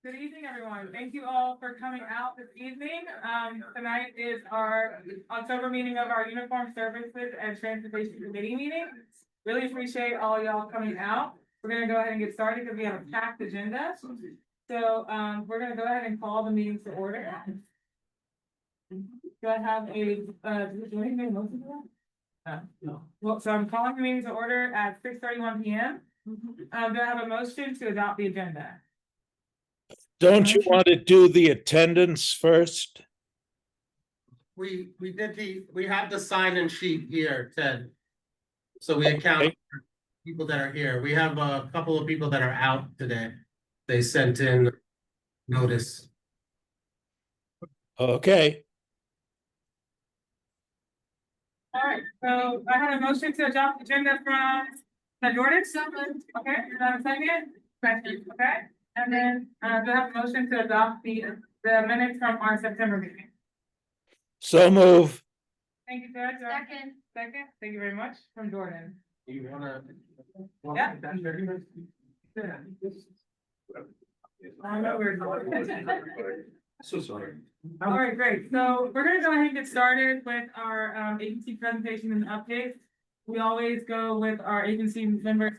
Good evening, everyone. Thank you all for coming out this evening. Tonight is our October meeting of our Uniform Services and Transportation Committee meeting. Really appreciate all y'all coming out. We're gonna go ahead and get started because we have a packed agenda. So, we're gonna go ahead and call the meeting to order. Do I have a, do I need a motion for that? No. Well, so I'm calling the meeting to order at 6:31 p.m. Do I have a motion to adopt the agenda? Don't you want to do the attendance first? We have the sign-in sheet here, Ted. So we account for people that are here. We have a couple of people that are out today. They sent in notice. Okay, All right, so I had a motion to adopt the agenda from the Jordan. Okay, is that a second? Second, okay. And then, do I have a motion to adopt the minutes from our September meeting? so move. Thank you, Ted. Second. Second, thank you very much, from Jordan. You wanna? Yeah. I know we're So sorry. All right, great. So we're gonna go ahead and get started with our agency presentation and updates. We always go with our agency members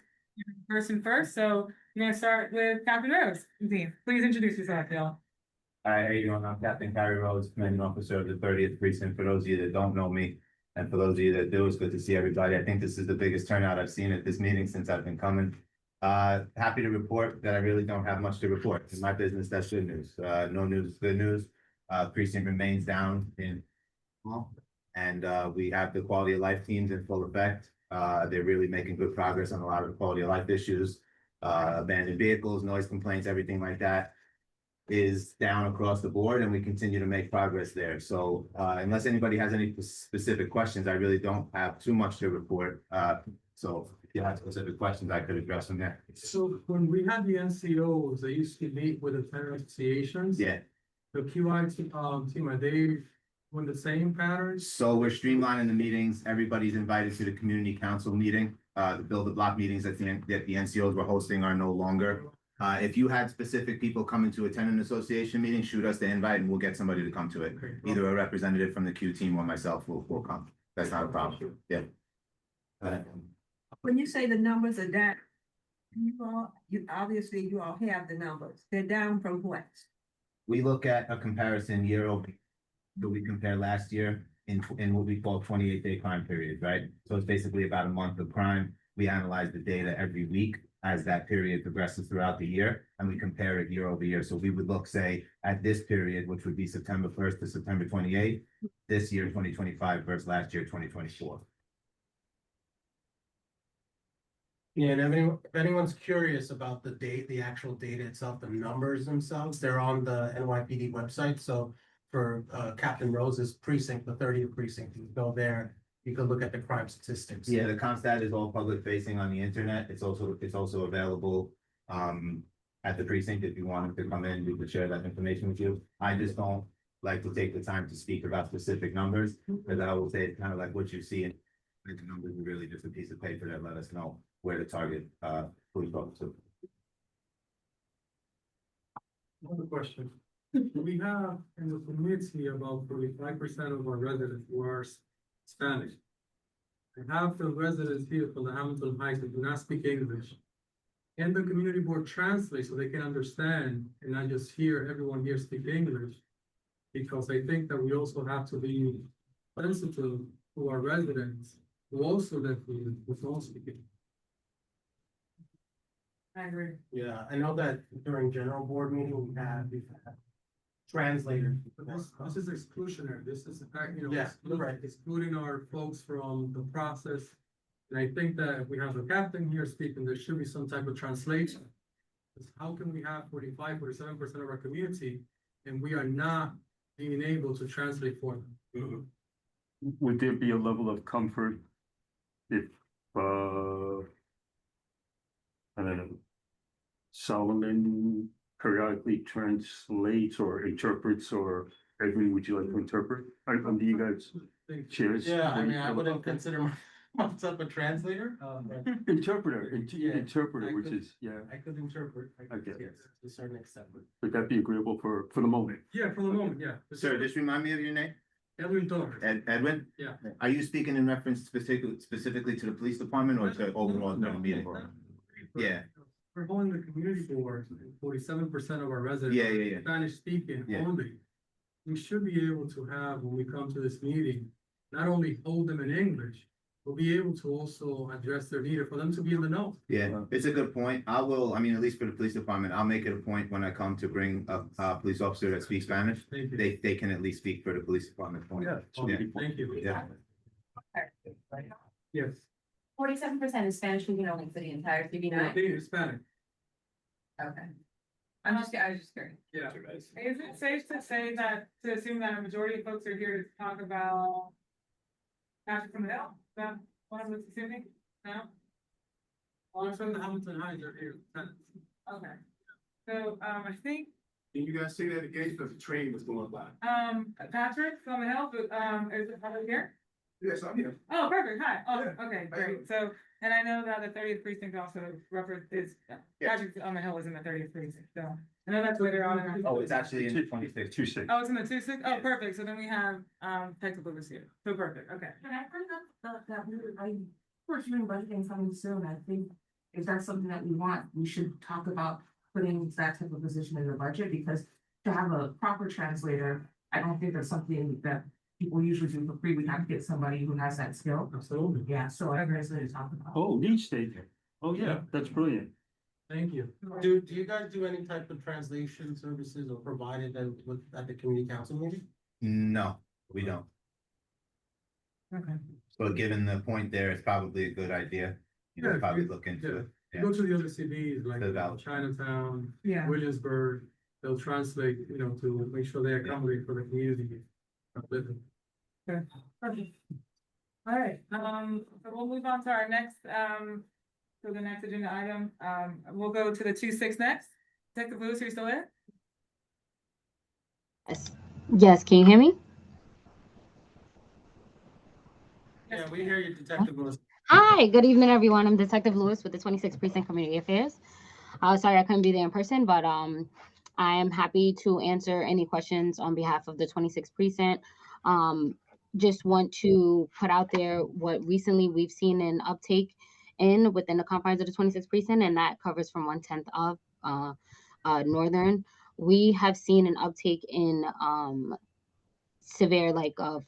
first. So I'm gonna start with Captain Rose. Please introduce yourself, Bill. Hi, how you doing? I'm Captain Carrie Rose, commanding officer of the 30th precinct. For those of you that don't know me, and for those of you that do, it's good to see everybody. I think this is the biggest turnout I've seen at this meeting since I've been coming. Happy to report that I really don't have much to report. In my business, that's good news. No news is good news. Precinct remains down in, and we have the quality of life teams in full effect. They're really making good progress on a lot of the quality of life issues. Abandoned vehicles, noise complaints, everything like that is down across the board, and we continue to make progress there. So unless anybody has any specific questions, I really don't have too much to report. So if you have specific questions, I could address them there. So when we had the NCOs, they used to meet with the tenant associations. Yeah, The QI team, are they doing the same patterns? so we're streamlining the meetings. Everybody's invited to the community council meeting. The build the block meetings that the NCOs were hosting are no longer. If you had specific people coming to attend an association meeting, shoot us the invite and we'll get somebody to come to it. Either a representative from the Q team or myself will come. That's not a problem. Yeah. When you say the numbers are down, you obviously you all have the numbers. They're down from what? We look at a comparison year over, do we compare last year in what we call 28-day crime period, right? So it's basically about a month of crime. We analyze the data every week as that period progresses throughout the year, and we compare it year over year. So we would look, say, at this period, which would be September 1st to September 28th, this year, 2025 versus last year, 2024. Yeah, and if anyone's curious about the actual data itself, the numbers themselves, they're on the NYPD website. So for Captain Rose's precinct, the 30th precinct, you go there, you can look at the crime statistics. Yeah, the Constat is all public facing on the internet. It's also available at the precinct. If you wanted to come in, we could share that information with you. I just don't like to take the time to speak about specific numbers, because I will say it's kind of like what you see in the numbers are really just a piece of paper that let us know where to target police officers. Another question. We have in the community about 45% of our residents who are Spanish. And half the residents here from the Hamilton Heights that do not speak English. Can the community board translate so they can understand and not just hear everyone here speak English? Because I think that we also have to be sensitive to our residents who also don't speak English. I agree. Yeah, I know that during general board meeting, we've had translators. But this is exclusionary. This is, Yeah, right. excluding our folks from the process. And I think that if we have a captain here speaking, there should be some type of translation. Because how can we have 47% of our community and we are not being able to translate for them? Would there be a level of comfort if, I don't know, Solomon periodically translates or interprets, or Edwin, would you like to interpret? Do you guys chairs? Yeah, I mean, I wouldn't consider What's up, a translator? Interpreter, Yeah, interpreter, I which could- is, yeah, I could interpret, I Okay. guess, yes, to a certain extent, but. would that be agreeable for the moment? Yeah, for the moment, yeah. Sir, just remind me of your name? Edwin Torres. Edwin? Yeah. Are you speaking in reference specifically to the police department or to overall to the meeting? Yeah. We're holding the community board, 47% of our residents. Yeah, yeah, yeah. Spanish speaking Yeah. only. We should be able to have, when we come to this meeting, not only hold them in English, but be able to also address their need, or for them to be in the know. Yeah, it's a good point. I mean, at least for the police department, I'll make it a point when I come to bring a police officer that speaks Spanish. Thank you. They can at least speak for the police department. point. Yeah. Yeah. Thank you. Yeah. Yes. 47% is Spanish speaking only for the entire CB9? They Hispanic. Okay. I was just curious. Yeah. Is it safe to say that, to assume that a majority of folks are here to talk about Patrick from the Hill? Is that what I'm assuming? No? Well, from the Hamilton Heights are here. Okay. So, I think, Can you guys see that again, because the train was going by? Patrick from the Hill, is it probably here? Yes, I'm here. Oh, perfect, hi, oh, Yeah. okay, great, so, and I know that the 30th precinct also is, Patrick on the Hill is in the 30th precinct, so. I know that's later on. in our- Oh, it's actually in the 26th. 2-6. Oh, it's in the 2-6, oh, perfect, so then we have, Texas Lewis here, so perfect, okay. Can I bring up that I, we're doing budgeting coming soon, I think if that's something that we want, we should talk about putting that type of position in the budget, because to have a proper translator, I don't think that's something that people usually do for free, we have to get somebody who has that skill. Absolutely. Yeah, so I guess we talk about. Oh, need state. Oh, yeah, that's brilliant. Thank you. Do you guys do any type of translation services or provided them with, at the community council meeting? No, we don't. Okay. So given the point there, it's probably a good idea. You know, Yeah, probably you- look into yeah. it. You Go to the other CBs like The voucher. Chinatown, Yeah. Williamsburg, they'll translate, to make sure they accommodate for the community. Perfect. All right, so we'll move on to our next, to the next agenda item, we'll go to the 2-6 next. Detective Lewis, are you still there? Yes, can you hear me? Yeah, we hear you, Detective Lewis. Hi, good evening, everyone. I'm Detective Lewis with the 26th Precinct Community Affairs. Sorry I couldn't be there in person, but I am happy to answer any questions on behalf of the 26th Precinct. Just want to put out there what recently we've seen an uptake in within the confines of the 26th Precinct, and that covers from 1/10 of Northern. We have seen an uptake in severe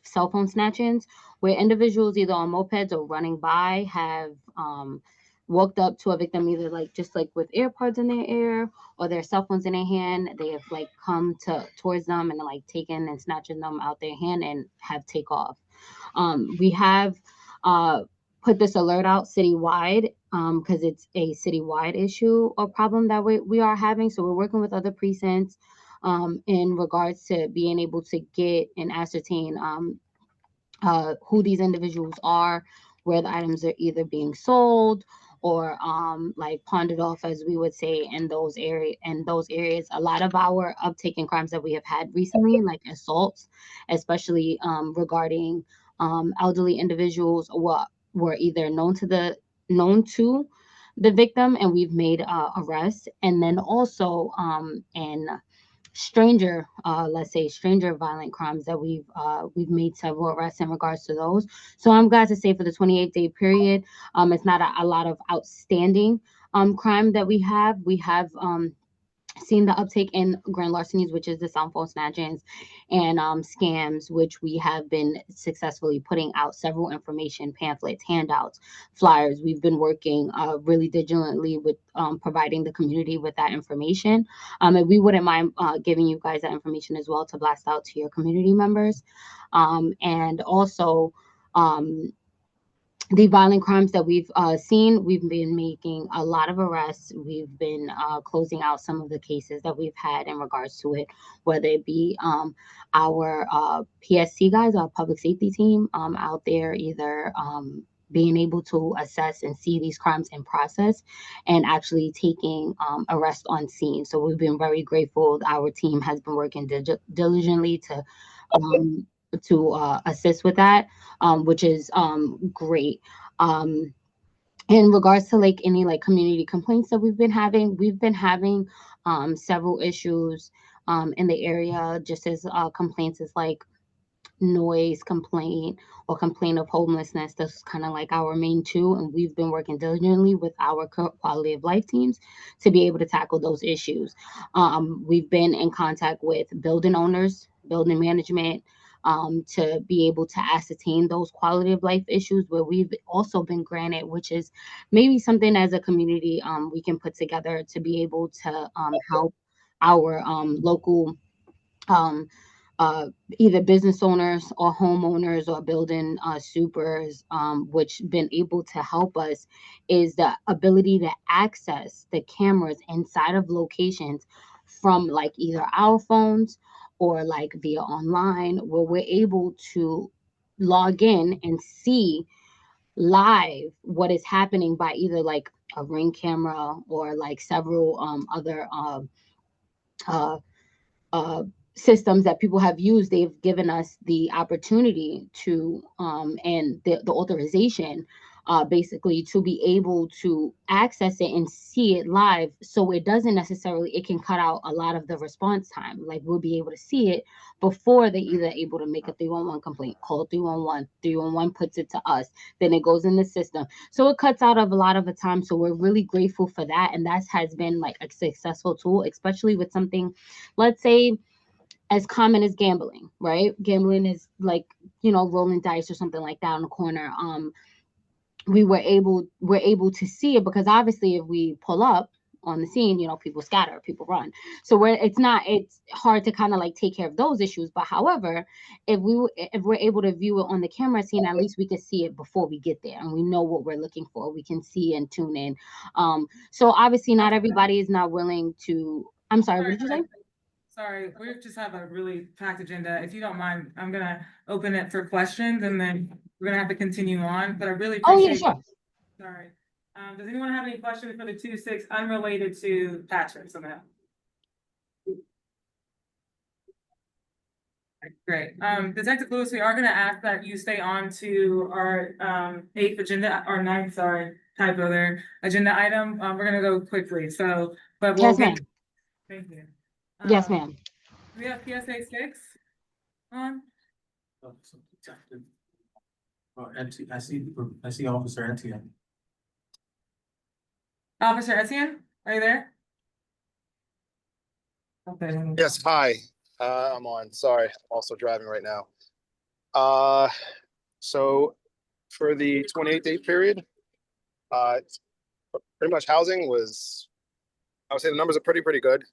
cell phone snatchings, where individuals either on mopeds or running by have walked up to a victim either just with AirPods in their ear or their cell phones in their hand. They have come towards them and taken and snatching them out their hand and have take off. We have put this alert out citywide because it's a citywide issue or problem that we are having. So we're working with other precincts in regards to being able to get and ascertain who these individuals are, where the items are either being sold or pawned off, as we would say, in those areas. A lot of our uptake in crimes that we have had recently, like assaults, especially regarding elderly individuals, were either known to the victim, and we've made arrests, and then also in stranger violent crimes that we've made several arrests in regards to those. So I'm glad to say for the 28-day period, it's not a lot of outstanding crime that we have. We have seen the uptake in grand larcenies, which is the cell phone snatchings, and scams, which we have been successfully putting out several information pamphlets, handouts, flyers. We've been working really diligently with providing the community with that information. And we wouldn't mind giving you guys that information as well to blast out to your community members. And also, the violent crimes that we've seen, we've been making a lot of arrests. We've been closing out some of the cases that we've had in regards to it, whether it be our PSC guys, our public safety team out there, either being able to assess and see these crimes in process and actually taking arrest on scene. So we've been very grateful. Our team has been working diligently to assist with that, which is great. Um, in regards to like any like community complaints that we've been having several issues in the area, just as complaints as like noise complaint or complaint of homelessness. That's kind of like our main two, and we've been working diligently with our quality of life teams to be able to tackle those issues. We've been in contact with building owners, building management, to be able to ascertain those quality of life issues, where we've also been granted, which is maybe something as a community we can put together to be able to help our local um, either business owners or homeowners or building supers, which been able to help us, is the ability to access the cameras inside of locations from like either our phones or like via online, where we're able to log in and see live what is happening by either like a ring camera or like several other uh, uh, systems that people have used. They've given us the opportunity to and the authorization basically to be able to access it and see it live, so it doesn't necessarily, it can cut out a lot of the response time. Like we'll be able to see it before they either able to make a 311 complaint, call 311, 311 puts it to us, then it goes in the system, so it cuts out of a lot of the time. So we're really grateful for that, and that has been like a successful tool, especially with something, let's say, as common as gambling, right? Gambling is like, rolling dice or something like that on the corner. We're able to see it, because obviously if we pull up on the scene, people scatter, people run. So it's hard to kind of like take care of those issues. But however, if we're able to view it on the camera scene, at least we can see it before we get there, and we know what we're looking for. We can see and tune in. So obviously not everybody is not willing to. I'm sorry, what did you say? Sorry, we just have a really packed agenda. If you don't mind, I'm gonna open it for questions and then we're gonna have to continue on, but I really Oh yeah, appreciate. sure. Sorry. Does anyone have any questions for the 2-6 unrelated to Patrick somehow? Great. Detective Lewis, we are gonna ask that you stay on to our 8th agenda, or 9th, sorry, typo there, agenda item. We're gonna go quickly, so, but we'll Yes, get. ma'am. Thank you. Yes, ma'am. We have PSA 6 on. I see Officer Etienne. Officer Etienne, are you there? Okay. Yes, hi, I'm on, sorry, I'm also driving right now. So for the 28-day period, pretty much housing was, I would say the numbers are pretty good.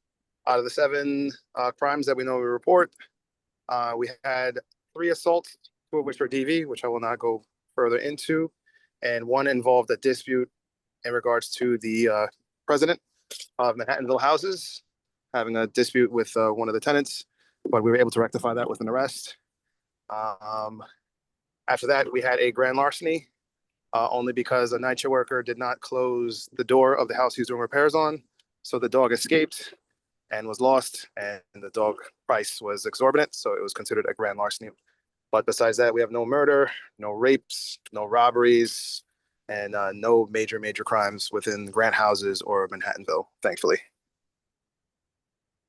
Out of the 7 crimes that we know we report, we had 3 assaults, 2 of which were DV, which I will not go further into, and 1 involved a dispute in regards to the president of Manhattanville Houses having a dispute with one of the tenants, but we were able to rectify that with an arrest. After that, we had a grand larceny, only because a night shift worker did not close the door of the house he was doing repairs on. So the dog escaped and was lost, and the dog price was exorbitant, so it was considered a grand larceny. But besides that, we have no murder, no rapes, no robberies, and no major crimes within Grant Houses or Manhattanville, thankfully.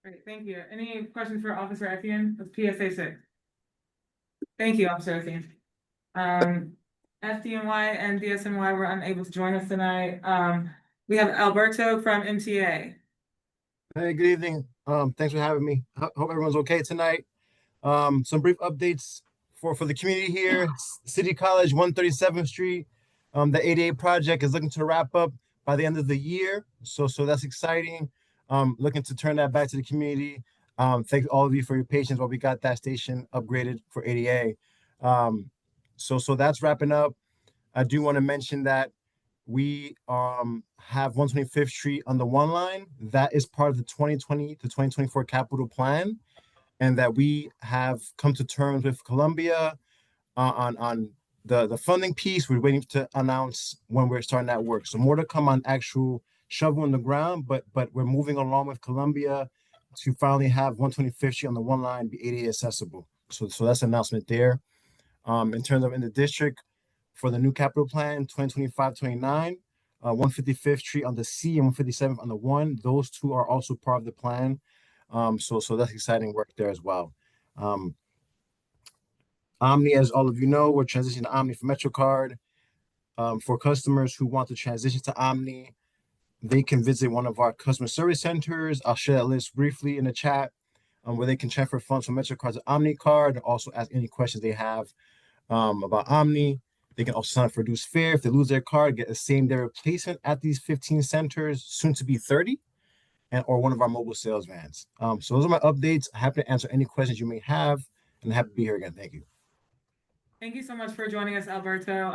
Great, thank you. Any questions for Officer Etienne of PSA 6? Thank you, Officer Etienne. FDNY and DSNY were unable to join us tonight. We have Alberto from MTA. Hey, good evening. Thanks for having me. Hope everyone's okay tonight. Some brief updates for the community here. City College, 137th Street. The 88 project is looking to wrap up by the end of the year. So that's exciting. Looking to turn that back to the community. Thanks all of you for your patience while we got that station upgraded for ADA. So that's wrapping up. I do want to mention that we have 125th Street on the one line. That is part of the 2020 to 2024 capital plan, and that we have come to terms with Columbia on the funding piece. We're waiting to announce when we're starting that work. So more to come on actual shovel in the ground, but we're moving along with Columbia to finally have 125th Street on the one line be ADA accessible. So that's an announcement there. In terms of in the district, for the new capital plan 2025-29, 155th Street on the C and 157th on the 1. Those two are also part of the plan. So that's exciting work there as well. Omni, as all of you know, we're transitioning to Omni for MetroCard. For customers who want to transition to Omni, they can visit one of our customer service centers. I'll share that list briefly in the chat, where they can transfer funds from MetroCard to Omni card. Also ask any questions they have about Omni. They can also sign up for reduced fare. If they lose their card, get a same-day replacement at these 15 centers, soon to be 30, or one of our mobile sales vans. So those are my updates. Happy to answer any questions you may have, and happy to be here again. Thank you. Thank you so much for joining us, Alberto.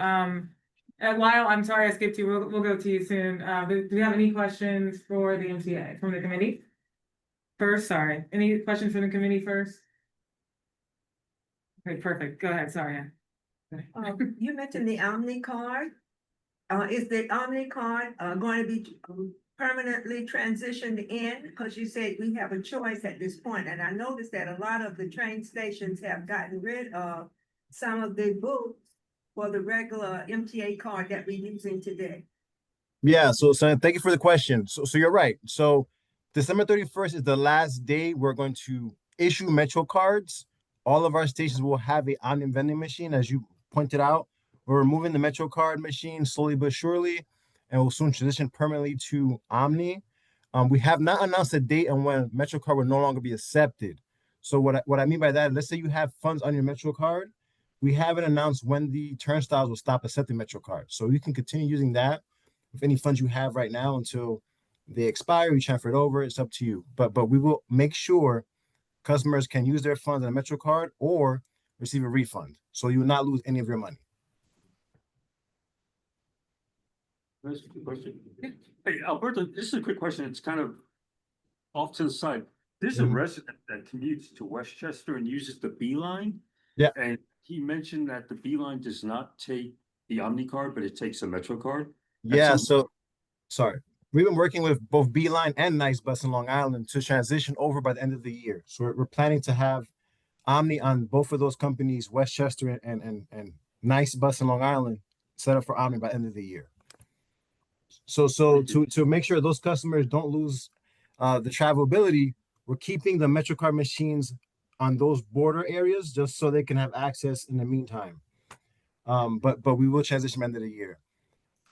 Lyle, I'm sorry I skipped you. We'll go to you soon. Do we have any questions for the MTA from the committee? First, sorry. Any questions from the committee first? Okay, perfect. Go ahead. Sorry. You mentioned the Omni card. Is the Omni card going to be permanently transitioned in? Because you said we have a choice at this point, and I noticed that a lot of the train stations have gotten rid of some of the booths for the regular MTA card that we're using today. Yeah, so thank you for the question. So you're right. So December 31st is the last day we're going to issue Metro cards. All of our stations will have a Omni vending machine, as you pointed out. We're removing the Metro card machine slowly but surely, and we'll soon transition permanently to Omni. We have not announced a date on when Metro card will no longer be accepted. So what I mean by that, let's say you have funds on your Metro card. We haven't announced when the turnstiles will stop accepting Metro card. So you can continue using that with any funds you have right now until they expire. You transfer it over. It's up to you. But we will make sure customers can use their funds on a Metro card or receive a refund, so you will not lose any of your money. That's a good question. Hey, Alberto, this is a quick question. It's kind of off to the side. There's a resident that commutes to Westchester and uses the B line. Yeah. And he mentioned that the B line does not take the Omni card, but it takes a Metro card. Yeah, so sorry. We've been working with both Beeline and Nice Bus in Long Island to transition over by the end of the year. So we're planning to have Omni on both of those companies, Westchester and Nice Bus in Long Island, set up for Omni by the end of the year. So to make sure those customers don't lose the travelability, we're keeping the MetroCard machines on those border areas just so they can have access in the meantime. But we will transition by the end of the year.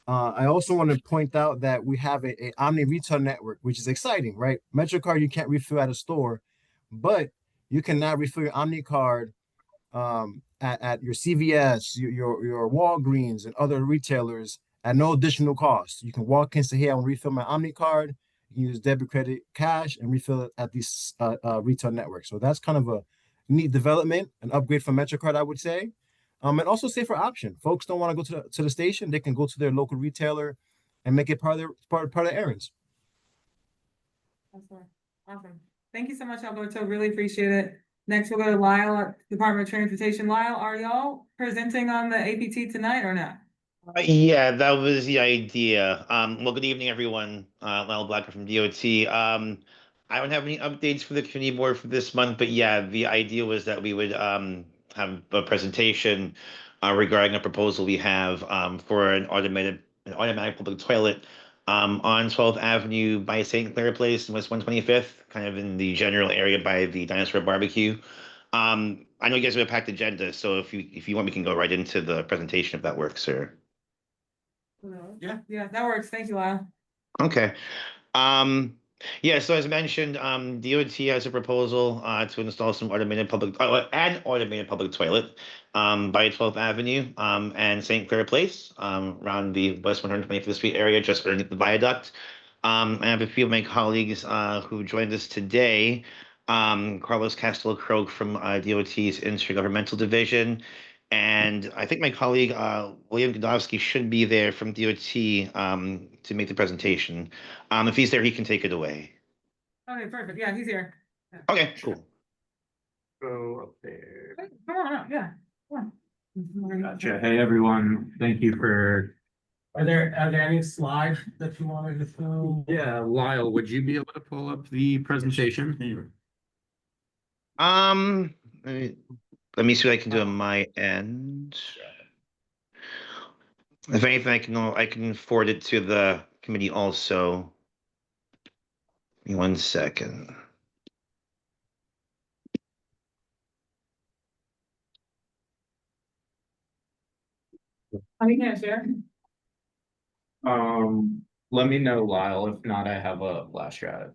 I also want to point out that we have a Omni retail network, which is exciting, right? MetroCard you can't refill at a store, but you can now refill your Omni card at your CVS, your Walgreens, and other retailers at no additional cost. You can walk in and say, "Hey, I want to refill my Omni card." You can use debit, credit, cash, and refill it at these retail networks. So that's kind of a neat development, an upgrade from MetroCard, I would say. And also safer option. Folks don't want to go to the station; they can go to their local retailer and make it part of their errands. Awesome. Thank you so much, Alberto. Really appreciate it. Next, we'll go to Lyle at Department of Transportation. Lyle, are y'all presenting on the APT tonight or not? Yeah, that was the idea. Well, good evening, everyone. Lyle Blacker from DOT. I don't have any updates for the committee board for this month, but yeah, the idea was that we would have a presentation regarding a proposal we have for an automatic public toilet on 12th Avenue by St. Clair Place and West 125th, kind of in the general area by the Dinosaur Barbecue. I know you guys have a packed agenda, so if you want, we can go right into the presentation if that works, sir. Yeah, that works. Thank you, Lyle. Okay. Yeah, so as mentioned, DOT has a proposal to install some an automated public toilet by 12th Avenue and St. Clair Place around the West 125th Street area, just underneath the viaduct. I have a few of my colleagues who joined us today. Carlos Castro-Croak from DOT's Intergovernmental Division. And I think my colleague, William Godowski, should be there from DOT to make the presentation. If he's there, he can take it away. Okay, perfect. Yeah, he's here. Okay, cool. Go up there. Come on up. Yeah. Come on. Gotcha. Hey, everyone. Thank you for. Are there any slides that you wanted to show? Yeah, Lyle, would you be able to pull up the presentation? Let me see what I can do on my end. If anything, I can forward it to the committee also. Give me 1 second. I can't share. Let me know, Lyle. If not, I have a flash drive.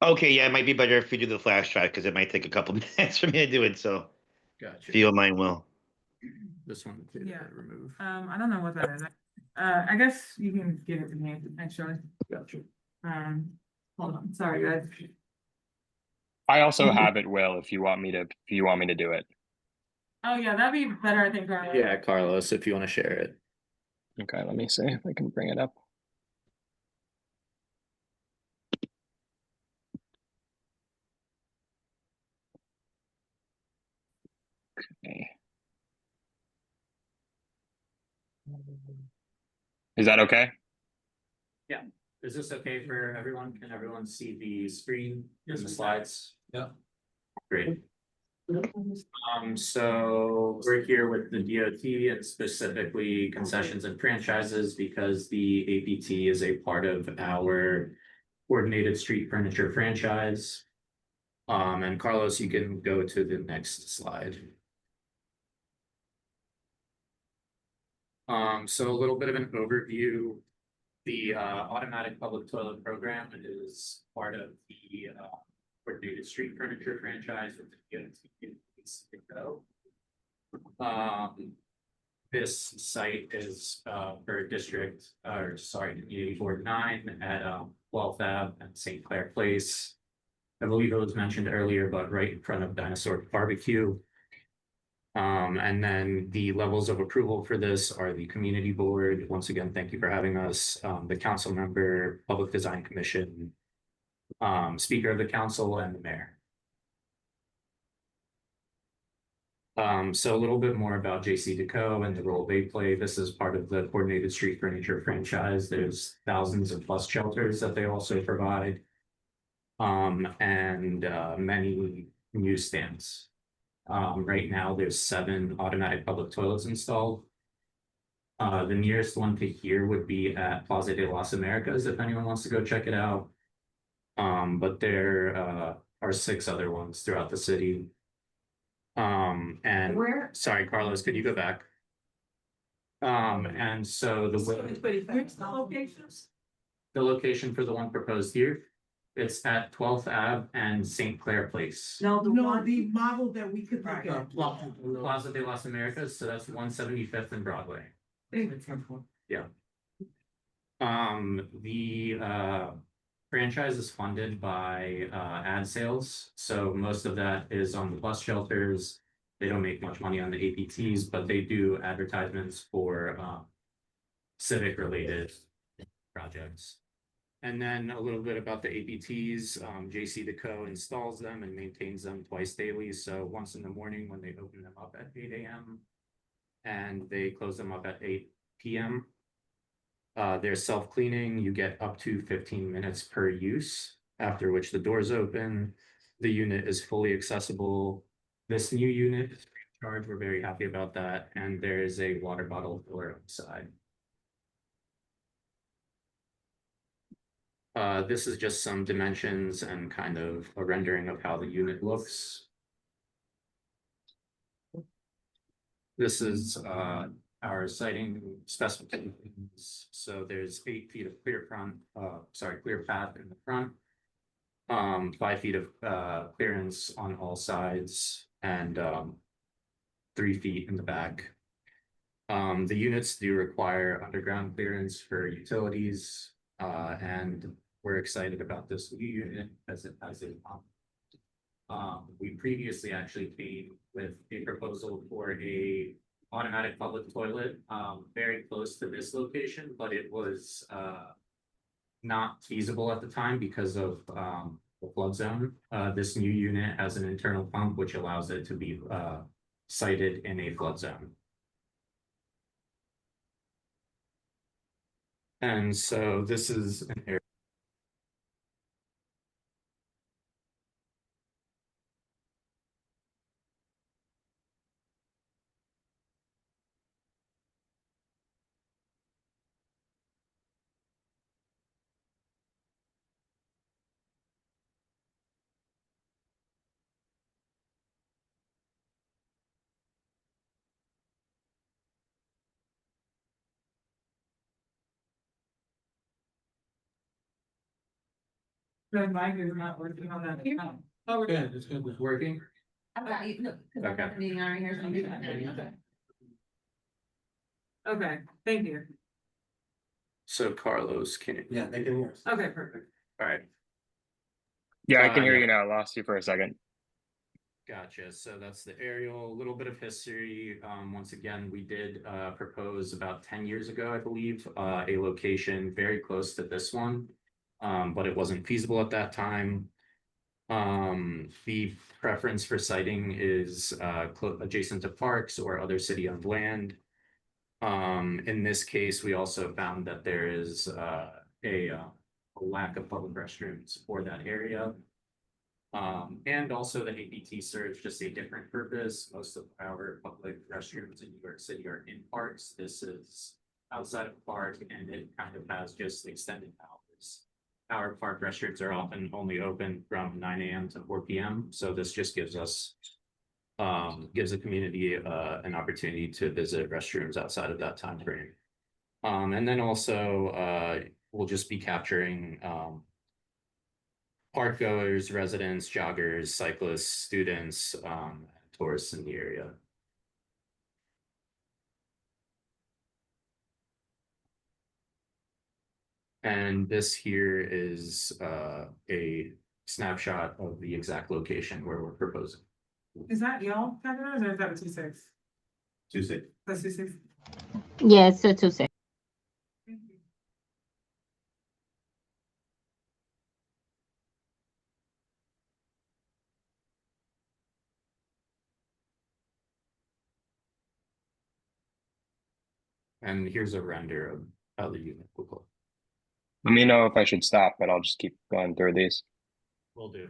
Okay, yeah, it might be better if we do the flash drive because it might take a couple minutes for me to do it. So if you Gotcha. don't mind, Will. This one, too, Yeah. remove. I don't know what that is. I guess you can give it to me, actually. Gotcha. Hold on, sorry, guys. I also have it, Will, if you want me to do it. Oh, yeah, that'd be better, I think, Carlos. Yeah, Carlos, if you want to share it. Okay, let me see if I can bring it up. Okay. Is that okay? Yeah. Is this okay for everyone? Can everyone see the screen and the slides? Yeah. Great. So we're here with the DOT and specifically concessions and franchises because the APT is a part of our coordinated street furniture franchise. And Carlos, you can go to the next slide. So a little bit of an overview. The automatic public toilet program is part of the coordinated street furniture franchise with the DOT. This site is for district, or sorry, community board 9 at 12th Ave and St. Clair Place. I believe it was mentioned earlier, but right in front of Dinosaur Barbecue. And then the levels of approval for this are the community board. Once again, thank you for having us. The council member, public design commission, speaker of the council, and the mayor. So a little bit more about JC Deco and the role they play. This is part of the coordinated street furniture franchise. There's thousands of bus shelters that they also provide. And many newsstands. Right now, there's 7 automatic public toilets installed. The nearest one to here would be at Plaza de las Americas, if anyone wants to go check it out. But there are 6 other ones throughout the city. And sorry, Carlos, could you go back? And so Where's the locations? the location for the one proposed here, it's at 12th Ave and St. Clair Place. No, The model that we could look at. Plaza de las Americas, so that's 175th and Broadway. Yeah. The franchise is funded by ad sales, so most of that is on the bus shelters. They don't make much money on the APTs, but they do advertisements for civic related projects. And then a little bit about the APTs. JC Deco installs them and maintains them twice daily. So once in the morning when they open them up at 8 a.m. and they close them up at 8 p.m. They're self-cleaning. You get up to 15 minutes per use, after which the doors open. The unit is fully accessible. This new unit is free of charge. We're very happy about that. And there is a water bottle filler outside. This is just some dimensions and kind of a rendering of how the unit looks. This is our siting specifications. So there's 8 feet of clear path in the front. 5 feet of clearance on all sides and 3 feet in the back. The units do require underground clearance for utilities, and we're excited about this new unit as it has a we previously actually came with a proposal for a automatic public toilet very close to this location, but it was not feasible at the time because of the flood zone. This new unit has an internal pump which allows it to be sited in a flood zone. And so this is an area. The mic is not working on that. Oh, we're Yeah, good. it's good. It's working. Okay. Okay. Meeting on here, so I'm doing that. Okay, thank you. So Carlos, can, Yeah, they can hear us. Okay, perfect. all right, Yeah, I can hear yeah. you now. Lost you for a second. Gotcha. So that's the aerial, a little bit of history. Once again, we did propose about 10 years ago, I believe, a location very close to this one. But it wasn't feasible at that time. The preference for siting is adjacent to parks or other city-owned land. In this case, we also found that there is a lack of public restrooms for that area. And also the APT serves just a different purpose. Most of our public restrooms in New York City are in parks. This is outside of park and it kind of has just extended hours. Our park restrooms are often only open from 9 AM to 4 PM. So this just gives us gives the community an opportunity to visit restrooms outside of that time frame. And then also we'll just be capturing park goers, residents, joggers, cyclists, students, tourists in the area. And this here is a snapshot of the exact location where we're proposing. Is that y'all, Kevin, or is that a 2-6? 2-6. That's 2-6. Yeah, it's a Tuesday. And here's a render of how the unit will look. Let me know if I should stop, but I'll just keep going through these. Will do.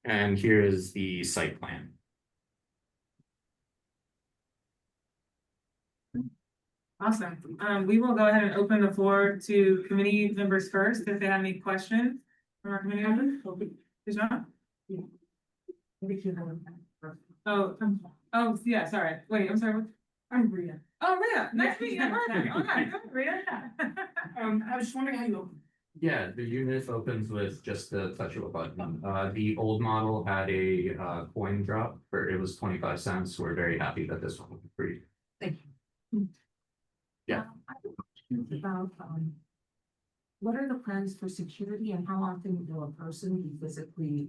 And here is the site plan. Awesome. We will go ahead and open the floor to committee members first, if they have any questions from our committee members. Is John? Oh, yeah, sorry. Wait, I'm sorry. I'm Rhea. Oh, Rhea, nice to meet you. Perfect. All right, Rhea. I was just wondering how you open. Yeah, the unit opens with just the touch of a button. The old model had a coin drop for it was 25 cents. We're very happy that this one will be free. Thank you. Yeah. I have questions about, what are the plans for security and how often will a person be physically,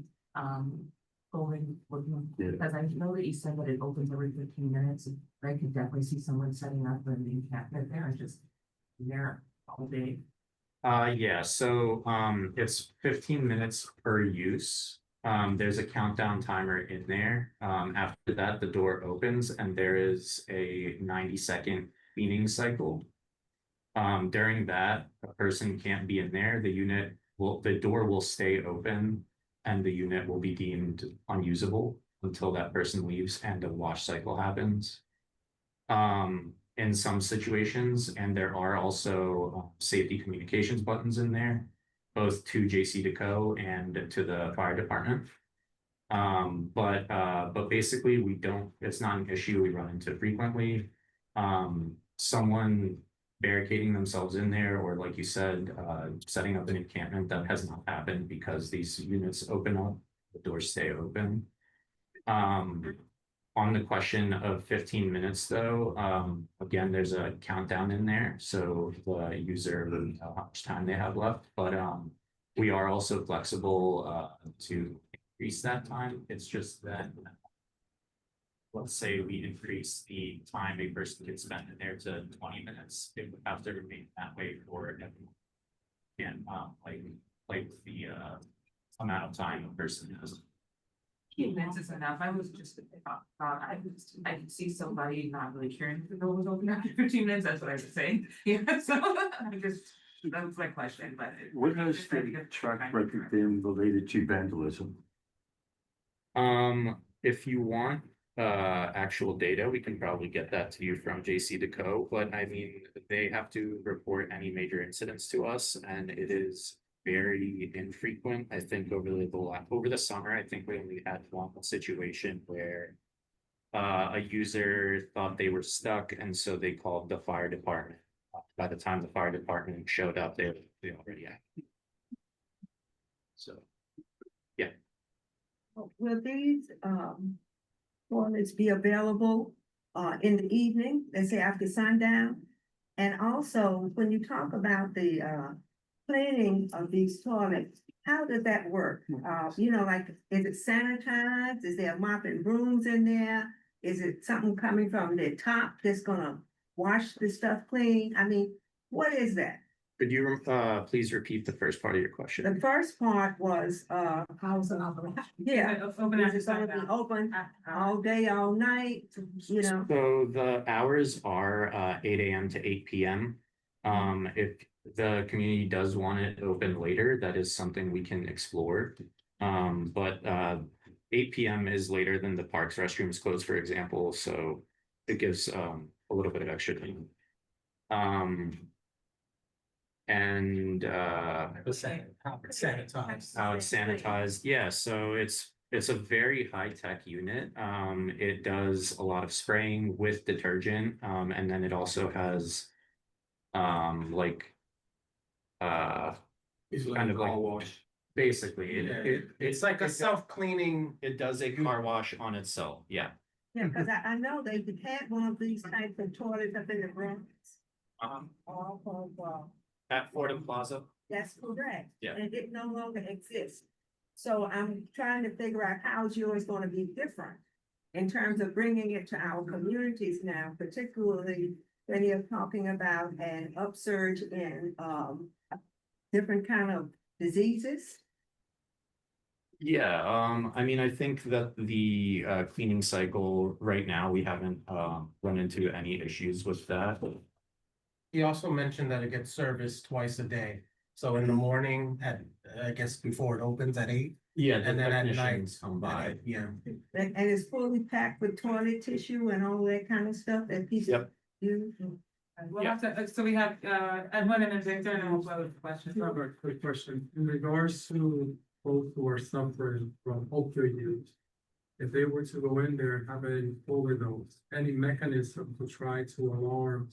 going with them? Yeah. Because I know that you said that it opens every 15 minutes, and I could definitely see someone setting up an encampment there and just there all day. Yeah, so it's 15 minutes per use. There's a countdown timer in there. After that, the door opens and there is a 90-second cleaning cycle. During that, a person can't be in there. The door will stay open and the unit will be deemed unusable until that person leaves and a wash cycle happens. In some situations, and there are also safety communications buttons in there, both to JC and to the fire department. But basically it's not an issue we run into frequently. Someone barricading themselves in there, or like you said, setting up an encampment, that has not happened because these units open up, the doors stay open. On the question of 15 minutes though, again, there's a countdown in there. So the user will know how much time they have left, but we are also flexible to increase that time. It's just that, let's say we increase the time a person can spend in there to 20 minutes, it would have to remain that way for everyone. And like the amount of time a person has. 15 minutes is enough. I was just, I could see somebody not really caring if the door was open after 15 minutes. That's what I was saying. Yeah, so that was my question, but. What has the track record been related to vandalism? If you want actual data, we can probably get that to you from JC but I mean, they have to report any major incidents to us, and it is very infrequent. I think over the summer, I think we only had one situation where a user thought they were stuck, and so they called the fire department. By the time the fire department showed up, they already acted. So, yeah. Will these, toilets be available, in the evening, let's say after sundown? And also, when you talk about the, cleaning of these toilets, how does that work? You know, like, is it sanitized? Is there mopping brooms in there? Is it something coming from the top that's gonna wash the stuff clean? I mean, what is that? Could you please repeat the first part of your question? The first part was, How's it operate? yeah, Open is after it gonna be sundown. open all day, all night, you know? So the hours are 8 AM to 8 PM. If the community does want it open later, that is something we can explore. But 8 PM is later than the park's restrooms close, for example, so it gives a little bit of extra time. And How it's sanitized. how it's sanitized, yeah, so it's a very high-tech unit. It does a lot of spraying with detergent, and then it also has like It's kind of like car wash. basically It's like a self-cleaning. it does a car wash on itself, yeah. Yeah, cause I know they had one of these types of toilets up in the Bronx. All of, At Fordham Plaza. that's correct. Yeah. And it no longer exists. So I'm trying to figure out how's yours gonna be different in terms of bringing it to our communities now, particularly when you're talking about an upsurge in, different kind of diseases. Yeah, I mean, I think that the cleaning cycle right now, we haven't run into any issues with that. He also mentioned that it gets serviced twice a day. So in the morning at, I guess before it opens at 8. Yeah, And then at night. technicians come by. Yeah. And it's fully packed with toilet tissue and all that kind of stuff that people Yep. use. We'll have to, so we have, Edwin and then Victor, and then we'll close the question. I have a quick question. In regards to folks who are suffering from opioid use. If they were to go in there and have an overdose, any mechanism to try to alarm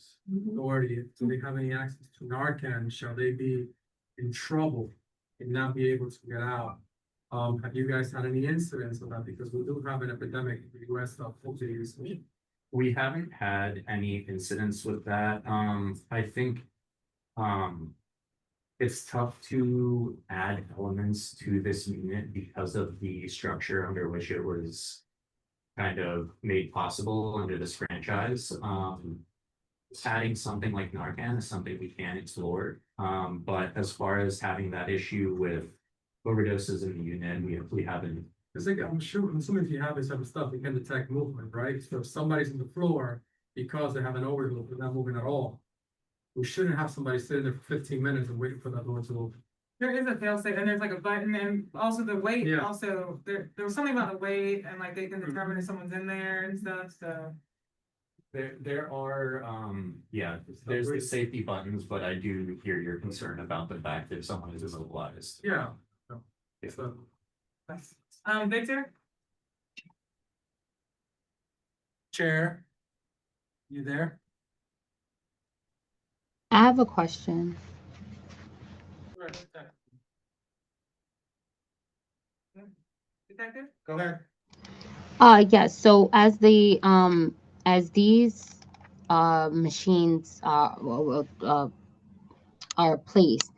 authority, do they have any access to Narcan? Shall they be in trouble and not be able to get out? Have you guys had any incidents of that? Because we do have an epidemic in the US of opioid use. We haven't had any incidents with that. I think it's tough to add elements to this unit because of the structure under which it was kind of made possible under this franchise. Adding something like Narcan is something we can explore. But as far as having that issue with overdoses in the unit, we haven't. Cause like, I'm assuming if you have this type of stuff, you can detect movement, right? So if somebody's on the floor because they have an overdose, they're not moving at all. We shouldn't have somebody sitting there for 15 minutes and waiting for that door to open. There is a fail safe and there's like a button and also the weight, Yeah. also, there was something about the weight and like they can determine if someone's in there and stuff, so. There are, yeah, there's the safety buttons, but I do hear your concern about the fact that someone is immobilized. Yeah. So, Victor? Chair. You there? I have a question. Detective? Go ahead. Yes, so as these machines are placed,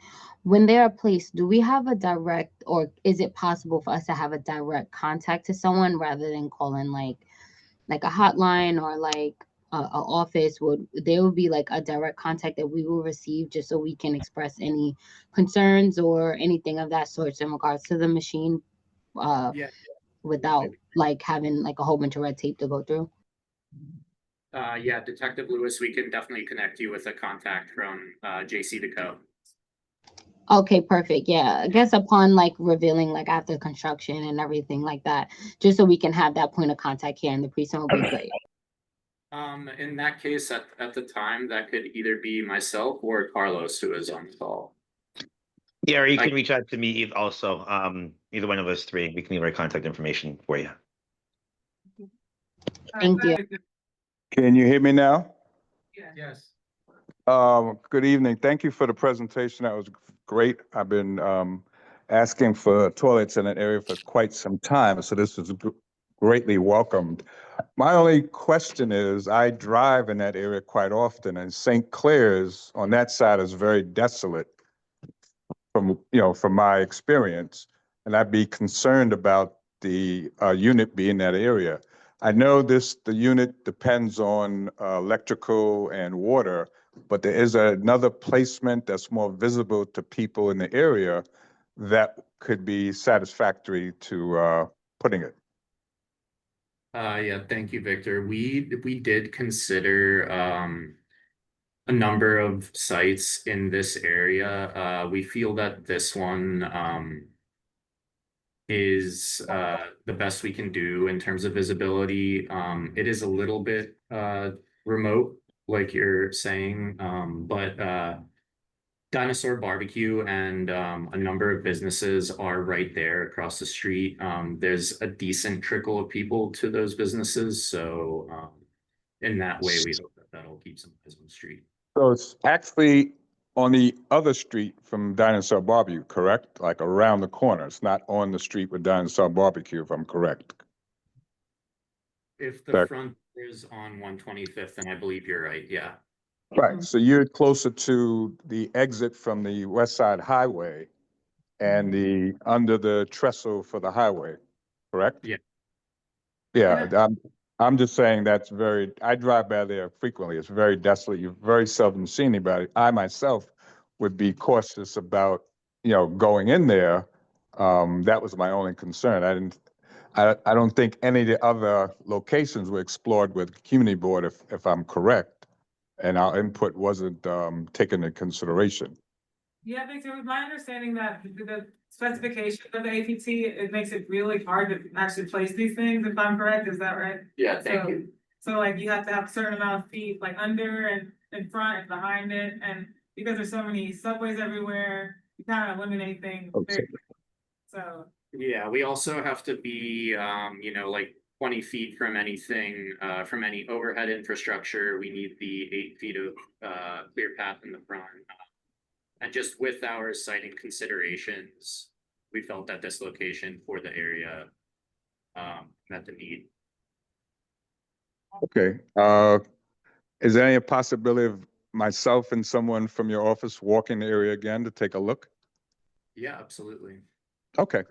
when they are placed, do we have a direct, or is it possible for us to have a direct contact to someone rather than calling like a hotline or like a office? Would be like a direct contact that we will receive just so we can express any concerns or anything of that sort in regards to the machine yeah. without like having like a whole bunch of red tape to go through? Yeah, Detective Lewis, we can definitely connect you with a contact from JC Deco. Okay, perfect. Yeah, I guess upon like revealing like after construction and everything like that, just so we can have that point of contact here in the precinct will be great. In that case, at the time, that could either be myself or Carlos who is on the call. Yeah, or you can reach out to me also. Either one of us three, we can leave our contact information for you. Thank you. Can you hear me now? Yes. Good evening. Thank you for the presentation. That was great. I've been asking for toilets in that area for quite some time, so this is greatly welcomed. My only question is, I drive in that area quite often, and St. Clair's on that side is very desolate from my experience, and I'd be concerned about the unit being in that area. I know the unit depends on electrical and water, but there is another placement that's more visible to people in the area that could be satisfactory to putting it. Yeah, thank you, Victor. We did consider a number of sites in this area. We feel that this one is the best we can do in terms of visibility. It is a little bit remote, like you're saying, but Dinosaur Barbecue and a number of businesses are right there across the street. There's a decent trickle of people to those businesses, so in that way, we hope that that'll keep some eyes on the street. So it's actually on the other street from Dinosaur Barbecue, correct? Like around the corner. It's not on the street with Dinosaur Barbecue, if I'm correct. If the Correct. front is on 125th, then I believe you're right, yeah. Right. So you're closer to the exit from the West Side Highway and the under the trestle for the highway, correct? Yeah. Yeah, I'm just saying I drive by there frequently. It's very desolate. You very seldom see anybody. I myself would be cautious about, going in there. That was my only concern. I don't think any of the other locations were explored with the community board, if I'm correct, and our input wasn't taken into consideration. Yeah, Victor, it was my understanding that the specification of the APT, it makes it really hard to actually place these things, if I'm correct, is that right? Yeah, thank you. So like you have to have a certain amount of feet, like under and in front and behind it, and because there's so many subways everywhere, you kind of eliminate things. Okay. So. Yeah, we also have to be, like 20 feet from anything, from any overhead infrastructure. We need the 8 feet of clear path in the front. And just with our siting considerations, we felt that this location for the area met the need. Okay. Is there any possibility of myself and someone from your office walking the area again to take a look? Yeah, absolutely. Okay.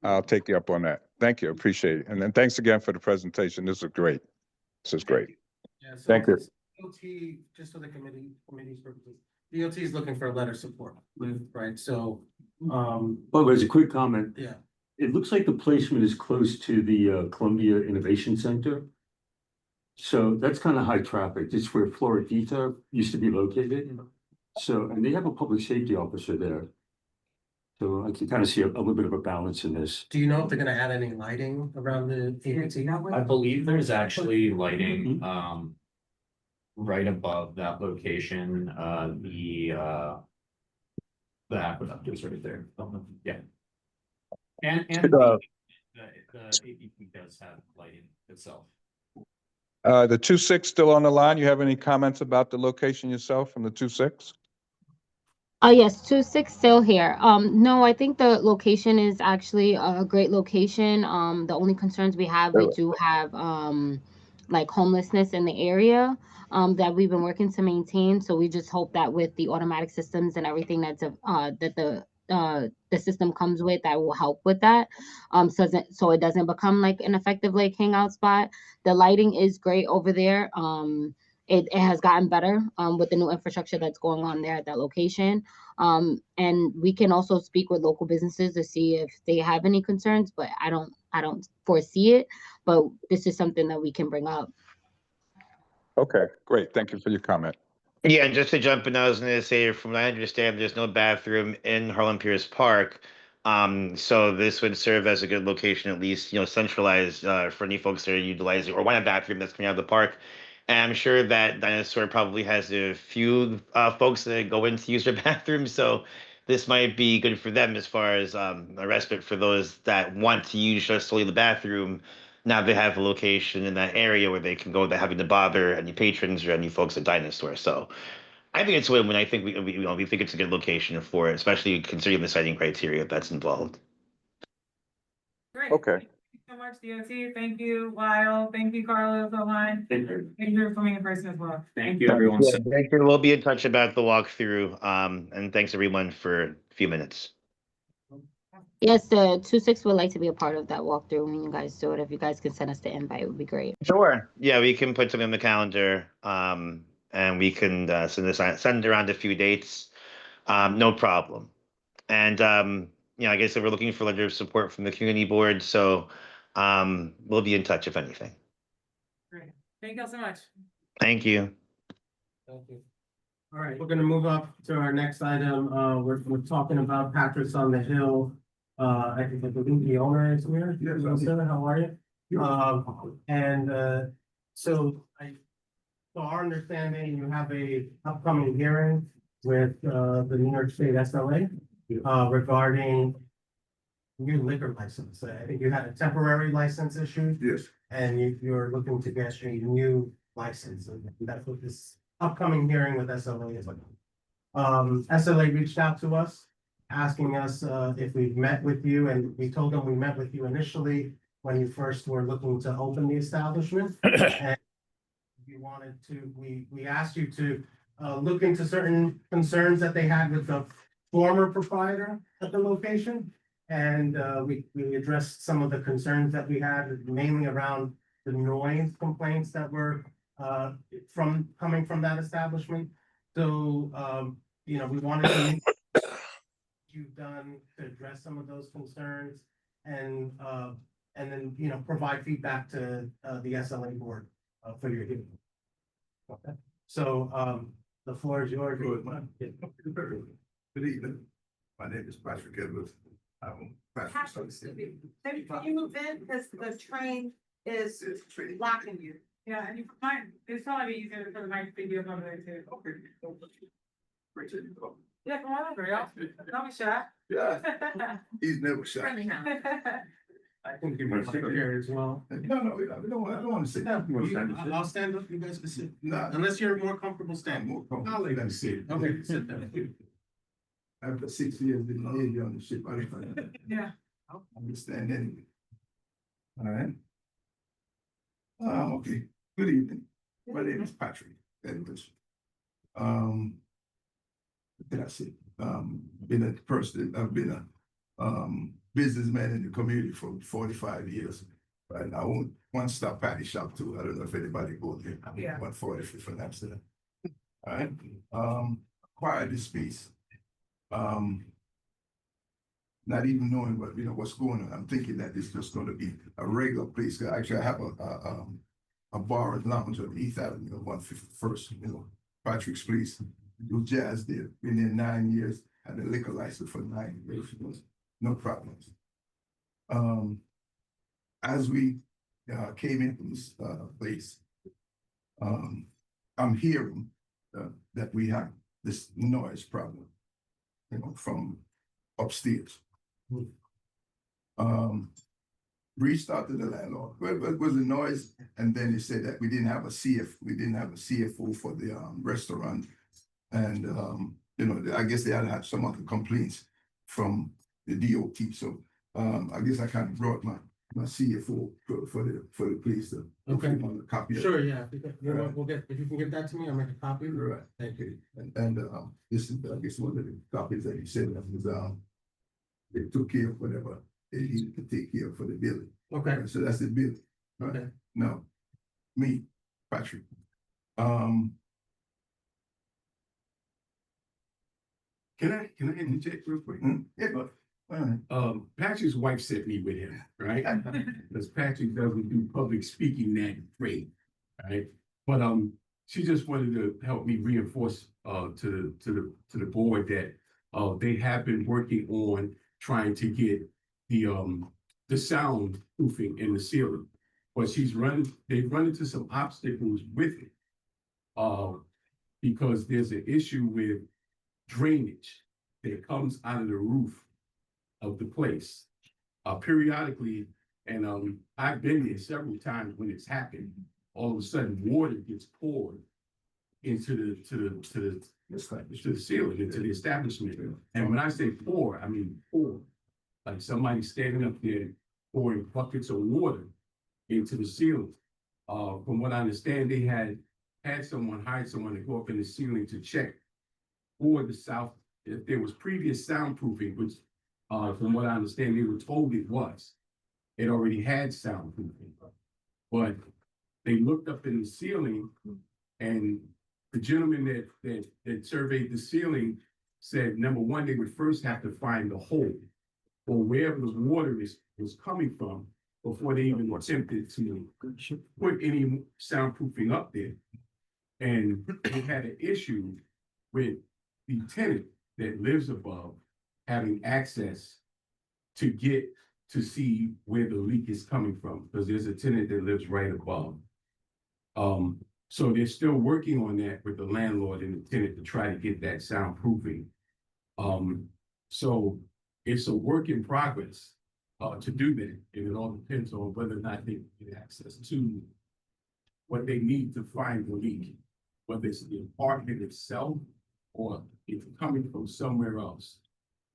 I'll take you up on that. Thank you. Appreciate it. And then thanks again for the presentation. This is great. This is great. Yeah, so Thank you. DOT, just for the committee's purposes, DOT is looking for a letter of support, right? So, But as a quick comment, yeah. it looks like the placement is close to the Columbia Innovation Center. So that's kind of high traffic. It's where Floridita used to be located. So, and they have a public safety officer there. So I can kind of see a little bit of a balance in this. Do you know if they're gonna add any lighting around the APT? I believe there's actually lighting right above that location. The aqueduct is right there. Yeah. And the APT does have lighting itself. The 2-6 still on the line. You have any comments about the location yourself from the 2-6? Yes, 2-6 still here. No, I think the location is actually a great location. The only concerns we do have like homelessness in the area that we've been working to maintain. So we just hope that with the automatic systems and everything that the system comes with, that will help with that. So it doesn't become like an effective lake hangout spot. The lighting is great over there. It has gotten better with the new infrastructure that's going on there at that location. And we can also speak with local businesses to see if they have any concerns, but I don't foresee it, but this is something that we can bring up. Okay, great. Thank you for your comment. Yeah, and just to jump in, I was going to say, from what I understand, there's no bathroom in Harlem Pierce Park. So this would serve as a good location, at least, centralized for any folks that are utilizing or want a bathroom that's coming out of the park. And I'm sure that Dinosaur probably has a few folks that go in to use their bathroom. So this might be good for them as far as a respite for those that want to use just solely the bathroom. now they have a location in that area where they can go without having to bother any patrons or any folks at Dinosaur. So I think it's a win-win. I think we think it's a good location for it, especially considering the siting criteria that's involved. Great. Okay. Thank you so much, DOT. Thank you, Lyle. Thank you, Carlos, online. Thank you. Thank you for coming in person as well. Thank you, everyone. Yeah, thank you. We'll be in touch about the walkthrough. And thanks everyone for a few minutes. Yes, the 2-6 would like to be a part of that walkthrough when you guys do it. If you guys can send us the invite, it would be great. Sure. Yeah, we can put something on the calendar. And we can send around a few dates. No problem. And I guess that we're looking for a letter of support from the community board. So we'll be in touch if anything. Great. Thank you all so much. Thank you. Thank you. All right, we're gonna move up to our next item. We're talking about Patrick's on the Hill. I think the owner is here. Yes, How are you? So our understanding, you have a upcoming hearing with the New York State SLA regarding new liquor license. I think you had a temporary license issued. Yes. And you're looking to get a new license, and that's what this upcoming hearing with SLA is like. SLA reached out to us, asking us if we've met with you, and we told them we met with you initially when you first were looking to open the establishment. And we asked you to look into certain concerns that they had with the former proprietor at the location. And we addressed some of the concerns that we had, mainly around the noise complaints that were coming from that establishment. So, we wanted to meet what you've done to address some of those concerns and then, provide feedback to the SLA board for your hearing. Okay, so the floor is yours. Good evening. My name is Patrick Edwards. I'm Patrick. Can you move in, because the train is blocking you? Yeah, and it's probably easier to put a nice video over there too. Okay. Yeah, come on over, y'all. Don't be shy. Yeah. He's never shy. Friendly now. I think you want to sit here as well. No, I don't want to sit down. I'll stand up, you guys can sit. Nah, Unless you're more comfortable standing. more comfortable. I'll let them sit. Okay, sit there. After 6 years in the Navy on the ship, I Yeah. understand anyway. All right. Okay. Good evening. My name is Patrick Edwards. What did I say? Been a person, I've been a businessman in the community for 45 years. Right. I own One Stop Patty Shop too. I don't know if anybody goes there. Yeah. 145 from Amsterdam. All right. Acquired this space. Not even knowing what's going on. I'm thinking that it's just going to be a regular place. Actually, I have a bar and lounge on East Avenue, 151st. Patrick's Place. Do jazz there. Been there 9 years. Had a liquor license for 9 years. No problems. As we came into this place, I'm hearing that we have this noise problem. From upstairs. Reached out to the landlord. Well, it was a noise, and then he said that we didn't have a CFO for the restaurant, and I guess they had some other complaints from the DOT. So I guess I kind of brought my CFO for the place to copy. Sure, yeah. If you can get that to me, I'll make a copy. Right, thank you. And this is, I guess, one of the copies that you said that was, they took care of whatever they needed to take care of for the building. Okay. So that's the building. Right? Okay. Now, me, Patrick. Can I interject real quick? Yeah, but. Patrick's wife sent me with him, right? Because Patrick doesn't do public speaking that great, right? But she just wanted to help me reinforce to the board that they have been working on trying to get the sound proofing in the ceiling, but they've run into some obstacles with it because there's an issue with drainage that comes out of the roof of the place periodically, And, I've been there several times when it's happened. All of a sudden, water gets poured into the ceiling, into the establishment. And when I say pour, I mean pour. Like somebody standing up there pouring buckets of water into the ceiling. From what I understand, they had hired someone to go up in the ceiling to check for the south, if there was previous soundproofing, which, from what I understand, they were told it was. It already had soundproofing, but they looked up in the ceiling, and the gentleman that surveyed the ceiling said, number one, they would first have to find the hole or wherever the water was coming from before they even attempted to put any soundproofing up there. And they had an issue with the tenant that lives above having access to get to see where the leak is coming from, because there's a tenant that lives right above. So they're still working on that with the landlord and the tenant to try to get that soundproofing. So it's a work in progress to do that, and it all depends on whether or not they get access to what they need to find the leak, whether it's the apartment itself or it's coming from somewhere else.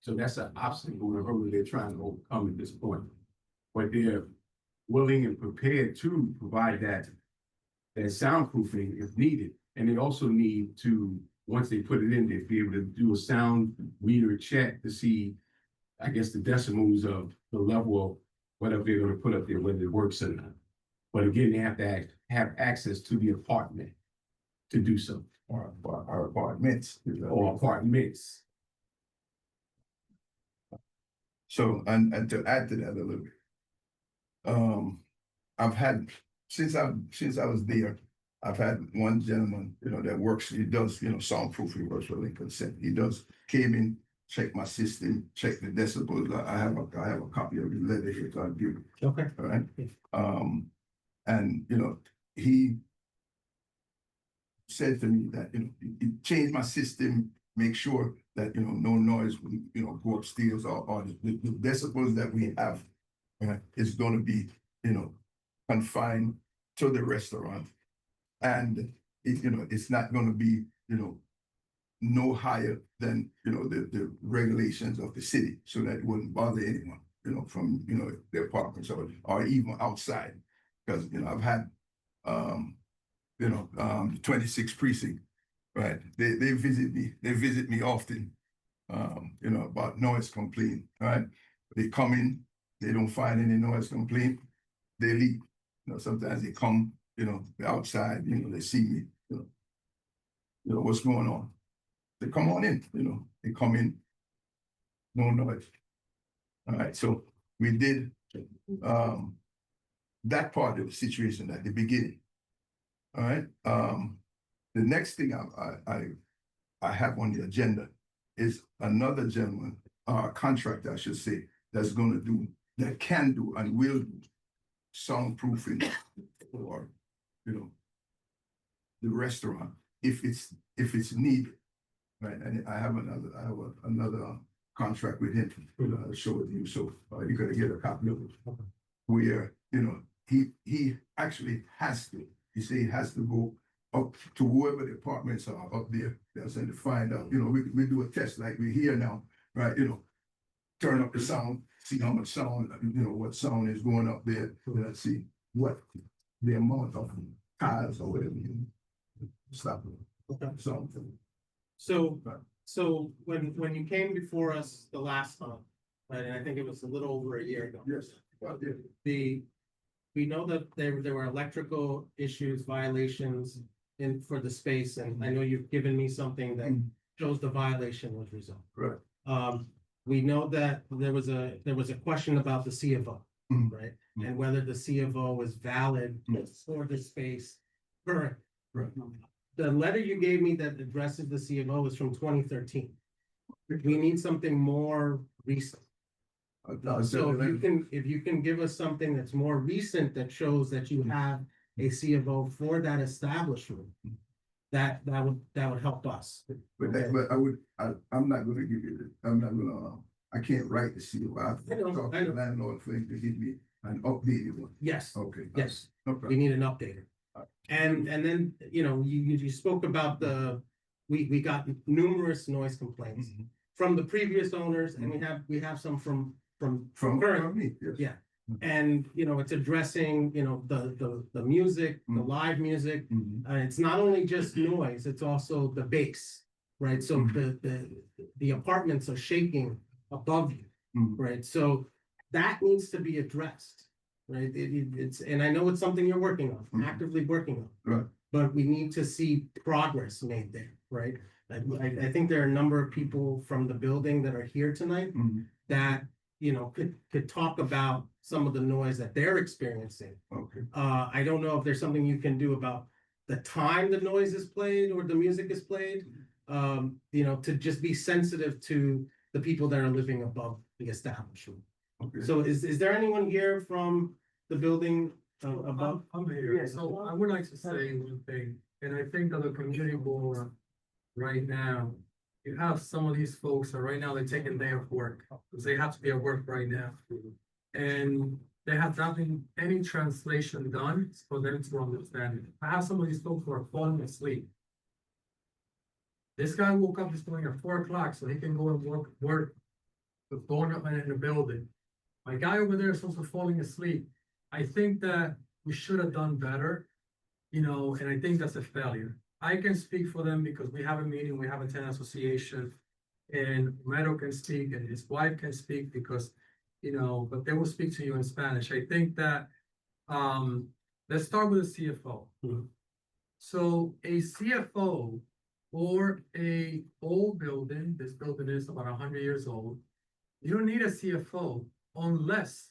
So that's an obstacle and hurdle they're trying to overcome at this point. But they're willing and prepared to provide that soundproofing if needed. And they also need to, once they put it in there, be able to do a sound meter check to see, I guess, the decimals of the level of whatever they're gonna put up there, whether it works or not. But again, they have to have access to the apartment to do so. Or apartments. Or apartments. So, and to add to that a little bit. I've had, since I was there, I've had one gentleman, that works, he does, soundproofing works for Lincoln Center. He came in, checked my system, checked the decibels. I have a copy of the letter here to give you. Okay. All right. And he said to me that, he changed my system, make sure that, no noise will, go upstairs or the decibels that we have, is gonna be, confined to the restaurant. And it's not gonna be, no higher than, the regulations of the city, so that it wouldn't bother anyone, from, the apartments or even outside. Because, I've had, the 26th precinct, right? They visit me often, about noise complaint, right? They come in, they don't find any noise complaint, they leave. Sometimes they come, outside, they see me, what's going on? They come on in, they come in, no noise. All right, so we did that part of the situation at the beginning. All right. The next thing I have on the agenda is another gentleman, contractor, I should say, that can do and will do soundproofing for, the restaurant if it's needed. Right. And I have another contract with him to show it to you. So you're gonna get a copy of it. Where, he actually has to. He say he has to go up to whoever the apartments are up there. That's to find out, we do a test like we're here now, right? Turn up the sound, see how much sound, what sound is going up there. Let's see what the amount of cars or whatever stop. Okay. So So when you came before us the last time, right, and I think it was a little over a year ago. yes, We know that there were electrical issues, violations for the space, and I know you've given me something that shows the violation was resolved. right. We know that there was a question about the CFO, right? And whether the CFO was valid for the space current. Right. The letter you gave me that addresses the CFO is from 2013. We need something more recent. So if you can give us something that's more recent that shows that you have a CFO for that establishment, that would help us. But I'm not gonna give you I can't write the CFO. I talked to the landlord for him to give me An updated one? Yes, Okay. yes, No we problem. need an updater. And then, you spoke about we got numerous noise complaints from the previous owners, and we have some from current. Me, yes. Yeah, and it's addressing, the music, the live music. It's not only just noise, it's also the bass, right? So the apartments are shaking above you, right? So that needs to be addressed, right? It's, and I know it's something you're working on, actively working on. Right. But we need to see progress made there, right? I think there are a number of people from the building that are here tonight that, could talk about some of the noise that they're experiencing. Okay. I don't know if there's something you can do about the time the noise is played or the music is played. To just be sensitive to the people that are living above the establishment. Okay. So is there anyone here from the building above? I'm here, so I would like to say one thing, and I think that the community board right now, you have some of these folks that right now they're taking day off work, because they have to be at work right now. And there has not been any translation done for them to understand it. I have some of these folks who are falling asleep. This guy woke up this morning at 4 o'clock so he can go and work with going up in the building. My guy over there is also falling asleep. I think that we should have done better, and I think that's a failure. I can speak for them because we have a meeting, we have a tenant association, and Meadow can speak and his wife can speak because, but they will speak to you in Spanish. I think that, let's start with the CFO. So a CFO for a old building, this building is about 100 years old, you don't need a CFO unless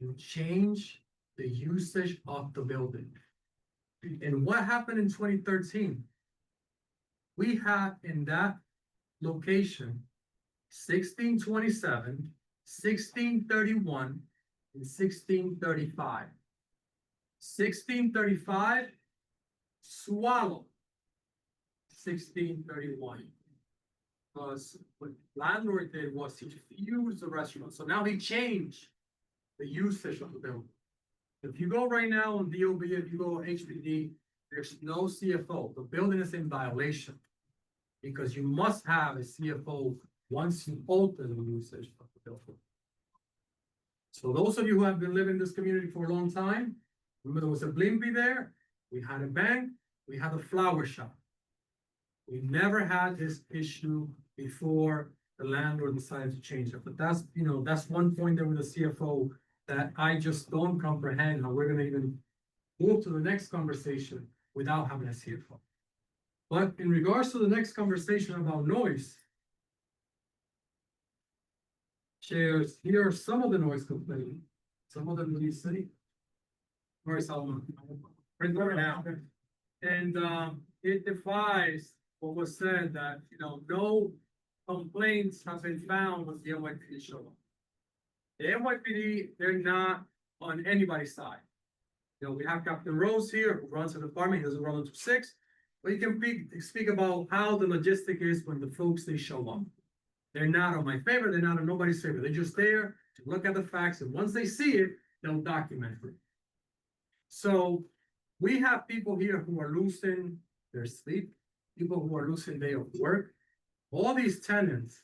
you change the usage of the building. And what happened in 2013? We have in that location 1627, 1631, and 1635. 1635 swallowed 1631. Because what landlord did was he fused the restaurant. So now he changed the usage of the building. If you go right now on DOB, if you go on HPD, there's no CFO. The building is in violation. Because you must have a CFO once you open the usage of the building. So those of you who have been living in this community for a long time, remember there was a Blimpie there, we had a bank, we had a flower shop. We never had this issue before the landlord decided to change it. But that's, that's one point there with the CFO that I just don't comprehend how we're gonna even move to the next conversation without having a CFO. But in regards to the next conversation about noise, chairs, here are some of the noise complaints. Some of them in the city. Where's Salman? Bring them now. And it defies what was said that, no complaints have been found with the NYPD show. The NYPD, they're not on anybody's side. We have Captain Rose here who runs the department, he doesn't run into 6. But you can speak about how the logistic is when the folks, they show up. They're not on my favor, they're not on nobody's favor. They're just there to look at the facts, and once they see it, they'll document it. So we have people here who are losing their sleep, people who are losing day of work. All these tenants,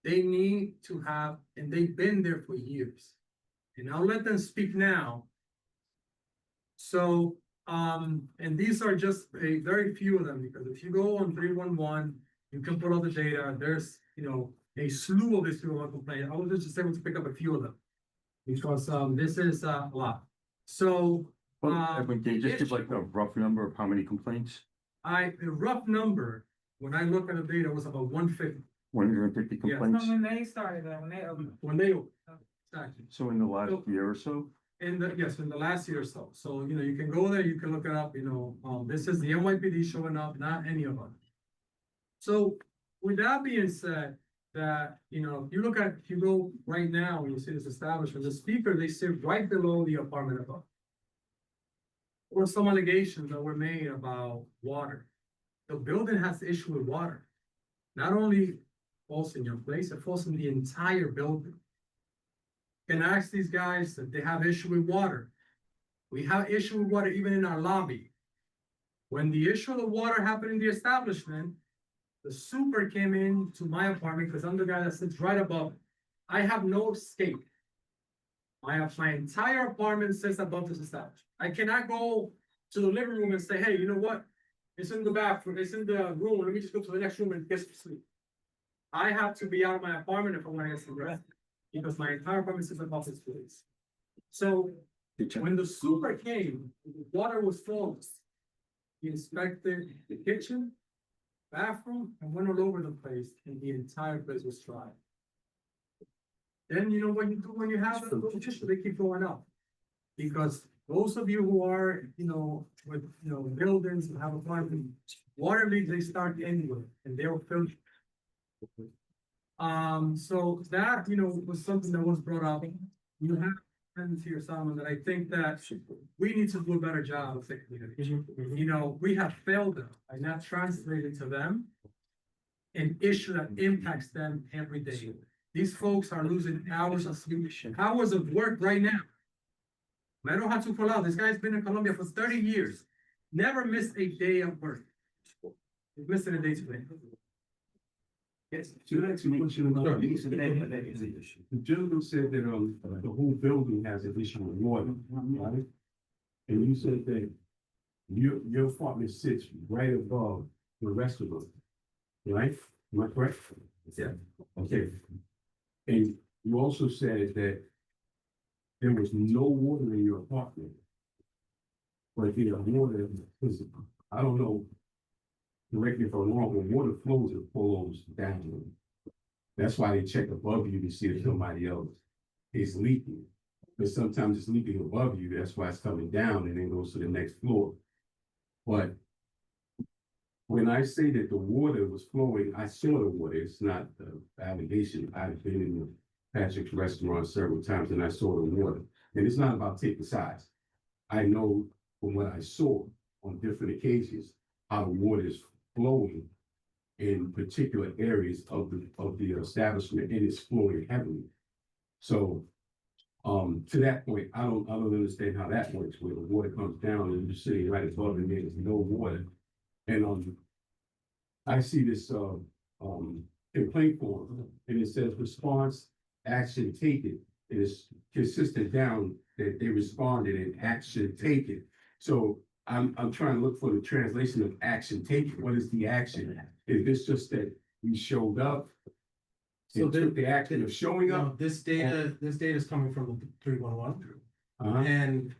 they need to have, and they've been there for years. And I'll let them speak now. So, and these are just a very few of them, because if you go on 311, you can put all the data. There's, a slew of these people who complain. I was just able to pick up a few of them because this is a lot. So, Edwin, can you just give like a rough number of how many complaints? the rough number, when I look at the data, was about 150. 150 Yeah. complaints? When they started, when they opened. Exactly. So in the last year or so? In the last year or so. So, you can go there, you can look it up, this is the NYPD showing up, not any of us. So with that being said, that, if you go right now and you see this establishment, the speaker, they sit right below the apartment above. Or some allegations that were made about water. The building has the issue with water. Not only falls in your place, it falls in the entire building. can ask these guys if they have issue with water. We have issue with water even in our lobby. When the issue of water happened in the establishment, the super came in to my apartment because I'm the guy that sits right above it. I have no escape. My entire apartment sits above this establishment. I cannot go to the living room and say, hey, you know what? It's in the bathroom, it's in the room, let me just go to the next room and get some sleep. I have to be out of my apartment if I want to get some rest, because my entire apartment sits above this place. So when the super came, the water was full. He inspected the kitchen, bathroom, and went all over the place, and the entire place was dry. Then you know what you do when you have a little tissue, they keep going up. Because those of you who are, with, buildings and have apartments, water leaks, they start anywhere, and they will fill. So that, was something that was brought up. You have friends here, Solomon, that I think that we need to do a better job of fixing it. We have failed them by not translating to them an issue that impacts them every day. These folks are losing hours of sleep, hours of work right now. Mero Hatsukolau, this guy's been in Colombia for 30 years, never missed a day of work. He's missing a day today. Yes, to ask you a question about these, the gentleman said that, the whole building has an issue with water, right? And you said that your apartment sits right above the restaurant, right? Am I correct? Yeah. Okay. And you also said that there was no water in your apartment. But the water, because I don't know, correct me if I'm wrong, but water flows and flows down. That's why they check above you to see if somebody else is leaking. But sometimes it's leaking above you, that's why it's coming down and then goes to the next floor. But when I say that the water was flowing, I saw the water. It's not the allegation. I've been in the Patrick's restaurant several times and I saw the water. And it's not about taking sides. I know from what I saw on different occasions, how the water is flowing in particular areas of the establishment, and it's flowing heavily. So to that point, I don't understand how that works, where the water comes down and you're sitting right above and there's no water. And I see this complaint form, and it says response action taken. It is consistent down that they responded and action taken. So I'm trying to look for the translation of action taken. What is the action? Is this just that we showed up? So Took the action of showing up? This data is coming from the 311. And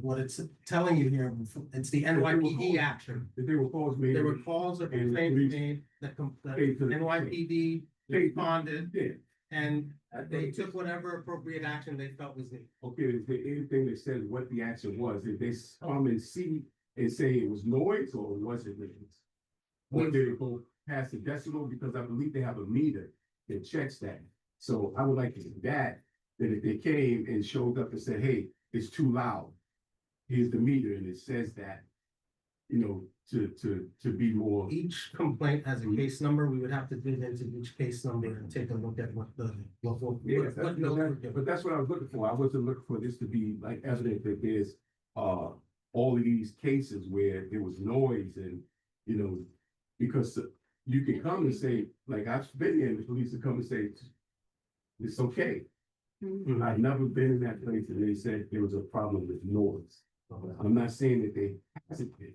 what it's telling you here, it's the NYPD action. That there were calls made. There were calls or complaints made that NYPD responded, and they took whatever appropriate action they felt was needed. Okay, is there anything that says what the action was? Did they come and see and say it was noise, or was it noise? Or did it go past the decibel? Because I believe they have a meter that checks that. So I would like to see that if they came and showed up and said, hey, it's too loud. Here's the meter, and it says that, to be more. Each complaint has a case number. We would have to dig into each case number and take a look at what notes were given. But that's what I was looking for. I wasn't looking for this to be like evident that there's all of these cases where there was noise and, because you can come and say, like I've been there, and the police will come and say, it's okay. I've never been in that place and they said there was a problem with noise. I'm not saying that they hasn't been.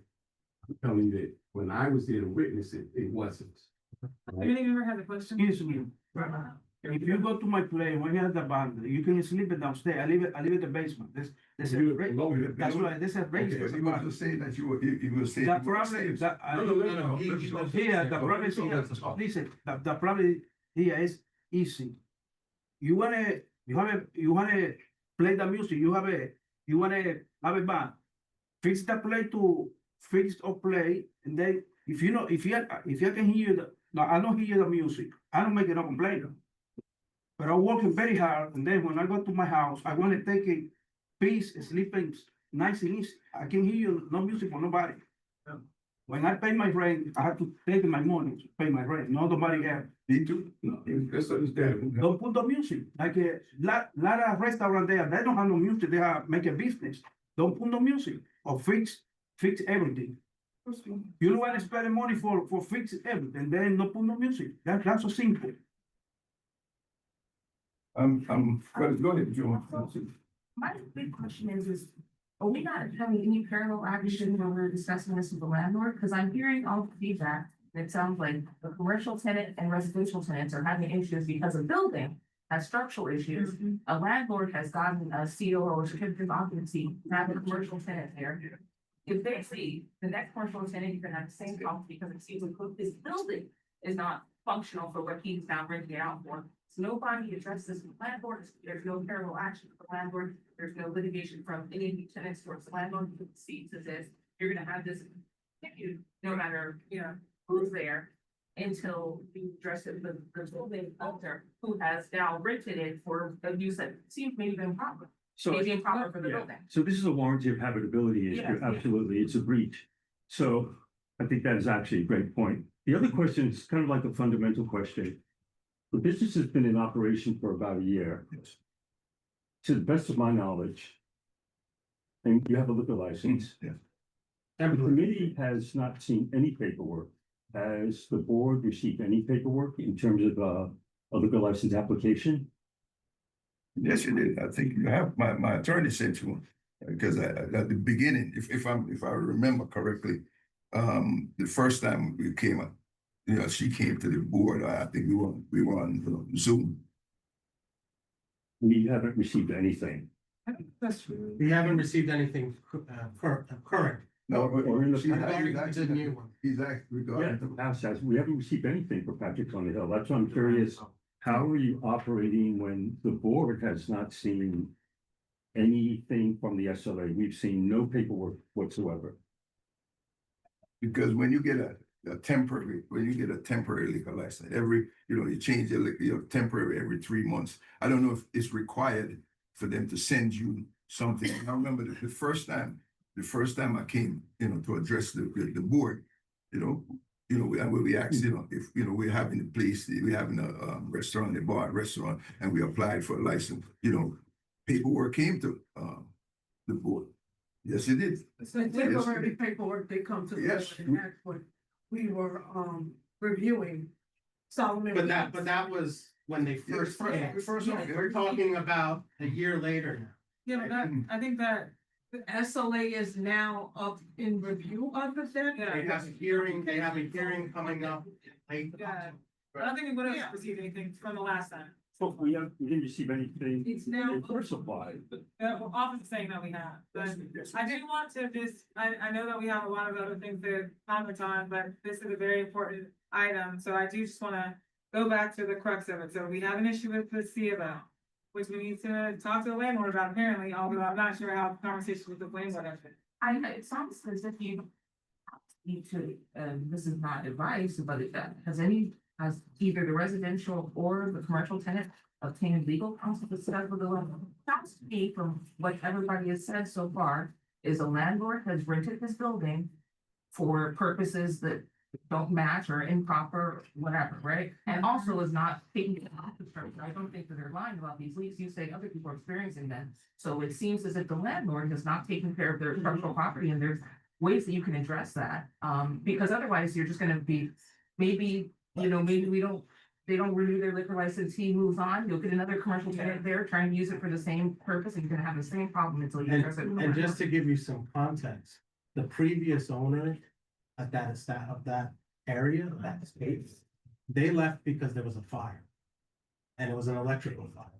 I'm telling you that when I was there to witness it, it wasn't. Any member has a question? Excuse me. If you go to my place, when you have the band, you can sleep it downstairs. I live in the basement. That's why this is raised. Okay, you were just saying that you were saying. The problem that here, the problem is here. Listen, the problem here is easy. You wanna play the music. You wanna have a band. Fix the play to fix or play, and then if I can hear I don't hear the music. I don't make it a complaint. But I'm working very hard, and then when I go to my house, I want to take a peace, sleeping nice and easy. I can hear no music for nobody. When I pay my rent, I have to take my money to pay my rent, not nobody else. Me too. No, that's understandable. Don't put the music, like a lot of restaurant there, they don't have no music, they are make a business. Don't put no music or fix everything. You don't want to spend money for fix everything, then no put no music. That's so simple. Go ahead, Joe. My big question is, are we not having any parallel action when we're discussing this with the landlord? Because I'm hearing all the feedback. It sounds like the commercial tenant and residential tenants are having issues because a building has structural issues. A landlord has gotten a CO or certificate of occupancy, to have a commercial tenant there. If they see the next commercial tenant, you're gonna have the same problem because it seems like this building is not functional for what he's now renting it out for. So nobody addresses this with landlords. There's no parallel action with the landlord. There's no litigation from any of the tenants towards the landlord who sees as if you're gonna have this continue, no matter, who's there, until you address it with the building owner who has now rented it for a use that seems maybe improper. So, Maybe improper for the yeah, building. so this is a warranty of habitability issue, Yes, yes. absolutely, it's a breach. So I think that is actually a great point. The other question is kind of like a fundamental question. The business has been in operation for about a year. To the best of my knowledge, and you have a liquor license. Yeah. And the committee has not seen any paperwork. Has the board received any paperwork in terms of a liquor license application? Yes, you did. I think you have, my attorney sent you one, because at the beginning, if I remember correctly, the first time we came up, she came to the board, I think we were on Zoom. We haven't received anything. We haven't received anything current. No, Or in the she's past. actually the new one. He's actually Yeah, regarding. the house has, we haven't received anything for Patrick's on the Hill. That's why I'm curious. How are you operating when the board has not seen anything from the SLA? We've seen no paperwork whatsoever. Because when you get a temporary liquor license, you change your temporary every 3 months. I don't know if it's required for them to send you something. I remember the first time I came, to address the board, we asked, if, we're having a place, we're having a restaurant, a bar, restaurant, and we applied for a license, paperwork came to, the board. Yes, it did. So temporary paperwork, they come to Yes. us and that's what we were reviewing. Solomon. But that was when they first came. We're talking about a year later now. Yeah, but I think that The SLA is now up in review of the debt. They have a hearing coming up. Yeah. I don't think we would have received anything from the last time. But we didn't receive anything It's now- in first supply. Office is saying that we have, but I do want to I know that we have a lot of other things to comment on, but this is a very important item, so I do just wanna go back to the crux of it. So we have an issue with the C of O, which we need to talk to the landlord about apparently, although I'm not sure how the conversation with the landlord has been. I know, it sounds as if you need to, this is not advice, but has either the residential or the commercial tenant obtained legal counsel to discuss with the landlord? Sounds to me from what everybody has said so far, is a landlord has rented this building for purposes that don't match or improper, whatever, right? And also is not taking it off the structure. I don't think that they're lying about these leaks. You say other people are experiencing them. So it seems as if the landlord has not taken care of their structural property, and there's ways that you can address that. Because otherwise you're just gonna be, maybe they don't renew their liquor license, he moves on, you'll get another commercial tenant there trying to use it for the same purpose, and you're gonna have the same problem until you address it. And just to give you some context, the previous owner of that area, of that space, they left because there was a fire. And it was an electrical fire.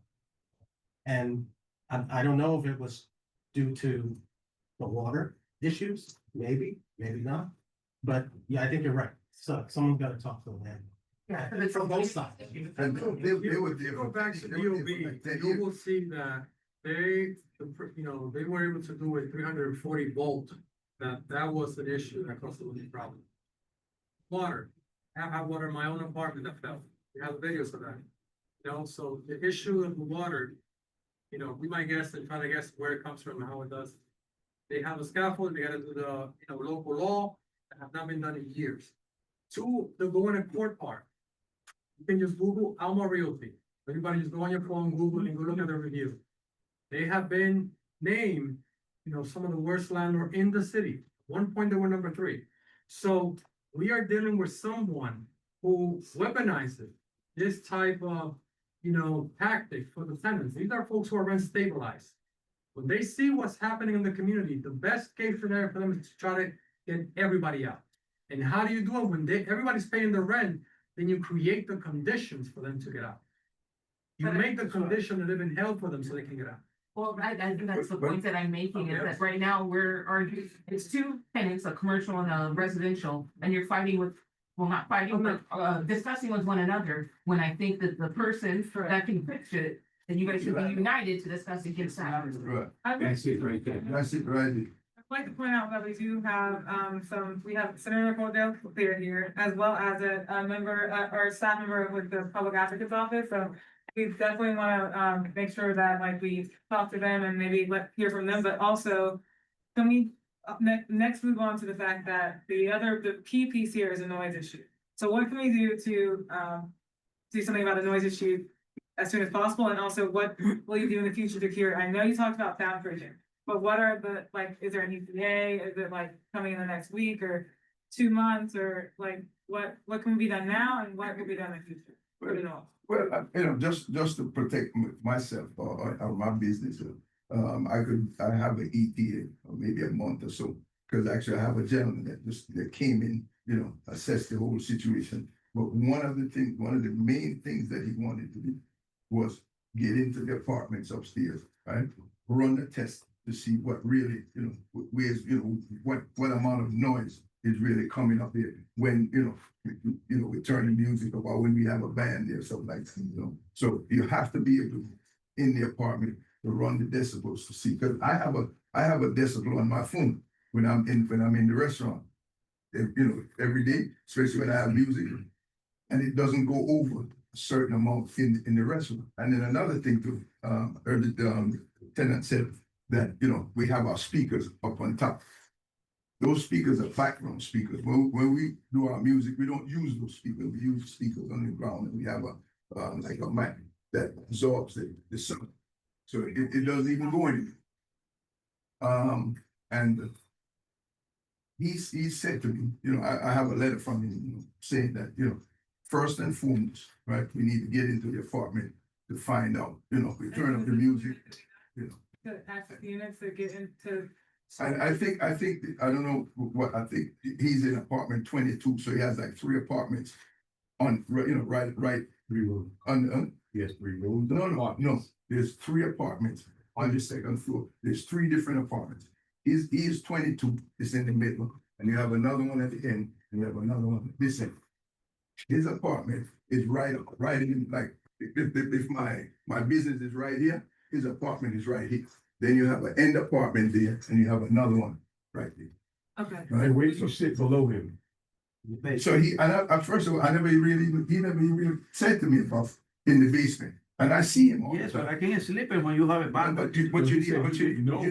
And I don't know if it was due to the water issues, maybe not. But yeah, I think you're right. So someone's gotta talk to the landlord. Yeah, because it's From both sides. And they were Go back to DOB, you will see that they were able to do a 340 volt. That was an issue that caused a little problem. Water, I have water in my own apartment that fell. We have videos of that. So the issue of the water, we might guess and try to guess where it comes from and how it does. They have a scaffold, they gotta do the, local law, that have not been done in years. Two, the going to court part. You can just Google Alma Realty. Everybody just go on your phone, Google and go look at the review. They have been named, some of the worst landlord in the city. At one point they were number 3. So we are dealing with someone who weaponizes this type of, tactic for the tenants. These are folks who are rent stabilized. When they see what's happening in the community, the best case scenario for them is to try to get everybody out. And how do you do it when everybody's paying the rent? Then you create the conditions for them to get out. You make the condition to live in hell for them so they can get out. Well, I think that's the point that I'm making, is that right now we're arguing, it's 2 tenants, a commercial and a residential, and you're fighting with, well, not fighting, but discussing with one another, when I think that the person that can fix it, then you guys should be united to discuss against that. Right. That's it right there. That's it right there. I'd like to point out that we do have, we have Senator Cordell Clear here, as well as a member, or a staff member with the Public Advocate's Office, so we definitely wanna, make sure that like we talk to them and maybe hear from them, but also, can we, next move on to the fact that the key piece here is a noise issue. So what can we do to, do something about the noise issue as soon as possible, and also what will you do in the future to cure it? I know you talked about sound proofing, but what are the, is there an EPA, is it like coming in the next week or 2 months, or like, what can be done now and what will be done in the future? Well, just to protect myself or my business, I have an ETA, or maybe a month or so, because actually I have a gentleman that came in, assessed the whole situation. But one of the main things that he wanted to do was get into the apartments upstairs, right? Run the test to see what really, where's, what amount of noise is really coming up there when, we turn the music up, or when we have a band there, something like that, So you have to be able to, in the apartment, to run the decibels to see, because I have a decibel on my phone when I'm in the restaurant. Every day, especially when I have music, and it doesn't go over a certain amount in the restaurant. And then another thing too, the tenant said that, we have our speakers up on top. Those speakers are background speakers. When we do our music, we don't use those speakers. We use speakers on the ground, and we have like a mat that absorbs the sound. So it doesn't even go anywhere. And he said to me, I have a letter from him, saying that, first and foremost, right, we need to get into the apartment to find out, we turn up the music, To access units to get into. I think, I don't know what, I think he's in apartment 22, so he has like 3 apartments on, right. 3 rooms. Yes, 3 rooms. No, there's 3 apartments on the 2nd floor. There's 3 different apartments. He is 22, it's in the middle, and you have another one at the end, and you have another one at this end. His apartment is right in, like, if my business is right here, his apartment is right here. Then you have an end apartment there, and you have another one right there. Okay. Right, And where does you sit below him? So first of all, he never really said to me about in the basement, and I see him all Yes, the but time. I can't sleep when you have a band. But you didn't know.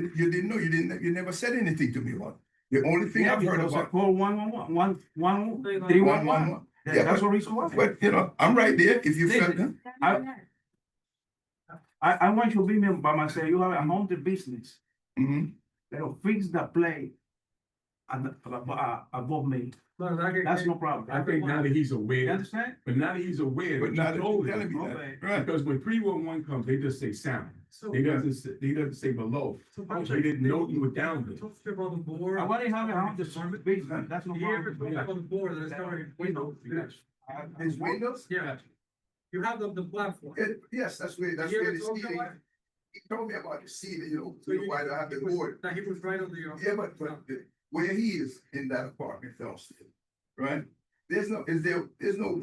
You never said anything to me about it. The only thing Yeah, I've heard because I about. call 311. Yeah, That's the reason why. But I'm right there. If you felt Listen, I want you to be me by myself. You have a haunted business. They'll fix the play above me. That's no problem. I think now that he's aware. You understand? But now that he's aware. But now that told you're him, telling me Okay. that, right? Because when 311 comes, they just say sound. They doesn't say below. So he didn't know you were down there. Talk about the board. I want to have a haunted business. That's no You ever problem. talk about the board that is covering windows? His windows? Yeah. You have the platform. Yes, that's where the ceiling. He told me about the ceiling, why I have the board. That he was right under your. Yeah, but where he is in that apartment downstairs, right? There's no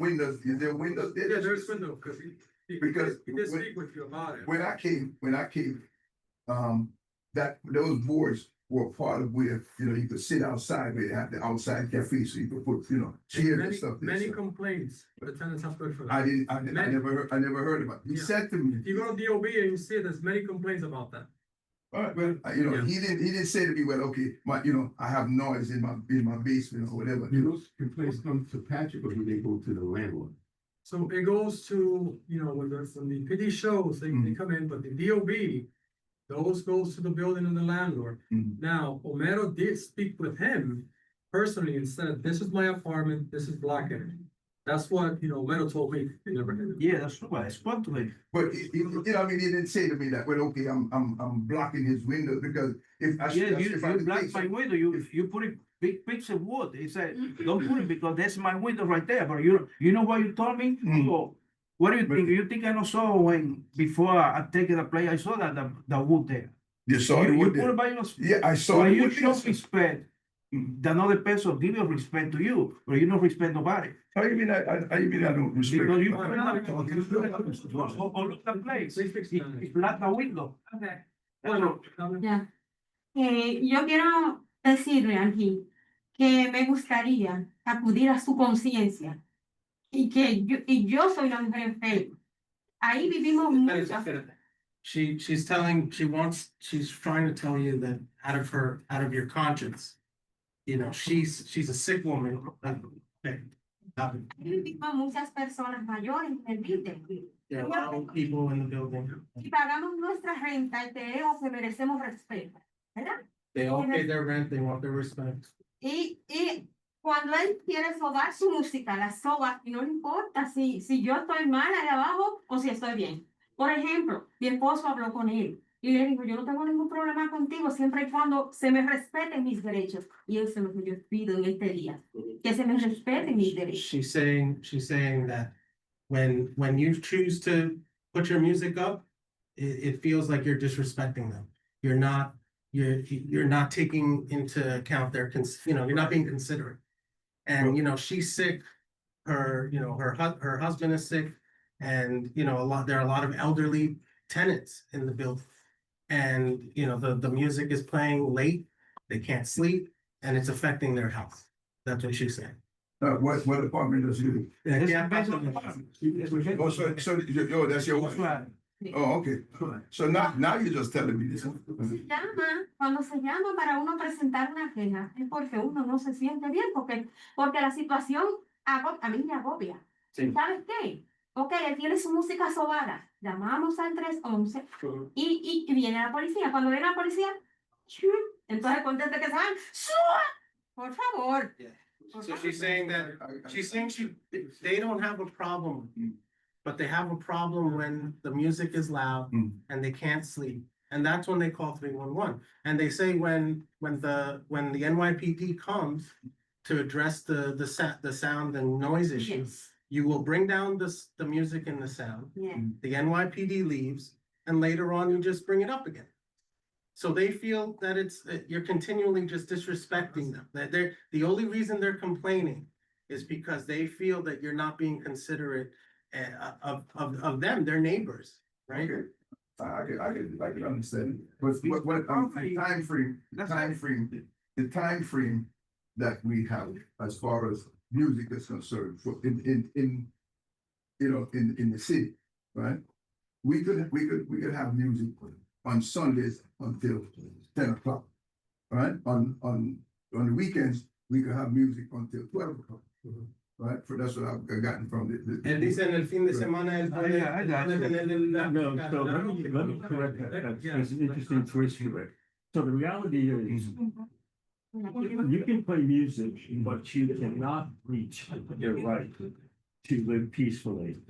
windows. Is there windows there? Yeah, there's window, because he did speak with you about it. When I came, that those boards were part of where, you could sit outside, where you have the outside cafe, so you could put, chairs and stuff. there. Many So complaints, the tenants have good for that. I never heard about it. He said to me. If you go to DOB and you see it, there's many complaints about that. All right, well, he didn't say to me, well, okay, I have noise in my basement or whatever. Do those complaints come to Patrick or do they go to the landlord? So it goes to, when the PD shows, they come in, but the DOB, those goes to the building and the landlord. Now, Homero did speak with him personally and said, this is my apartment, this is black energy. That's what, Homero told me. Yeah, that's what I spoke to him. But he didn't say to me that, well, okay, I'm blocking his window because if I Yeah, if I you could block take my some- window, you put a big piece of wood. He said, don't put it because that's my window right there. But you know what you told me? So, what do you think? You think I don't saw when before I take the play, I saw that the wood there. You saw the You wood put there? it by your Yeah, I saw when the you wood show there. respect, the another person give your respect to you, but you don't respect nobody. How you mean I don't respect? Because you put look the place. It's black the window. Okay. Ya. Yo quiero decirle aquí que me gustaría acudir a su conciencia y yo soy la mujer enferma. Ahí vivimos muchas. She's trying to tell you that out of your conscience, she's a sick woman. Ahí vivimos muchas personas mayores en el building. There are a lot of people in the building. Y pagamos nuestra renta y creemos que merecemos respeto, ¿verdad? They all pay their rent, they want their respect. Y cuando él quiere sobar su música, la soba, y no le importa si yo estoy mal allá abajo o si estoy bien. Por ejemplo, mi esposo habló con él y le dijo, yo no tengo ningún problema contigo siempre y cuando se me respeten mis derechos. Y eso es lo que yo pido en este día, que se me respeten mis derechos. She's saying that when you choose to put your music up, it feels like you're disrespecting them. You're not taking into account you're not being considerate. And she's sick, her husband is sick, and there are a lot of elderly tenants in the building. And the music is playing late, they can't sleep, and it's affecting their health. That's what she's saying. What apartment does you? Oh, so that's your wife? Oh, okay. So now you're just telling me this. Cuando se llama para uno presentar una queja, es porque uno no se siente bien, porque la situación a mí me agobia. Sí. ¿Sabes qué? Ok, él tiene su música sobada. Llamamos al 311 y viene la policía. Cuando viene la policía, entonces contente que se van. Por favor. So she's saying they don't have a problem, but they have a problem when the music is loud and they can't sleep. And that's when they call 311. And they say when the NYPD comes to address the sound and noise issues, you will bring down the music and the sound. Yeah. The NYPD leaves, and later on you just bring it up again. So they feel that you're continually just disrespecting them. That the only reason they're complaining is because they feel that you're not being considerate of them, their neighbors, right? Okay. I can understand. But what the time frame that we have as far as music is concerned in the city, right? We could have music on Sundays until 10 o'clock, right? On the weekends, we could have music until 12 o'clock, right? That's what I've gotten from the. And dicen el fin de semana es No, so let me correct that. There's an interesting twist to it. So the reality is, you can play music, but you cannot reach your right to live peacefully.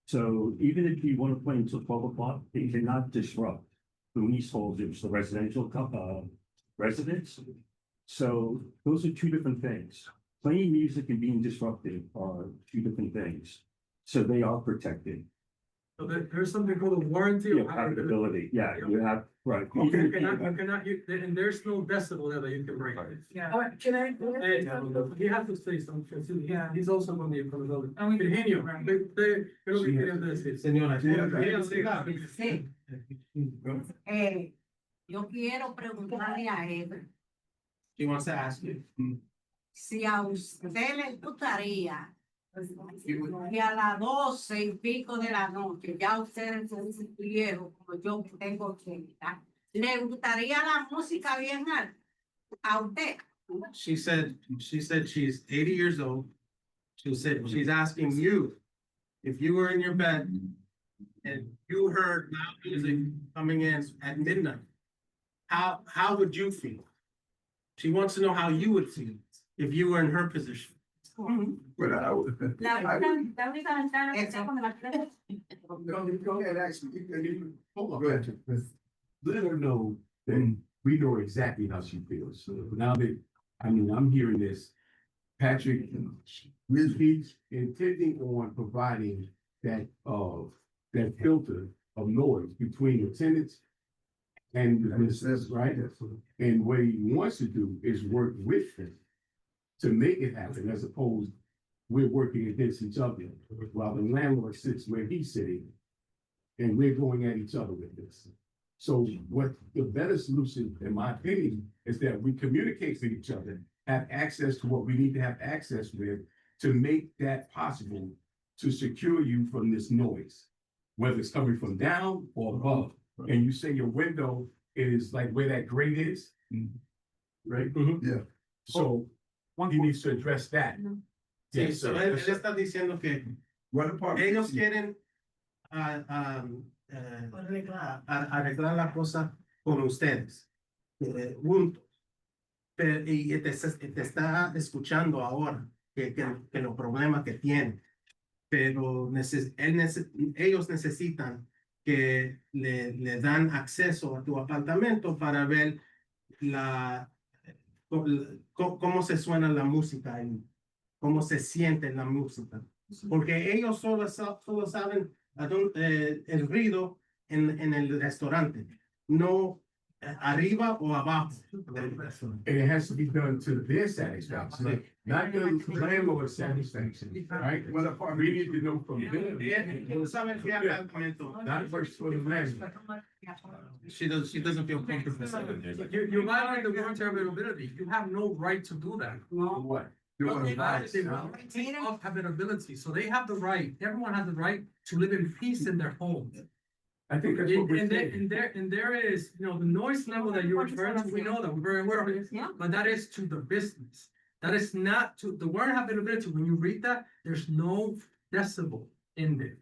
So even if you want to play until 12 o'clock, you cannot disrupt the leaseholders, the residential residents. So those are two different things. Playing music and being disruptive are two different things. So they are protected. So there's something called a warranty. You have habitability. Yeah, you have, right. You cannot, and there's no decibel there that you can break. Yeah. All right, can I? He has to say something too. Yeah, he's also going to be from the building. Virginio, creo que quieren decir. Señora. Sí. Yo quiero preguntarle a él She wants to ask you. si a usted le gustaría que a las 12:00 y pico de la noche, ya ustedes son viejos como yo que tengo 80, ¿Le gustaría la música bien alta? A usted. She said she's 80 years old. She said, she's asking you, if you were in your bed and you heard loud music coming in at midnight, how would you feel? She wants to know how you would feel if you were in her position. Well, I would. La única ventana que está con la Go ahead, actually. Hold on. Go ahead. Let her know that we know exactly how she feels. So now that, I mean, I'm hearing this, Patrick, he's intending on providing that, that filter of noise between the tenants and the business, right? And what he wants to do is work with them to make it happen, as opposed we're working against each other while the landlord sits where he's sitting and we're going at each other with this. So what the better solution, in my opinion, is that we communicate with each other, have access to what we need to have access with to make that possible, to secure you from this noise, whether it's coming from down or above. And you say your window is like where that grate is, right? Yeah. So he needs to address that. Sí, Yes, so sir. él está diciendo que ellos quieren arreglar la cosa con ustedes, juntos. Y te está escuchando ahora que los problemas que tienen. Pero ellos necesitan que le dan acceso a tu apartamento para ver cómo se suena la música ahí, cómo se siente la música. Porque ellos solo saben el ruido en el restaurante, no arriba o abajo. And it has to be done to their satisfaction, not the landlord's satisfaction, right? We need to know from them. Not first for the landlord. She doesn't feel comfortable. You violate the warranty availability. You have no right to do that. What? Well, they violate the warranty of habitability. So they have the right, everyone has the right to live in peace in their home. I think that's what we're saying. And there is, you know, the noise level that you're referring to, we know that, we're very aware of it. But that is to the business. That is not to the word habitability. When you read that, there's no decibel in there.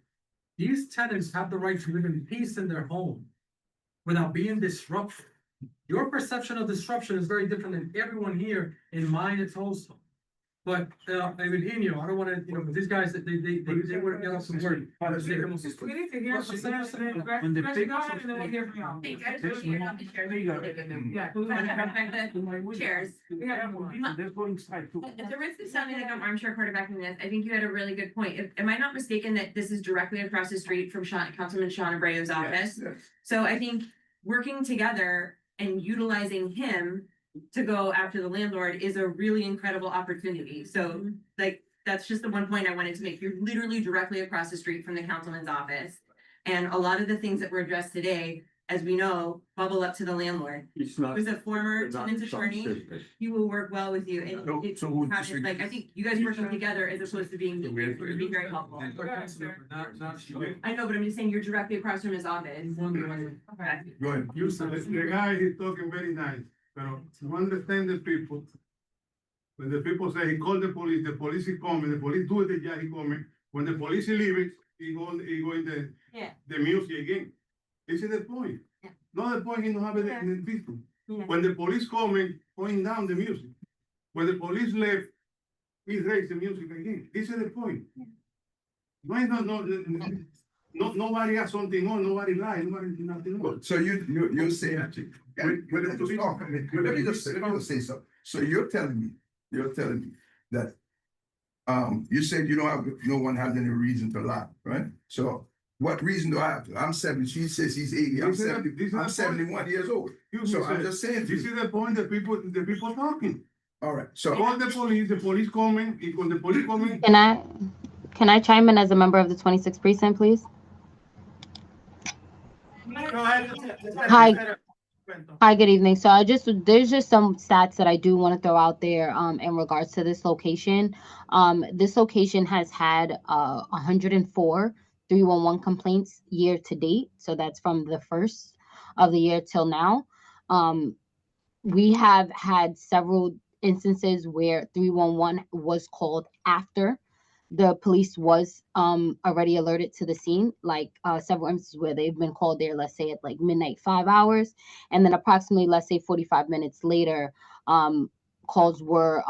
These tenants have the right to live in peace in their home without being disrupted. Your perception of disruption is very different than everyone here in mine. It's also. But, Eugenio, I don't wanna, you know, these guys, they wanna get off some word. We need to hear from Senator, When the go big- ahead and then we'll hear from y'all. Chairs. They're going inside too. At the risk of sounding like I'm armchair quarterbacking this, I think you had a really good point. Am I not mistaken that this is directly across the street from Councilman Sean Abreu's office? Yes. So I think working together and utilizing him to go after the landlord is a really incredible opportunity. So like, that's just the one point I wanted to make. You're literally directly across the street from the councilman's office. And a lot of the things that were addressed today, as we know, bubble up to the landlord. It's not. Who's a former it's not tenant's Sean's attorney. business. He will work well with you and So- it's so who like, disagrees? I think you guys working together as opposed to being, would be very helpful. I know, but I'm just saying you're directly across from his office. Okay. Go ahead. You said it. The guy is talking very nice, but you understand the people. When the people say he called the police is coming, the police do it, yeah, he coming. When the police is leaving, he go in Yeah. the music again. This is the point. Yeah. Not the point he don't have it Yeah. in the people. Yeah. When the police coming, going down the music. When the police left, he raised the music again. This is the point. Yeah. Why nobody has something on, nobody lie, nobody nothing on. So you're saying, let me just say something. So you're telling me that you said you don't have, no one has any reason to lie, right? So what reason do I have to? I'm 70, she says she's 80, I'm 70, I'm 71 years old. So I'm just saying. This is the point that people talking. All right, so. Call the police coming, and when the police coming. Can I chime in as a member of the 26th precinct, please? Hi. Hi, good evening. So there's just some stats that I do want to throw out there in regards to this location. This location has had 104 311 complaints year to date. So that's from the 1st of the year till now. We have had several instances where 311 was called after the police was already alerted to the scene, like several instances where they've been called there, let's say at like midnight, 5 hours, and then approximately, let's say 45 minutes later, calls were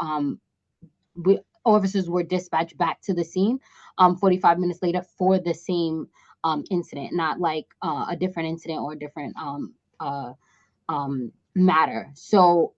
officers were dispatched back to the scene 45 minutes later for the same incident, not like a different incident or a different matter. So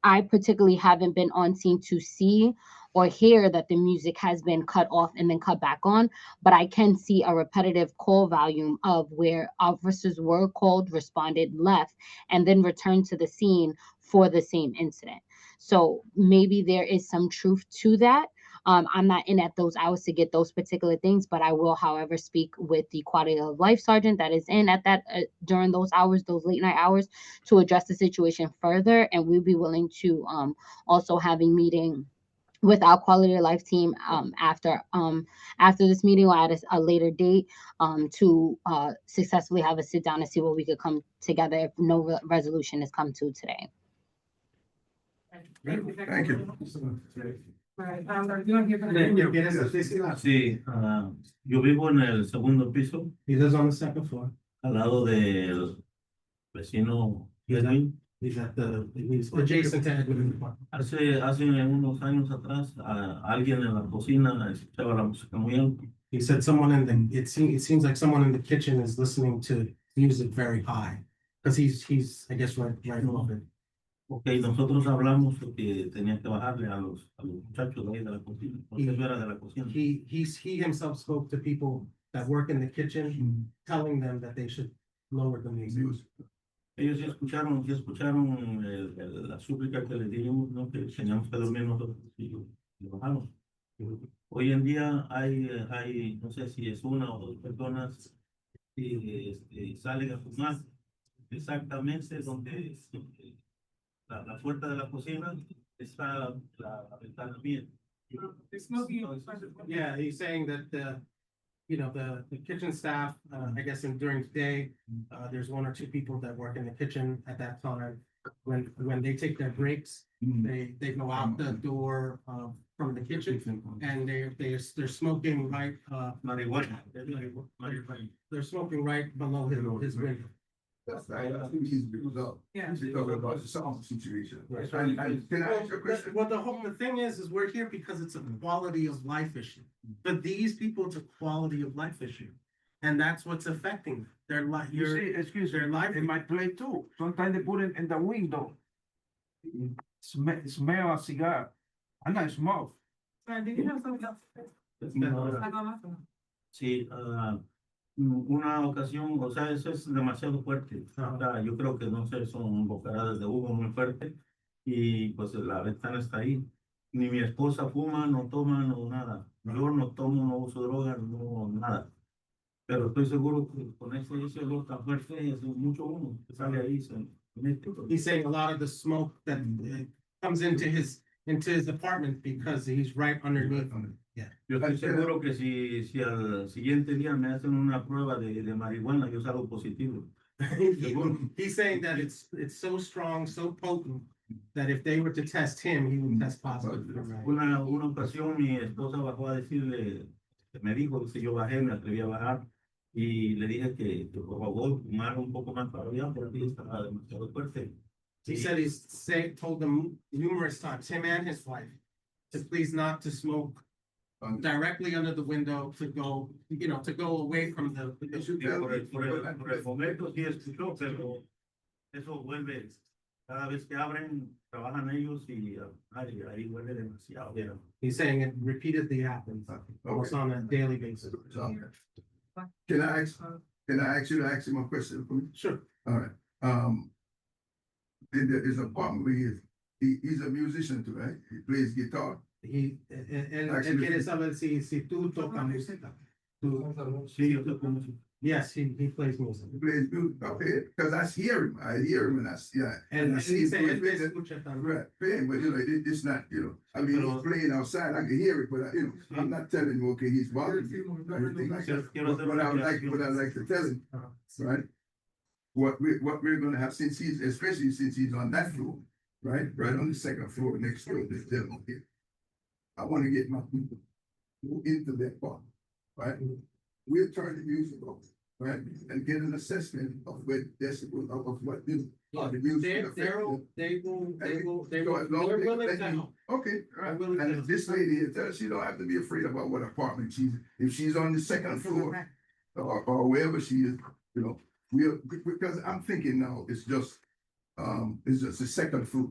I particularly haven't been on scene to see or hear that the music has been cut off and then cut back on, but I can see a repetitive call volume of where officers were called, responded, left, and then returned to the scene for the same incident. So maybe there is some truth to that. I'm not in at those hours to get those particular things, but I will, however, speak with the quality of life sergeant that is in at that during those hours, those late night hours, to address the situation further. And we'll be willing to also have a meeting with our quality of life team after this meeting or at a later date to successfully have a sit down and see what we could come together if no resolution is come to today. Thank you. Right, you want to hear Sí, yo vivo en el segundo piso. He lives on the second floor. Al lado del vecino Edwin. He's adjacent to Edwin. Hace unos años atrás, alguien en la cocina escuchaba la música muy alto. He said someone it seems like someone in the kitchen is listening to music very high. Because he's I guess right off it. Okay, nosotros hablamos que tenía que bajarle a los muchachos de ahí de la cocina, porque eso era de la cocina. He himself spoke to people that work in the kitchen, telling them that they should lower the music. Ellos sí escucharon la súplica que les dijimos, ¿no? Que teníamos que dormir nosotros y lo bajamos. Hoy en día hay, no sé si es una o dos personas que salen a fumar exactamente donde la puerta de la cocina está la ventana mía. Yeah, he's saying that the kitchen staff, I guess during the day, there's one or two people that work in the kitchen at that time. When they take their breaks, they go out the door from the kitchen and they're smoking right they're smoking right below his window. That's right. I think he's because of about the sound situation. Right. And can I ask you a question? Well, the thing is we're here because it's a quality of life issue. For these people, it's a quality of life issue. And that's what's affecting their life. You see, excuse me, in my place too. Sometimes they put it in the window. Smell a cigar. And I smoke. Did you have something else? Sí, una ocasión, o sea, eso es demasiado fuerte. O sea, yo creo que no sé, son bocaradas de humo muy fuerte y pues la ventana está ahí. Ni mi esposa fuma, no toma, no nada. Yo no tomo, no uso drogas, no nada. Pero estoy seguro que con ese olor tan fuerte es mucho humo que sale ahí. He's saying a lot of the smoke that comes into his apartment because he's right underneath. Yeah. Yo estoy seguro que si al siguiente día me hacen una prueba de marihuana, yo salgo positivo. He's saying that it's so strong, so potent, that if they were to test him, he would test positive. Una ocasión mi esposa bajó a decirle, me dijo que si yo bajé, me atreví a bajar y le dije que por favor fumara un poco más para allá porque estaba demasiado fuerte. He said told them numerous times, him and his wife, to please not to smoke directly under the window, to go away from the. Por el momento sí escuchó, pero eso vuelve. Cada vez que abren, trabajan ellos y ahí huele demasiado. He's saying it repeatedly happens, almost on a daily basis. Can I ask you to ask him a question for me? Sure. All right. In his apartment, he's a musician too, right? He plays guitar. Él quiere saber si tú tocas música. Sí, yo toco música. Yes, he plays music. He plays music, okay, because I hear him and I see, And I see he him said, playing, but it's not, I mean, he's playing outside, I can hear it, but I'm not telling him, okay, he's bothering me, or anything like that. What I would like to tell him, right? what we're gonna have, since especially since he's on that floor, right on the second floor next door, this demo here. I wanna get my people into that part, right? We'll turn the music off, right? And get an assessment of what decibel, of what the music affected. They're willing to help. Okay, all right. And this lady, she don't have to be afraid about what apartment if she's on the second floor or wherever she is, you know, because I'm thinking now it's just the second floor,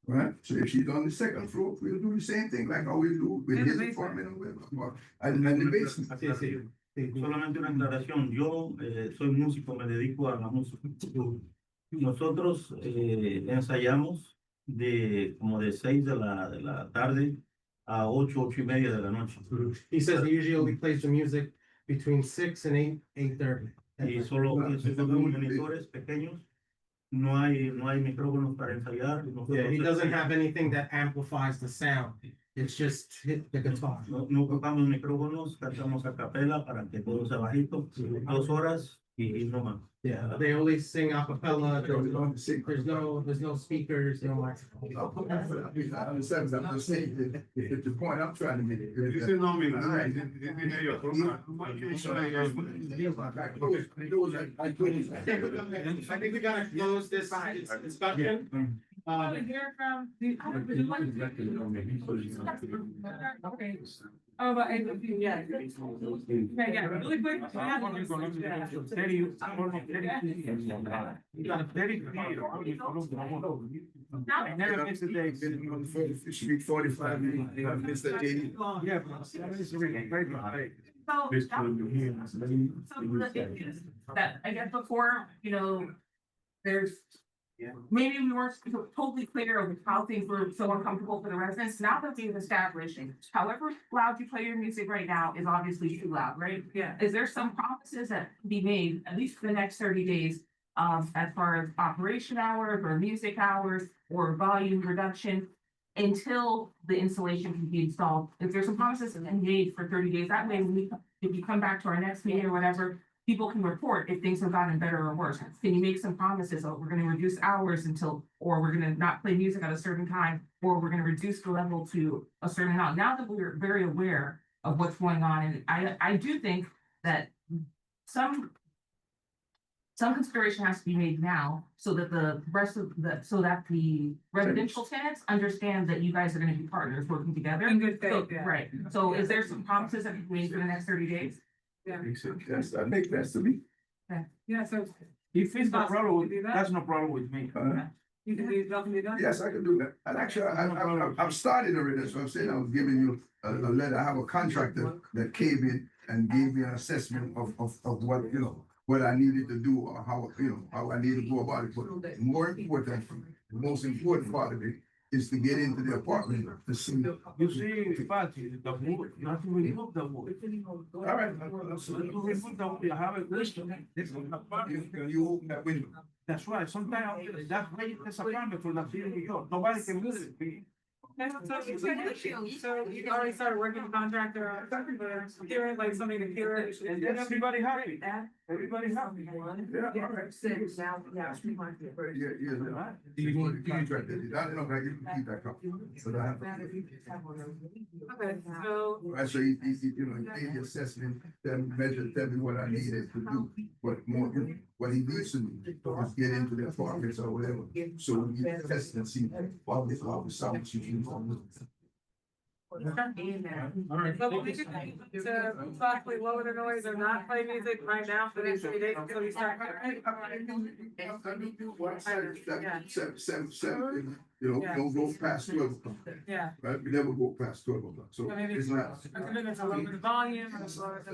right? So if she's on the second floor, we'll do the same thing like how we do with his apartment or whatever, and the basement. Sí, solamente una aclaración. Yo soy músico, me dedico a la música. Nosotros ensayamos como de 6 de la tarde a 8:30 de la noche. He says he usually only plays the music between 6 and 8:30. Y solo con monitores pequeños. No hay micrófonos para ensayar. Yeah, he doesn't have anything that amplifies the sound. It's just hit the guitar. No ocupamos micrófonos, cantamos a capela para que todo sea bajito. 2 horas y no más. Yeah, they only sing a cappella. There's no speakers, no microphone. I understand, I'm just saying, if the point I'm trying to make. This is not me. I think we gotta close this discussion. Hear from okay. Oh, but yeah. Okay, yeah, really quick. I never miss a day. It should be 45 minutes. I missed that day. Yeah, but that is really great. That I guess before, there's maybe we weren't totally clear of how things were so uncomfortable for the residents. Now that we've established, however loud you play your music right now is obviously too loud, right? Yeah. Is there some promises that can be made, at least for the next 30 days, as far as operation hours or music hours or volume reduction until the installation can be installed? If there's some promises that can be made for 30 days, that way if you come back to our next meeting or whatever, people can report if things have gotten better or worse. Can you make some promises? Oh, we're gonna reduce hours or we're gonna not play music at a certain time, or we're gonna reduce the level to a certain amount. Now that we're very aware of what's going on, and I do think that some consideration has to be made now so that the residential tenants understand that you guys are gonna be partners working together. In good faith, So- yeah. Right. So is there some promises that can be made for the next 30 days? Yeah. I make sense to me. Yeah, so If it's no Possible problem, to do that? that's no problem with me. you can do, that can be done? Yes, I can do that. And actually, I've started already, so I'm saying I was giving you a letter. I have a contractor that came in and gave me an assessment of what, what I needed to do or how I need to go about it. But more important, the most important part of it is to get into the apartment to see. You see, Patty, the wood, you have to remove the wood. All right. You have to remove the wood, you have a question. You open that window. That's right, sometimes that's why it's a problem for the city of New York, nobody can move it. So you already started working with contractor, hearing like something to hear it. And then everybody happy, everybody happy. Yeah, all right. Yeah. Do you need contractor? I don't know how you can keep that copy. But I have. Okay, so. Right, so he made the assessment, then measured, tell me what I needed to do, what he needs to do, is get into the apartments or whatever. So we test and see all the sounds you can. So we'll make it to possibly lower the noise or not play music right now for these 3 days until we start. Seven, don't go past 12 o'clock. Yeah. Right, we never go past 12 o'clock, so So maybe it's not. it's a little bit of volume. That's a lot of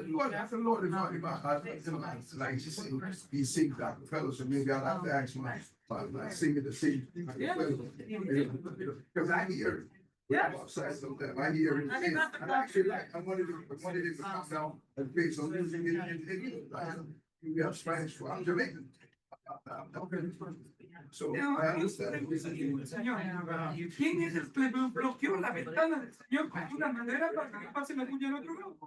volume, like you say, he sings Dr. Fellows, so maybe I'll have to ask my singer to sing. Yeah. Because I hear it. Yeah. I'm outside sometimes, I hear it. I think that's And actually, I wanted it to come down and play some music in you have Spanish for, I'm Jamaican. So I understand. ¿Quién es el que bloqueó la ventana del señor con una manera para que no pase la cuña al otro lado?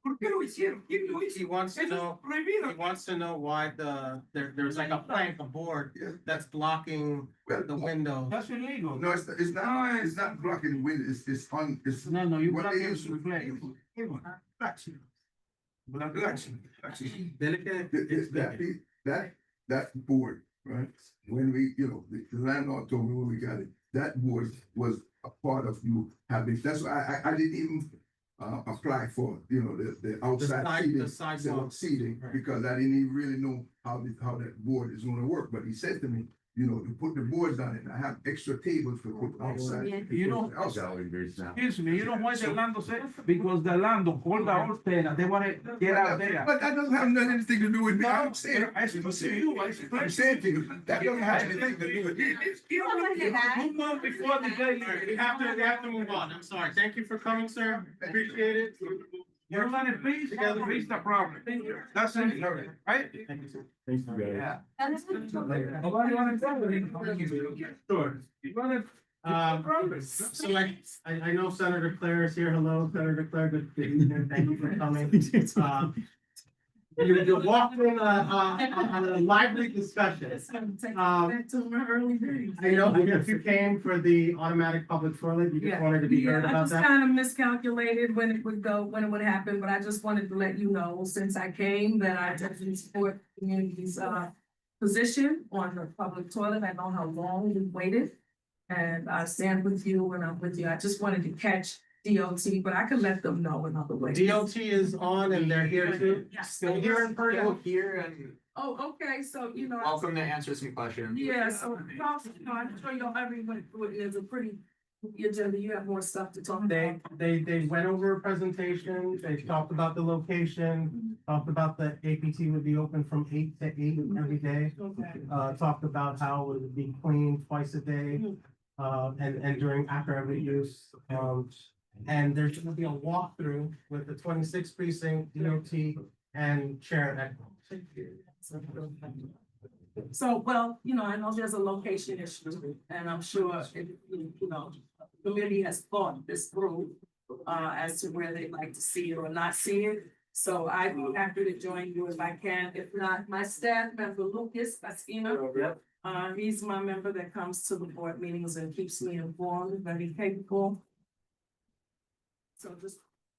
¿Por qué lo hicieron? ¿Quién lo hizo? He wants to Eso es know, prohibido. he wants to know why there's like a plank, a board that's blocking the window. That's illegal. No, it's not blocking the window, it's. No, you what block they it use- with reflect. Relax. Relax. That board, right? When we, the landlord told me when we got it, that board was a part of you having, that's why I didn't even apply for, the outside seating, Right. because I didn't even really know how that board is gonna work, but he said to me, to put the boards on it, I have extra tables to put outside. You know, Outside. excuse me, you know why the landlord said? Because the landlord called the whole tenant, they wanna get out there. But that doesn't have anything to do with me. No, I'm saying, I explain to you, I explain. I'm saying to you, that doesn't have anything to do with me. Move on before the day. We have to move on. I'm sorry. Thank you for coming, sir. Appreciate it. You're gonna please, fix the problem. That's it, right? Thank you, sir. Thanks, Yeah. Nobody wanna tell me. Sure. You wanna. So I know Senator Claire is here. Hello, Senator Claire. Good evening. Thank you for coming. You walked in on a lively discussion. I know if you came for the automatic public toilet, you just wanted to be heard I about just that. kind of miscalculated when it would go, when it would happen, but I just wanted to let you know, since I came, that I definitely support the community's position on the public toilet. I know how long we waited. And I stand with you and I'm with you. I just wanted to catch DOT, but I could let them know in other ways. DOT is on and they're here too. Still here in person. Here and Oh, okay, so, welcome to answer some questions. Yeah, so, I'm sure y'all, everyone, it's a pretty, agenda, you have more stuff to talk about. They went over a presentation, they talked about the location, talked about the APT would be open from 8 to 8 every day. Okay. Talked about how it would be cleaned twice a day, and after every use. And there's gonna be a walkthrough with the 26th precinct, DOT, and Sharon Echo. So, well, I know there's a location issue, and I'm sure, the committee has thought this through, as to where they'd like to see it or not see it. So I'd be happy to join you if I can. If not, my staff member Lucas Pasquino, he's my member that comes to the board meetings and keeps me informed, very capable. So just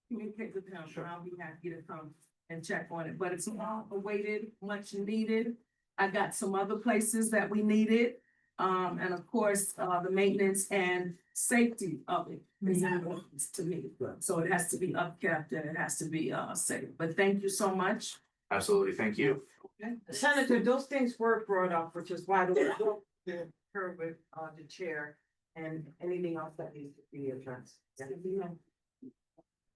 communicate with him, sure. I'll be happy to come and check on it, but it's all awaited, much needed. I got some other places that we needed, and of course, the maintenance and safety of it is important to me. So it has to be upkept and it has to be, safe, but thank you so much. Absolutely, thank you. Senator, those things were brought up, which is why the her with the chair and anything else that needs to be addressed.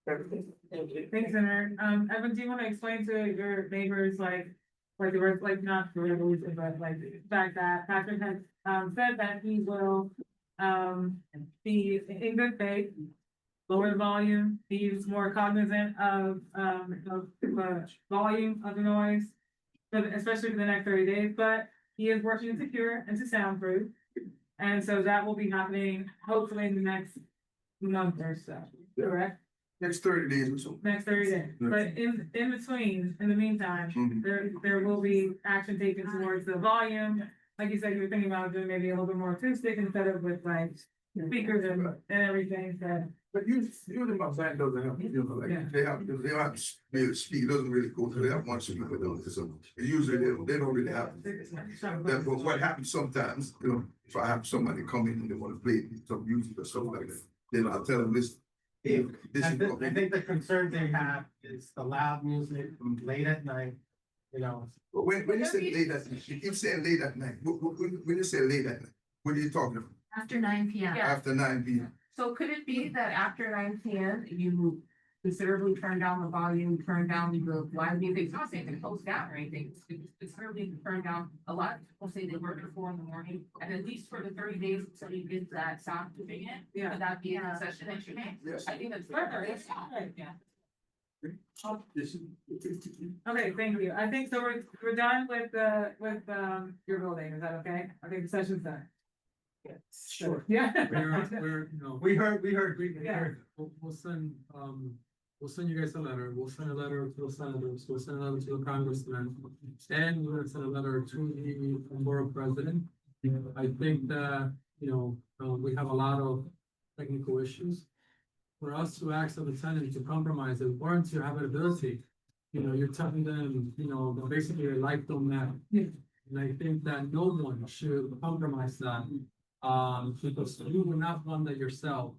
Thanks, Senator. Evan, do you want to explain to your neighbors, not the resolution, but the fact that Patrick has, said that he will, be in good faith, lower the volume, be more cognizant of the volume of the noise, especially for the next 30 days, but he is working to secure and to soundproof. And so that will be happening hopefully in the next month or so, correct? Next 30 days or so. Next 30 days, but in between, in the meantime, there will be action taken towards the volume. Like you said, you were thinking about doing maybe a little bit more acoustic instead of with speakers and everything, so. But using my band doesn't help, Yeah. they have maybe speed doesn't really go through, they have one speaker though, so usually they don't really have. That, but what happens sometimes, if I have somebody come in and they wanna play some music or something like that, then I'll tell them this. This is what I think the concern they have is the loud music late at night, But when you say late at night, you keep saying late at night, when you say late at night, what are you talking about? After 9 p.m. After 9 p.m. So could it be that after 9 p.m. you considerably turn down the volume, turn down the live music? Not saying they close down or anything, considerably turn down. A lot of people say they work at 4 in the morning, and at least for the 30 days until you get that soundproofing in. Yeah, would that be a session that you make? Yes. I think that's further. Yeah. Okay, thank you. I think so we're done with your building. Is that okay? I think the session's done. Sure. Yeah. We're, We heard. Yeah. we'll send, we'll send you guys a letter, we'll send a letter to the senators, we'll send a letter to the congressman, and we're gonna send a letter to the borough president. I think that, we have a lot of technical issues. For us to ask of the tenant to compromise, it warrants your habitability. You're telling them, that basically their life don't matter. And I think that no one should compromise that, because you will not want that yourself,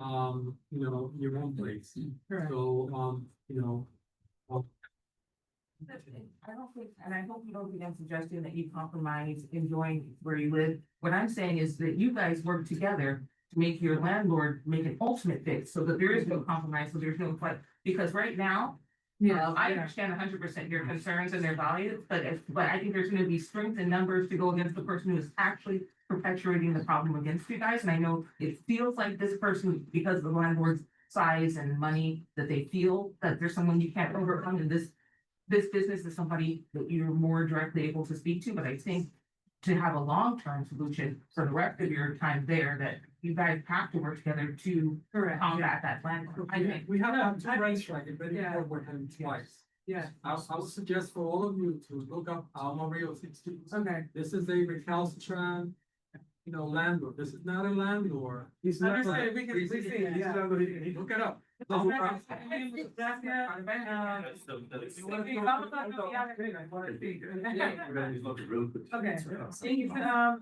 your own place. So, I don't think, and I hope you don't think I'm suggesting that you compromise enjoying where you live. What I'm saying is that you guys work together to make your landlord make an ultimate fix so that there is no compromise, so there's no fight. Because right now, I understand 100% your concerns and their values, but I think there's gonna be strength in numbers to go against the person who is actually perpetuating the problem against you guys. And I know it feels like this person, because of the landlord's size and money, that they feel that there's someone you can't overcome, and this business is somebody that you're more directly able to speak to. But I think to have a long-term solution for the rest of your time there, that you guys have to work together to combat that landlord. I think. we have two rent strike, and been in with him twice. Yeah. I would suggest for all of you to look up Alma Realty. Okay. This is a recalcitrant, landlord. This is not a landlord. He's not. Understood. We can see it, yeah. Look it up. Okay,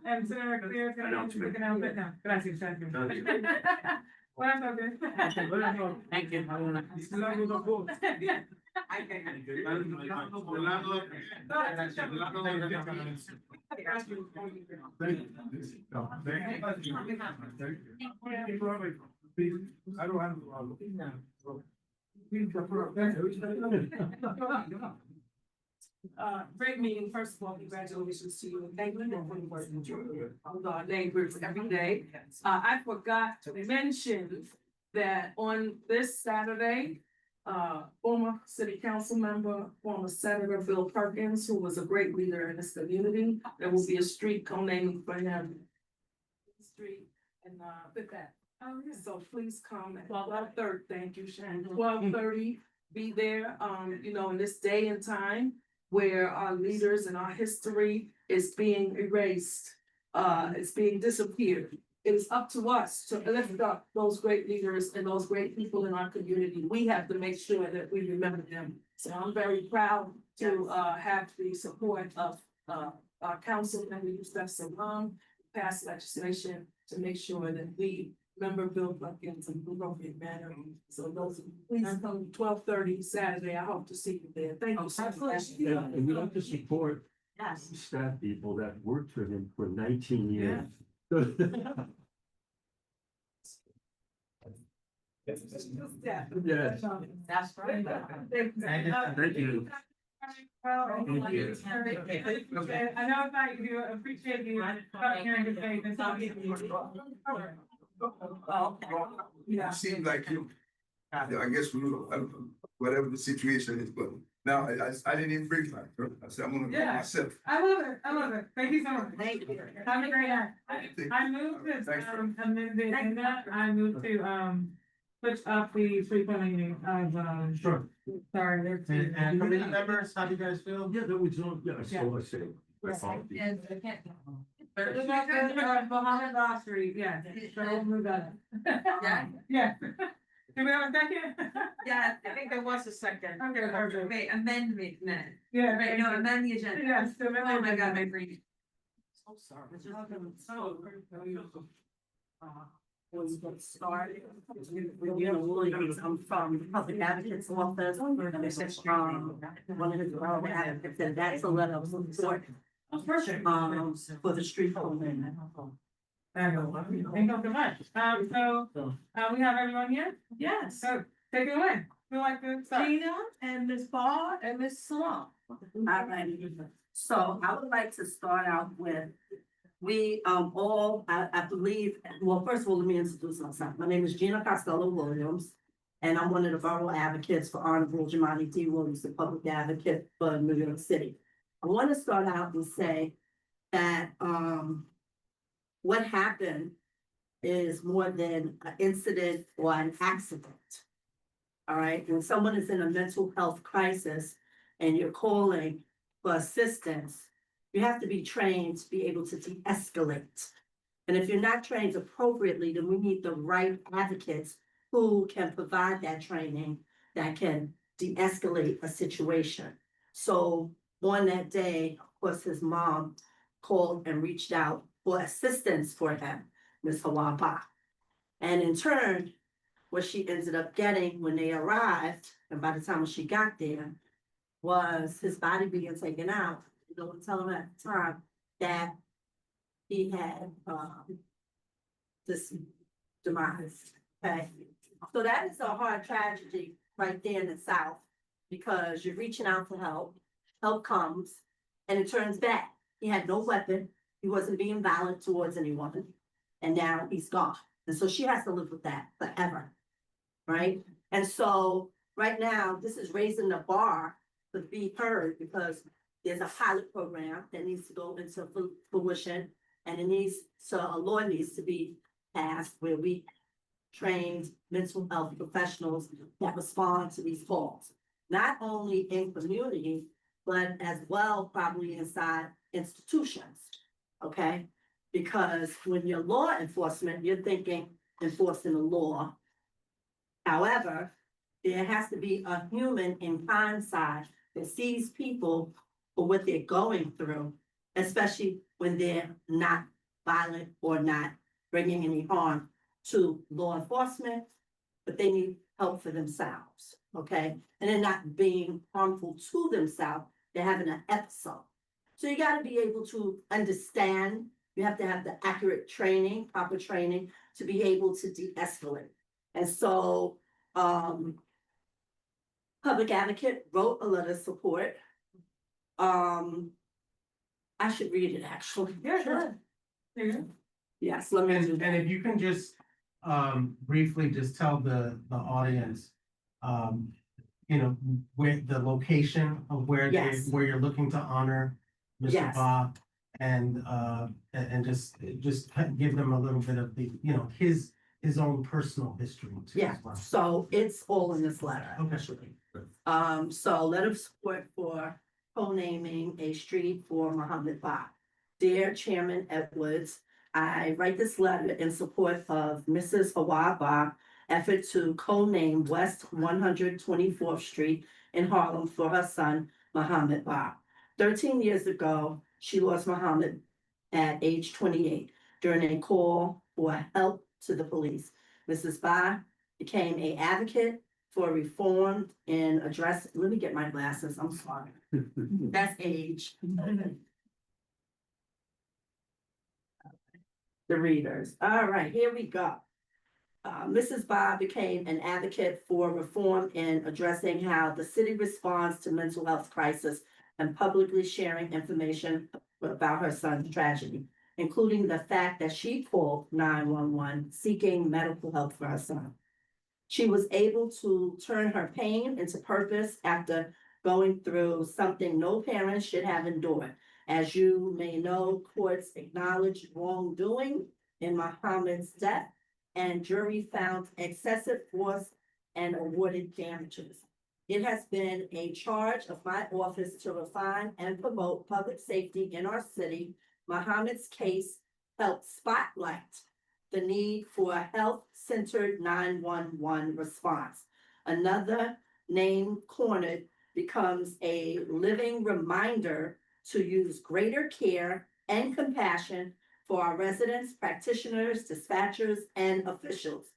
and Senator Clear, gracias, Buenas noches. Thank you. I don't have Great meeting. First of all, congratulations to you and thank you for the work that you're with our neighbors every day. I forgot to mention that on this Saturday, former city council member, former Senator Bill Perkins, who was a great leader in this community, there will be a street co-naming for him. Street and with that. So please come at 12:30. Thank you, Shannon. 12:30, be there, in this day and time where our leaders and our history is being erased. It's being disappeared. It is up to us to lift up those great leaders and those great people in our community. We have to make sure that we remember them. So I'm very proud to have the support of our council member Yusef Salom, pass legislation to make sure that we remember Bill Buckins in appropriate manner. So those, please come 12:30 Saturday. I hope to see you there. Thank you so much. And we have to support staff people that worked for him for 19 years. Yes. That's right. Thank you. Well, I know about you, appreciate you coming here and debate this. It seems like you, I guess, whatever the situation is, but now I didn't even bring mine. I said, I'm gonna go myself. I love it. Thank you so much. Thank you. Have a great night. I moved to, amend the agenda. I moved to, switch up the frequenting of, Sure. sorry, there's. And committee members, how do you guys feel? Yeah, that was on, I saw it. And I can't. Mohammed Law Street, yeah, so we'll move that. Yeah. Do we have a second? Yeah, I think there was a second. Okay, perfect. Wait, amendment. Yeah. Right, no, amend the agenda. Yes. Oh my God, my brain. So sorry. When we get started, I'm from the Public Advocate's Office. One of his advocates, and that's a letter of support. For the street cleaning. Thank you so much. We have everyone here? Yes. So take it away. Who like to start? Gina and Ms. Barr and Ms. Salon. So I would like to start out with, we all, I believe, well, first of all, let me introduce myself. My name is Gina Costello Williams, and I'm one of the borough advocates for Honorable Jemani D. Williams, the public advocate for New York City. I want to start out and say that what happened is more than an incident or an accident. All right, when someone is in a mental health crisis and you're calling for assistance, you have to be trained to be able to de-escalate. And if you're not trained appropriately, then we need the right advocates who can provide that training that can de-escalate a situation. So on that day, of course, his mom called and reached out for assistance for him, Ms. Hawaba. And in turn, what she ended up getting when they arrived, and by the time she got there, was his body being taken out. You know, tell him at the time that he had this demise. Okay, so that is a hard tragedy right there in the South, because you're reaching out for help, help comes, and it turns bad. He had no weapon, he wasn't being violent towards anyone, and now he's gone. And so she has to live with that forever, right? And so right now, this is raising the bar to be heard, because there's a pilot program that needs to go into fruition, and a law needs to be passed where we trained mental health professionals that respond to these calls, not only in community, but as well probably inside institutions, okay? Because when you're law enforcement, you're thinking enforcing the law. However, there has to be a human in hindsight that sees people for what they're going through, especially when they're not violent or not bringing any harm to law enforcement, but they need help for themselves, okay? And they're not being harmful to themselves, they're having an episode. So you gotta be able to understand, you have to have the accurate training, proper training, to be able to de-escalate. And so, Public Advocate wrote a letter of support. I should read it actually. Yeah, sure. There you go. Yes, let me do And that. if you can just briefly just tell the audience, you know, where the location of where they, Yes. where you're looking to honor Mr. Yes. Ba, and just give them a little bit of the, you know, his own personal history too Yeah, as well. so it's all in this letter, Okay. actually. So letter of support for co-naming a street for Muhammad Ba. Dear Chairman Edwards, I write this letter in support of Mrs. Hawa Ba effort to co-name West 124th Street in Harlem for her son, Muhammad Ba. 13 years ago, she lost Muhammad at age 28 during a call for help to the police. Mrs. Ba became an advocate for reform and address, let me get my glasses, I'm sorry. That's age. The readers. All right, here we go. Mrs. Ba became an advocate for reform in addressing how the city responds to mental health crisis and publicly sharing information about her son's tragedy, including the fact that she called 911 seeking medical help for her son. She was able to turn her pain into purpose after going through something no parent should have endured. As you may know, courts acknowledged wrongdoing in Muhammad's death, and jury found excessive force and awarded damages. It has been a charge of my office to refine and promote public safety in our city. Muhammad's case helped spotlight the need for a health-centered 911 response. Another name cornered becomes a living reminder to use greater care and compassion for our residents, practitioners, dispatchers, and officials.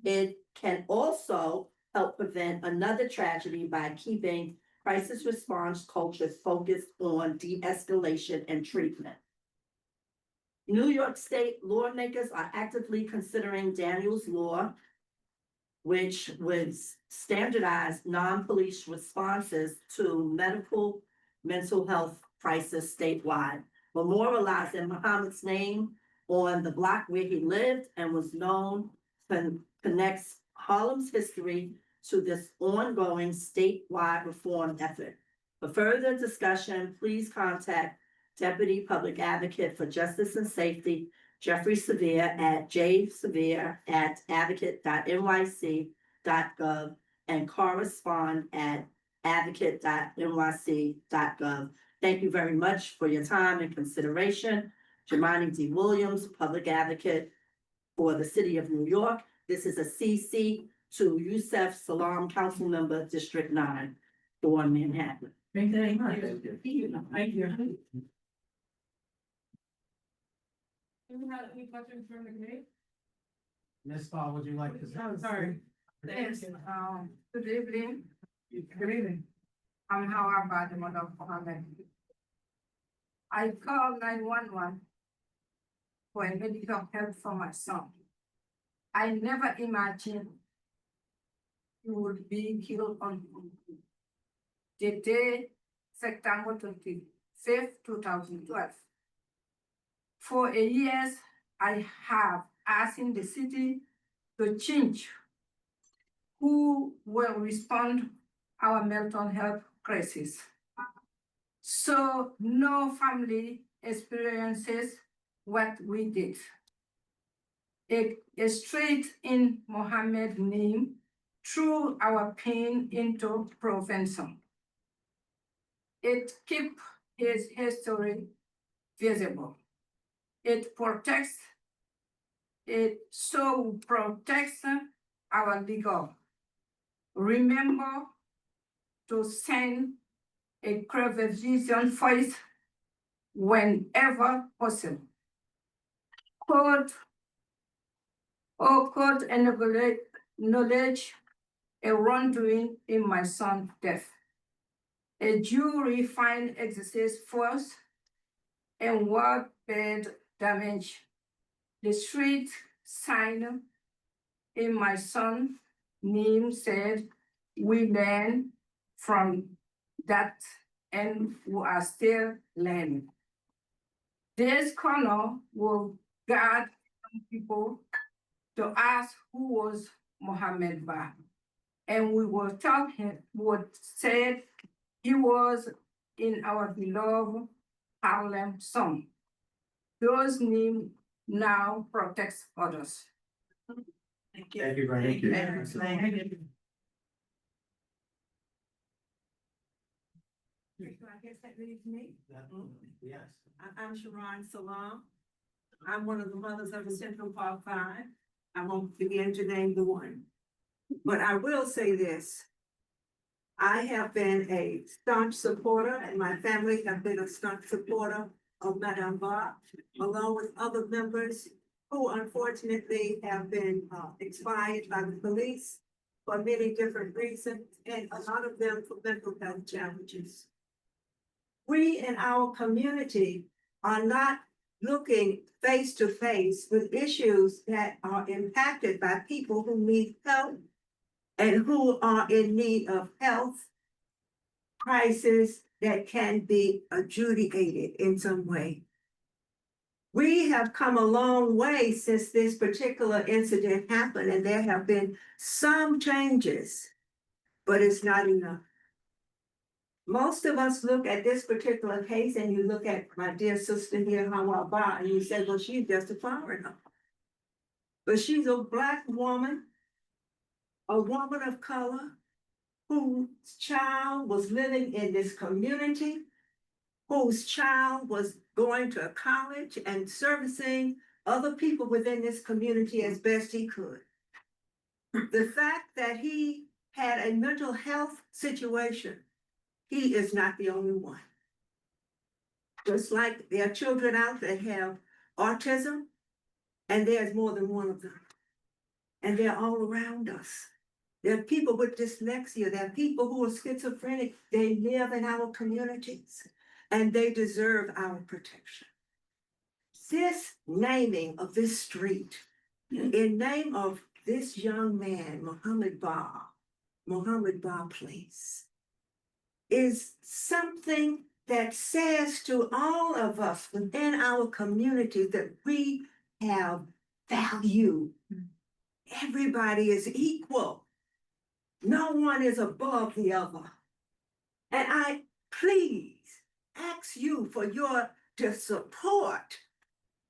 It can also help prevent another tragedy by keeping crisis response culture focused on de-escalation and treatment. New York State lawmakers are actively considering Daniel's Law, which would standardize non-police responses to medical mental health crisis statewide, memorializing Muhammad's name on the block where he lived and was known, connects Harlem's history to this ongoing statewide reform effort. For further discussion, please contact Deputy Public Advocate for Justice and Safety, Jeffrey Sevier at jsevere@advocate.nyc.gov and correspond at advocate.nyc.gov. Thank you very much for your time and consideration. Jemani D. Williams, Public Advocate for the City of New York. This is a CC to Youssef Salam, Council Member, District 9, for Manhattan. Thank you very much. Thank Thank you. Do we have any questions from the committee? Ms. Paul, would you like to say? Sorry. Yes, good evening. Good evening. I'm Hawa by the mother of Mohammed. I called 911 for a medical help for my son. I never imagined he would be killed on the day September 25th, 2012. For a years, I have asked the city to change who will respond our mental health crisis. So no family experiences what we did. A straight in Mohammed name threw our pain into prevention. It keeps his history visible. It protects our legal. Remember to send a prevention voice whenever possible. Court and knowledge a wrongdoing in my son's death. A jury find excessive force and word-bed damage. The street sign in my son's name said, "We learn from that and we are still learning." This corner will guard people to ask who was Mohammed Ba. And we will tell him what said he was in our beloved Harlem song. Those names now protects others. Thank you very much. Thank you. So I guess that leaves me. Yes. I'm Sharon Salam. I'm one of the mothers of the Central Park Five. I won't begin to name the one. But I will say this. I have been a staunch supporter and my family have been a staunch supporter of Madame Ba, along with other members who unfortunately have been expired by the police for many different reasons, and a lot of them for mental health challenges. We in our community are not looking face to face with issues that are impacted by people who need help and who are in need of health crisis that can be adjudicated in some way. We have come a long way since this particular incident happened, and there have been some changes, but it's not enough. Most of us look at this particular case and you look at my dear sister here, Hawa Ba, and you say, well, she's just a foreigner. But she's a Black woman, a woman of color, whose child was living in this community, whose child was going to college and servicing other people within this community as best he could. The fact that he had a mental health situation, he is not the only one. Just like there are children out that have autism, and there's more than one of them. And they're all around us. There are people with dyslexia, there are people who are schizophrenic, they live in our communities, and they deserve our protection. This naming of this street, in name of this young man, Mohammed Ba Place, is something that says to all of us within our community that we have value. Everybody is equal. No one is above the other. And I please ask you for your support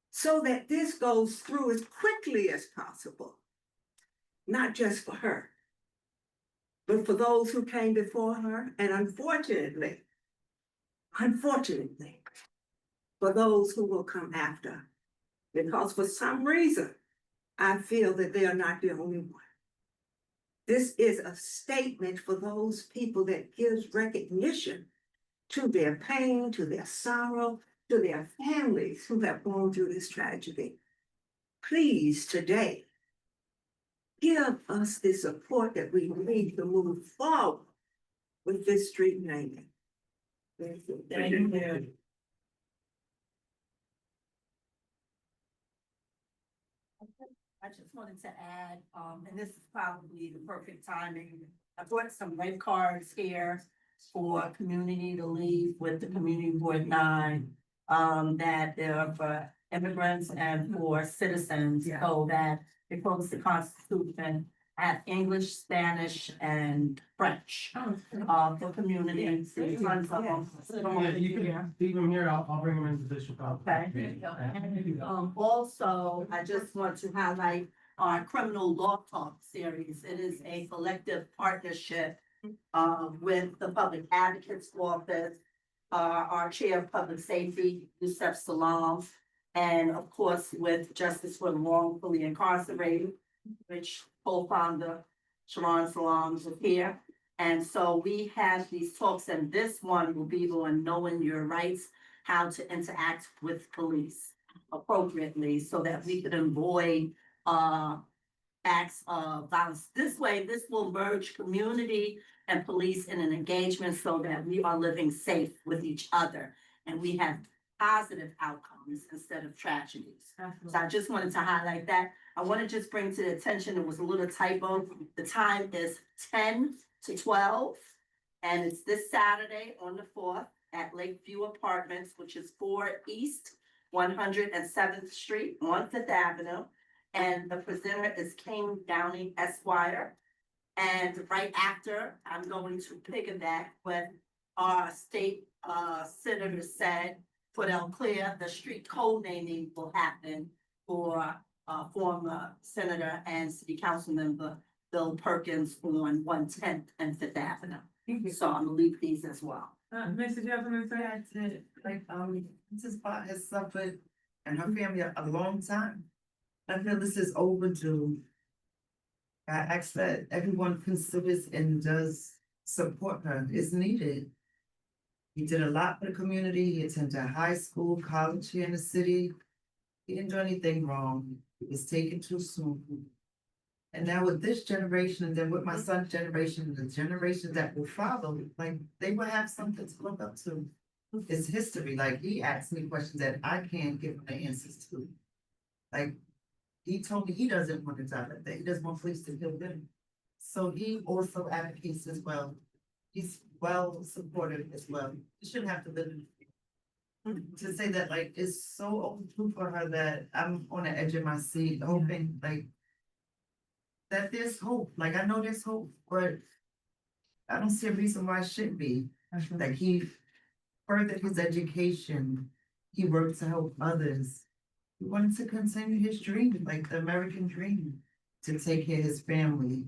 so that this goes through as quickly as possible. Not just for her, but for those who came before her, and unfortunately, for those who will come after. Because for some reason, I feel that they are not the only one. This is a statement for those people that gives recognition to their pain, to their sorrow, to their families who have gone through this tragedy. Please, today, give us the support that we need to move forward with this street naming. Thank you. Thank you. I just wanted to add, and this is probably the perfect timing. I brought some red cards here for community to leave with the Community Board 9. That they're for immigrants and for citizens, so that it quotes the Constitution at English, Spanish, and French. For communities. Tons of them. Yeah, you can leave them here, I'll bring them into the Chicago. Okay. Also, I just want to highlight our criminal law talk series. It is a collective partnership with the Public Advocates Office, our Chair of Public Safety, Yusef Salam, and of course with Justice for the Wrongfully Incarcerated, which co-founder Sharon Salam is here. And so we have these talks, and this one will be on knowing your rights, how to interact with police appropriately so that we could avoid acts of violence. This way, this will merge community and police in an engagement so that we are living safe with each other and we have positive outcomes instead of tragedies. So I just wanted to highlight that. I want to just bring to the attention, it was a little typo. The time is 10 to 12, and it's this Saturday on the 4th at Lakeview Apartments, which is 4 East 107th Street on 5th Avenue. And the presenter is King Downey Esquire. And right after, I'm going to piggyback what our state senator said for El Clear, the street code naming will happen for former senator and city council member Bill Perkins on 110th and 5th Avenue. So I'm gonna leave these as well. Mr. Jefferson, say That's it. Like, Mrs. Pot has suffered and her family a long time. I feel this is overdue. I ask that everyone considers and does support her. It's needed. He did a lot for the community. He attended high school, college here in the city. He didn't do anything wrong. It was taken too soon. And now with this generation, and then with my son's generation, and the generations that will follow, like, they will have something to look up to. It's history. Like, he asked me questions that I can't give him the answers to. Like, he told me he doesn't want to die like that. He doesn't want police to kill them. So he also advocates as well. He's well supported as well. You shouldn't have to live in to say that, like, it's so overdue for her that I'm on the edge of my seat, hoping like that there's hope. Like, I know there's hope, but I don't see a reason why it shouldn't be. Like, he furthered his education. He worked to help others. He wanted to continue his dream, like the American dream, to take care of his family.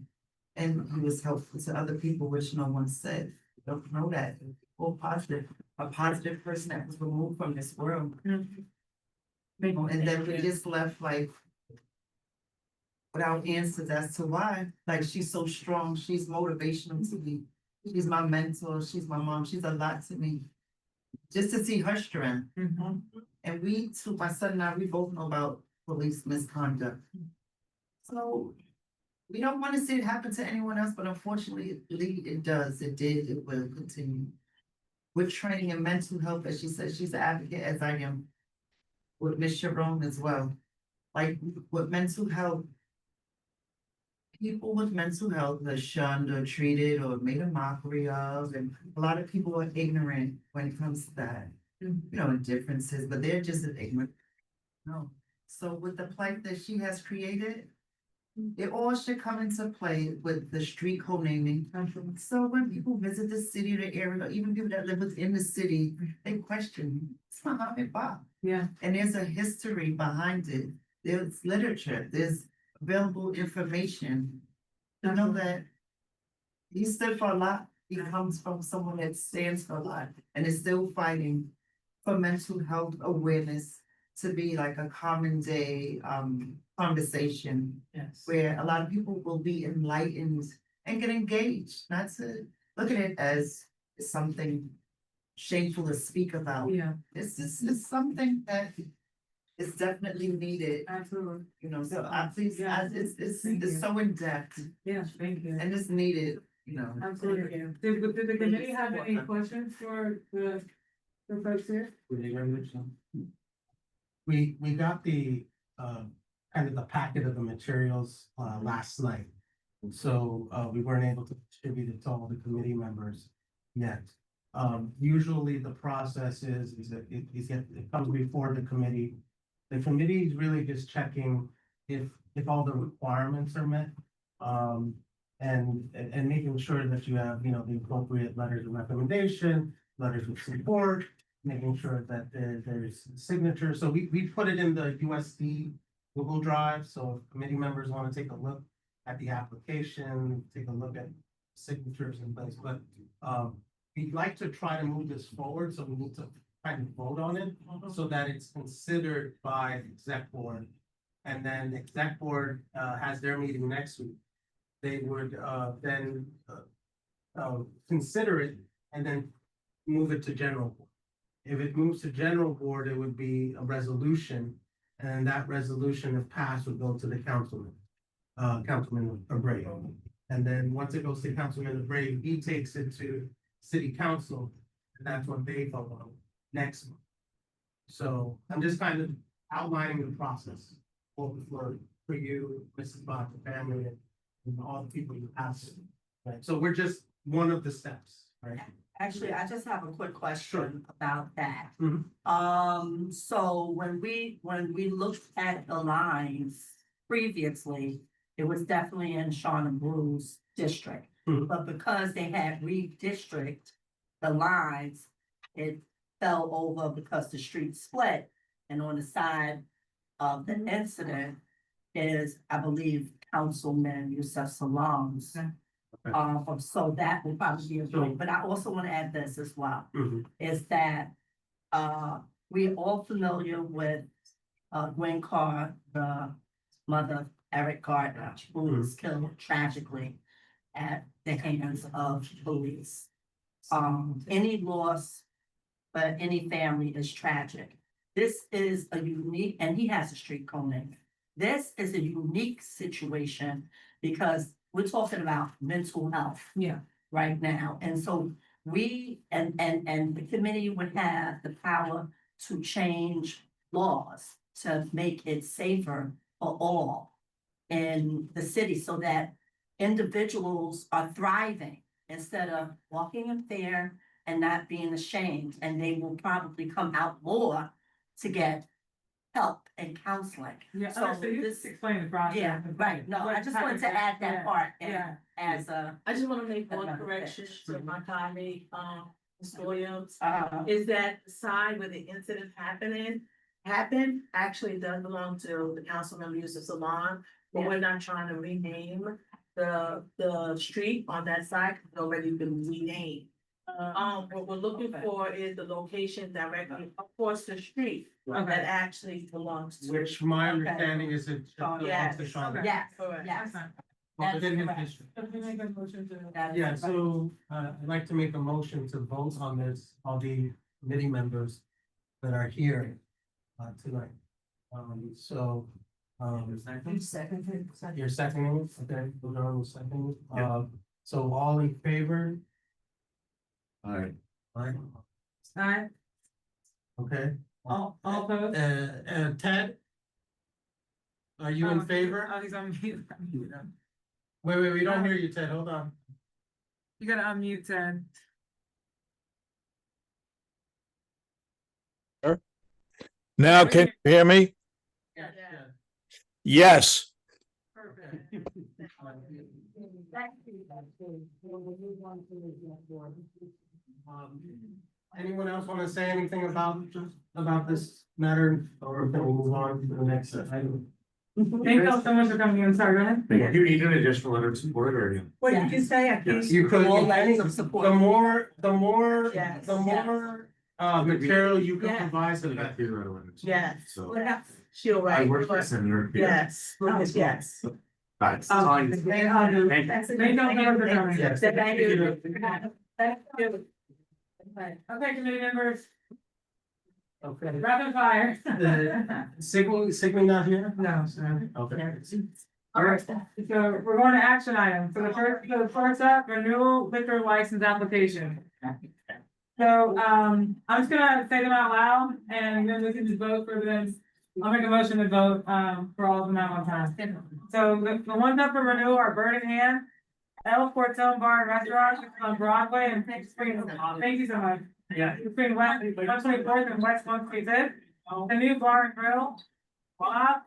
And he was helpful to other people, which no one said. Don't know that. All positive, a positive person that was removed from this world. And then we just left like without answers as to why. Like, she's so strong, she's motivational to me. She's my mentor, she's my mom, she's a lot to me. Just to see her strength. And we too, my son and I, we both know about police misconduct. So we don't want to see it happen to anyone else, but unfortunately it does. It did, it will continue. With training in mental health, as she said, she's an advocate, as I am, with Miss Sharon as well. Like, with mental health, people with mental health are shunned or treated or made a mockery of, and a lot of people are ignorant when it comes to that. You know, differences, but they're just as ignorant. No. So with the plight that she has created, it all should come into play with the street code naming. So when people visit the city, the area, or even people that live within the city, they question, it's Muhammad Ba. Yeah. And there's a history behind it. There's literature, there's available information. You know that He stood for a lot. He comes from someone that stands for a lot and is still fighting for mental health awareness to be like a common day conversation. Yes. Where a lot of people will be enlightened and get engaged, not to look at it as something shameful to speak about. Yeah. It's something that is definitely needed. Absolutely. You know, so I please, Yeah. Thank you. it's so in depth Yes, thank you. and it's needed, you know. Absolutely. Did the committee have any questions for the folks here? We got the, kind of the packet of the materials, last night. And so, we weren't able to distribute it to all the committee members yet. Usually the process is that it comes before the committee. The committee is really just checking if all the requirements are met. And making sure that you have, you know, the appropriate letters of recommendation, letters of support, making sure that there's signatures. So we put it in the USD Google Drive, so if committee members want to take a look at the application, take a look at signatures and things, but we'd like to try to move this forward, so we need to kind of vote on it so that it's considered by the exec board. And then the exec board has their meeting next week. They would then consider it and then move it to general board. If it moves to general board, it would be a resolution, and that resolution, if passed, would go to the councilman, Councilman Abreu. And then once it goes to Councilman Abreu, he takes it to city council, and that's what they vote on next month. So I'm just kind of outlining the process for you, Mrs. Bach, the family, and all the people you asked. Right, so we're just one of the steps, right? Actually, I just have a quick question about that. Mhm. So when we looked at the lines previously, it was definitely in Shauna Brew's district. Mhm. But because they had redistrict the lines, it fell over because the street split. And on the side of the incident is, I believe, Councilman Yusef Salams. So that would probably be a point, but I also want to add this as well, is that, we're all familiar with, Gwen Carr, the mother of Eric Gardner, who was killed tragically at the hands of police. Any loss, but any family is tragic. This is a unique, and he has a street code name. This is a unique situation because we're talking about mental health. Yeah. Right now, and so we, and the committee would have the power to change laws to make it safer for all in the city so that individuals are thriving instead of walking in fear and not being ashamed, and they will probably come out more to get help and counseling. Yeah, So so you this- just explain the process. Yeah, right, no, I just wanted to add that part in Yeah. as a. I just want to make one Another correction thing. to my colleague, Ms. Williams. Uh, Is that the side where the incident happened actually does belong to the council member Yusuf Salon. But we're not trying to rename the street on that side, 'cause it's already been renamed. What we're looking for is the location directly across the street that actually belongs to. Which from my understanding is it belongs Yes. to Charlotte. yes, Correct. yes. But within his correct. district. If we make a motion to. That is Yeah, correct. so I'd like to make a motion to vote on this, all the committee members that are here tonight. So. You seconded. You're seconding, it? Okay, we're going to second. So all in favor? Alright. Aye. Aye. Okay. All opposed? Ted? Are you in Oh, favor? Oh, he's on mute. Wait, we don't hear you, Ted, hold on. You gotta unmute Ted. Now, can you hear me? Yeah. Yes. Anyone else want to say anything about this matter, or can we move on to the next item? Thank you all so much for coming in, sorry, go ahead. Do you need an additional letter of support or? What did you say? I Yes. You could, All letters of support. the more, Yes, the yes. more, material you can Yeah. provide, So the that better. zero letters. Yes. So She'll I write. work for Senator. Yes, yes. That's Thank fine. you. Thank you all for coming. Yes. Thank you. Thank you. Okay, committee members, Okay. rapid fire. Sigma not here? No, sir. Okay. All right, so we're going to action items. So the first up, renewal liquor license application. So, I'm just gonna say them out loud and then we can just vote for them. I'll make a motion to vote, for all of them at one time. So the ones up for renewal are Bird in Hand, El Portone Bar and Restaurant on Broadway and thank you so much. Yeah. Between West 124th and West 125th. The new bar and grill. Bob,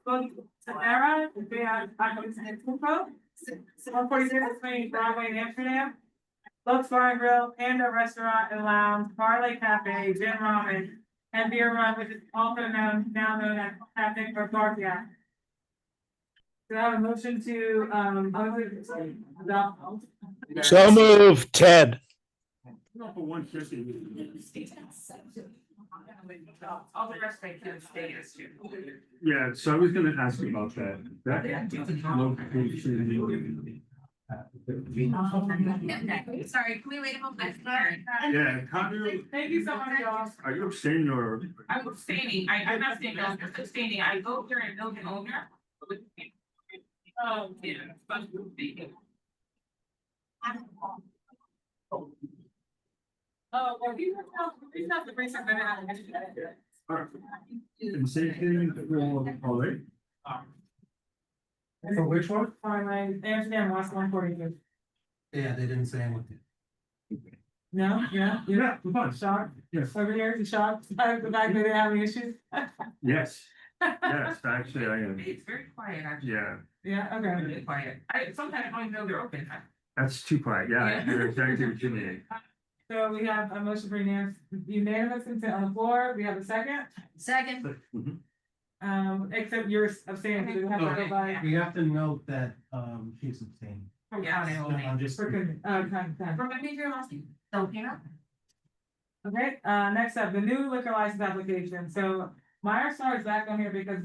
Sarah, 146 between Broadway and Amsterdam. Lux Bar and Grill, Panda Restaurant and Lounge, Parlay Cafe, Gin Ramen, and Beer Run, which is also now known as Cafe for Parkia. Do I have a motion to, adopt? So move, Ted. Not for 150. All the rest they can stay as too. Yeah, so I was gonna ask you about that. That location. Sorry, can we wait a moment? Yeah, how do you, Thank you so much, y'all. are you abstaining or? I'm abstaining, I'm not abstaining, I'm just abstaining, I vote here and vote owner. Oh, yeah, but. Oh, well, he's not the reason that I have. And same thing for Polly? For which one? Parlay, Amsterdam, West 142. Yeah, they didn't say anything. No, yeah, Yeah, fine. shocked, Yes. over here, you shocked, the fact that they have any issues? Yes, yes, actually, I am. It's very quiet, actually. Yeah, Yeah, okay. Really quiet, sometimes I don't even know they're open. that's too quiet. Yeah, Yeah. you're exactly what you mean. So we have a motion for unanimous consent on the floor, we have a second, Second. Mhm. except you're abstaining, so we have to go by. We have to note that, she's abstaining. Yeah, I know. I'm just. Time. Remind me of your last name. Don't you know? Okay, next up, the new liquor license application, so Meyer Star is back on here because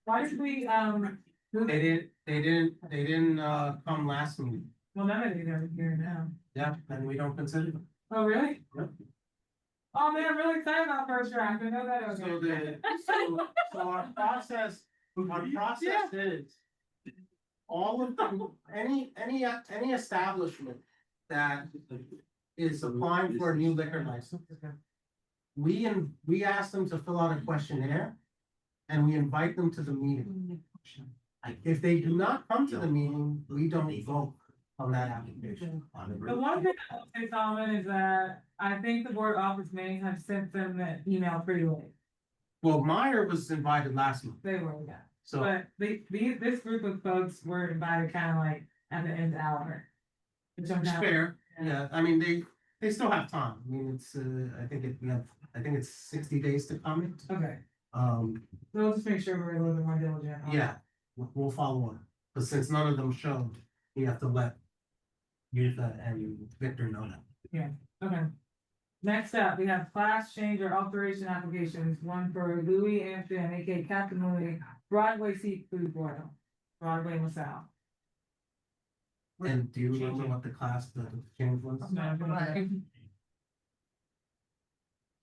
why did we, They didn't, come last meeting. well, none of these are here now. Yeah, and we don't consider them. Oh, really? Yep. Oh, man, I'm really excited about first draft, I know that. So so our process is. All of them, any establishment that is applying for a new liquor license. We ask them to fill out a questionnaire. And we invite them to the meeting. If they do not come to the meeting, we don't vote on that application. The one thing I'll say, Solomon, is that I think the board office may have sent them that email pretty late. Well, Meyer was invited last month, They were, yeah. so. But this group of folks were invited kind of like at the end hour. Which I'm It's not. fair, yeah, I mean, they still have time, I mean, it's, I think it's 60 days to comment. Okay, Um, we'll just make sure we're a little bit more diligent. on it. yeah, we'll follow on, but since none of them showed, we have to let Yutha and Victor know that. Okay. Next up, we have class change or alteration applications, one for Louis Amsterdam, aka Captain Louis, Broadway Seafood Boil, Broadway LaSalle. And do you remember what the class, the change was?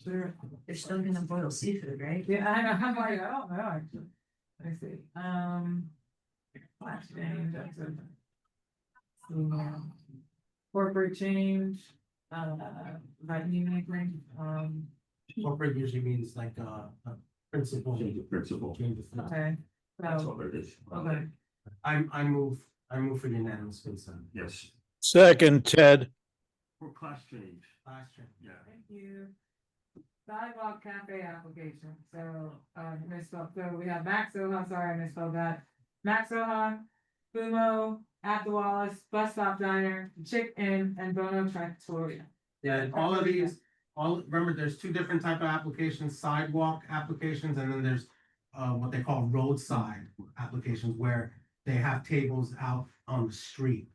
Sure. They're still gonna boil seafood, right? Yeah, I know, I'm like, I don't know, actually. Let me see, class change, that's it. Corporate change, like uniquely, Corporate usually means like a principal. Change of principle. Change of principle. okay, That's so, all it is. okay. I move for unanimous consent. Yes, Second, Ted. for class change, Last year. yeah. Thank you. Sidewalk cafe application, so, misspelled, so we have Max Soha, sorry, I misspelled that. Max Soha, Fumo, At the Wallace, Bus Stop Diner, Chick Inn, and Bono Trattoria. Yeah, and all of these, remember, there's two different type of applications, sidewalk applications, and then there's what they call roadside applications, where they have tables out on the street.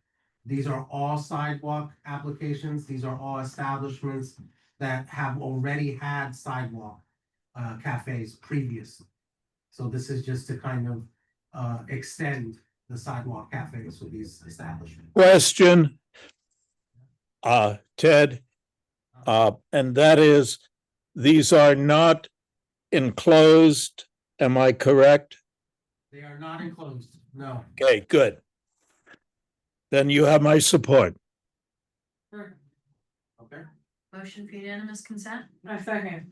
These are all sidewalk applications. These are all establishments that have already had sidewalk cafes previously. So this is just to kind of extend the sidewalk cafes for these establishments. Question, Ted, and that is, these are not enclosed, am I correct? They are not enclosed, no. Okay, good. Then you have my support. Okay. Motion for unanimous consent? A second.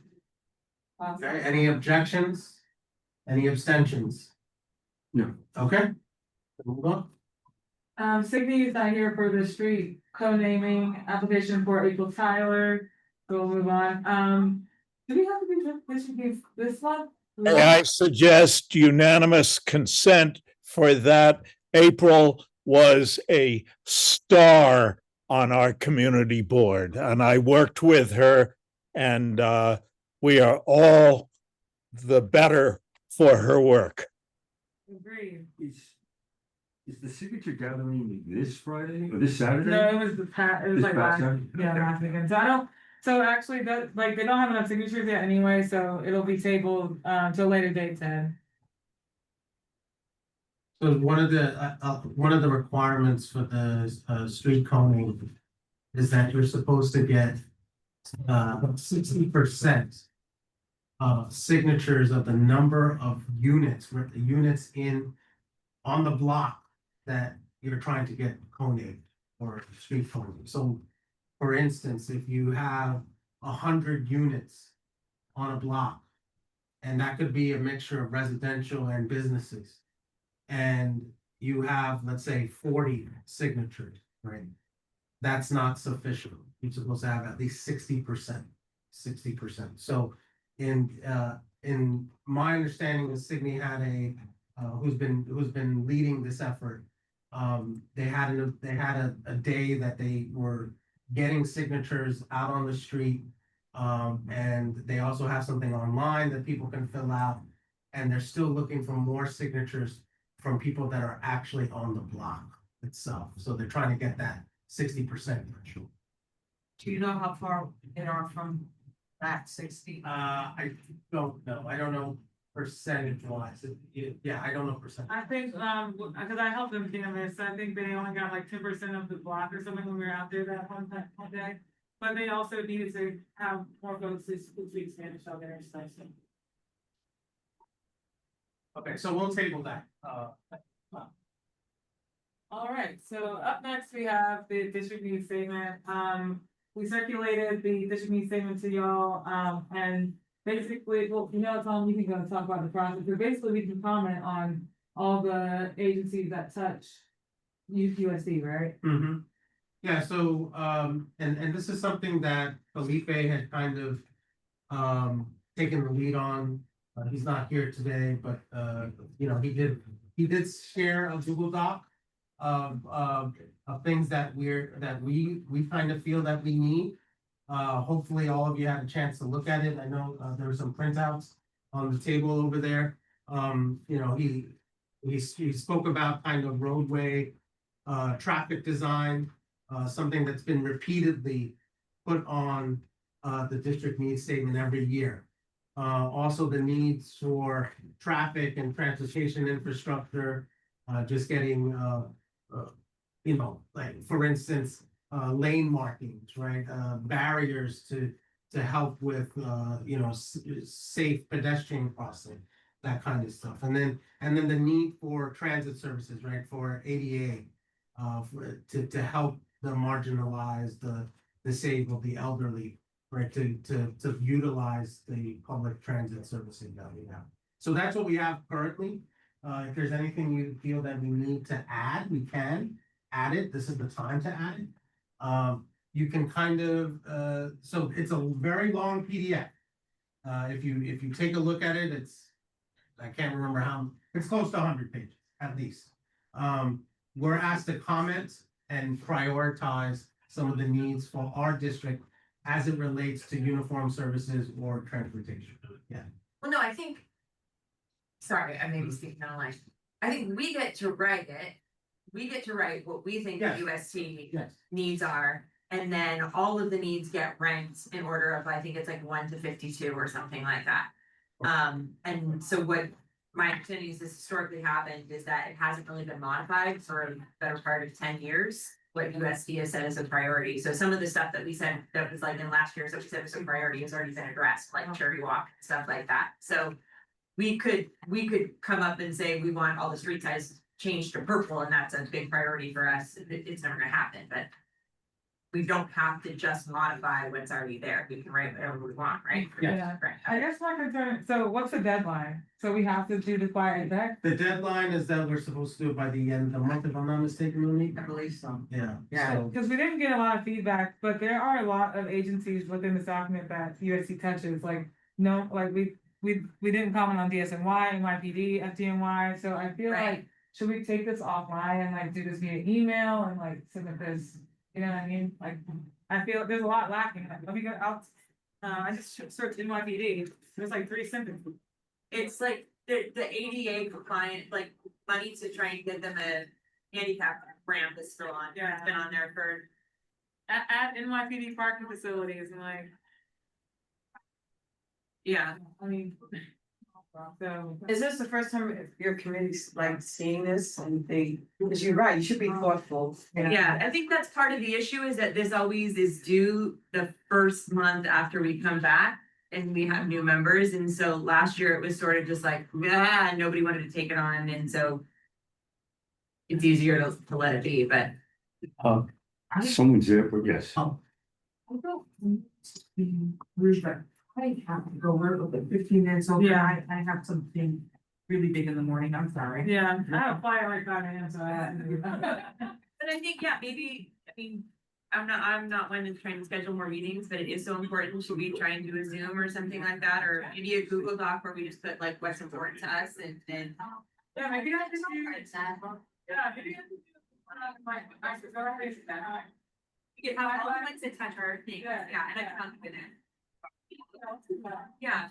Okay, any objections? Any abstentions? No. Okay. Move on. Signy is not here for the street co-naming application for April Tyler, so we'll move on. Do we have to do this one? I suggest unanimous consent for that. April was a star on our community board, and I worked with her, and we are all the better for her work. Agreed. Is the signature gathering this Friday or this Saturday? No, it was it was This like past last, Saturday? yeah, last weekend. So actually that, like, they don't have enough signatures yet anyway, so it'll be tabled, till later date then. So one of the requirements for the street coning is that you're supposed to get 60% signatures of the number of units in on the block that you're trying to get conated or street coning. So for instance, if you have 100 units on a block, and that could be a mixture of residential and businesses, and you have, let's say, 40 signatures, right? That's not sufficient. You're supposed to have at least 60%. So in my understanding, the Signy had who's been leading this effort. They had a day that they were getting signatures out on the street. And they also have something online that people can fill out, and they're still looking for more signatures from people that are actually on the block itself. So they're trying to get that 60% threshold. Do you know how far they are from that 60? I don't know. I don't know percentage wise. Yeah, I don't know percentage. I think, because I helped them canvas, I think they only got like 10% of the block or something when we were out there that one day. But they also needed to have more folks who speak Spanish out there, so. Okay, so we'll table that. All right, so up next we have the district needs statement. We circulated the district needs statement to y'all, and basically, well, Tom, you can go and talk about the process, but basically we can comment on all the agencies that touch USD, right? Mm-hmm. Yeah, so, and this is something that Felipe had kind of, taken the lead on. He's not here today, but, he did share a Google Doc of things that we kind of feel that we need. Hopefully all of you had a chance to look at it. I know, there were some printouts on the table over there. He spoke about kind of roadway, traffic design, something that's been repeatedly put on the district needs statement every year. Also the needs for traffic and transportation infrastructure, just getting, like, for instance, lane markings, right? Barriers to help with, safe pedestrian crossing, that kind of stuff. And then the need for transit services, right? For ADA, to help the marginalized, the disabled, the elderly, right? To utilize the public transit services that we have. So that's what we have currently. If there's anything you feel that we need to add, we can add it. This is the time to add it. You can kind of, so it's a very long PDF. If you take a look at it, I can't remember it's close to 100 pages, at least. We're asked to comment and prioritize some of the needs for our district as it relates to uniform services or transportation. Yeah. Well, no, I think sorry, I may be speaking out of line. I think we get to write it. We get to write what we think the Yes. UST Yes. needs are. And then all of the needs get ranked in order of, I think it's like 1 to 52 or something like that. And so what my understanding is this historically happened is that it hasn't really been modified for a better part of 10 years. What USD has said is a priority. So some of the stuff that we said that was like in last year's that we said was a priority has already been addressed, like Cherry Walk, stuff like that. So we could come up and say we want all the street size changed to purple, and that's a big priority for us. It's never gonna happen, but we don't have to just modify what's already there. We can write whatever we want, right? Yeah. Right. I guess my concern, so what's the deadline? So we have to do the quiet deck? The deadline is that we're supposed to do it by the end of the month, if I'm not mistaken, Monique. I believe so. Yeah. Yeah. So- Because we didn't get a lot of feedback, but there are a lot of agencies within this document that USC touches, like, no, like we didn't comment on DSNY, NYPD, FDNY, so I feel like, should we take this offline and like do this via email and like submit this, you know what I mean? Like, I feel there's a lot lacking, like, let me go out, I just searched NYPD, there's like 3 sentences. It's like the ADA compliant, like money to try and get them a handicap ramp is still on. Yeah. It's been on there for. At NYPD parking facilities and like, Yeah. I mean. So. Is this the first time your committee's like seeing this and because you're right, you should be thoughtful. Yeah, I think that's part of the issue is that this always is due the first month after we come back and we have new members. And so last year it was sort of just like, nobody wanted to take it on. And so it's easier to let it be, but. Someone's there, but yes. I don't. I have to go, we're like 15 minutes over. Yeah. I have something really big in the morning, I'm sorry. Yeah, I have fire like 5 AM, so I have to do that. And I think, yeah, maybe, I mean, I'm not one to try and schedule more meetings, but it is so important. Should we try and do a Zoom or something like that? Or maybe a Google Doc where we just put like what's important to us and. Yeah, maybe I just do. Yeah, maybe I just do. My face is that. You can have all the ones that touch our thing, yeah, and I can help with it. Yeah.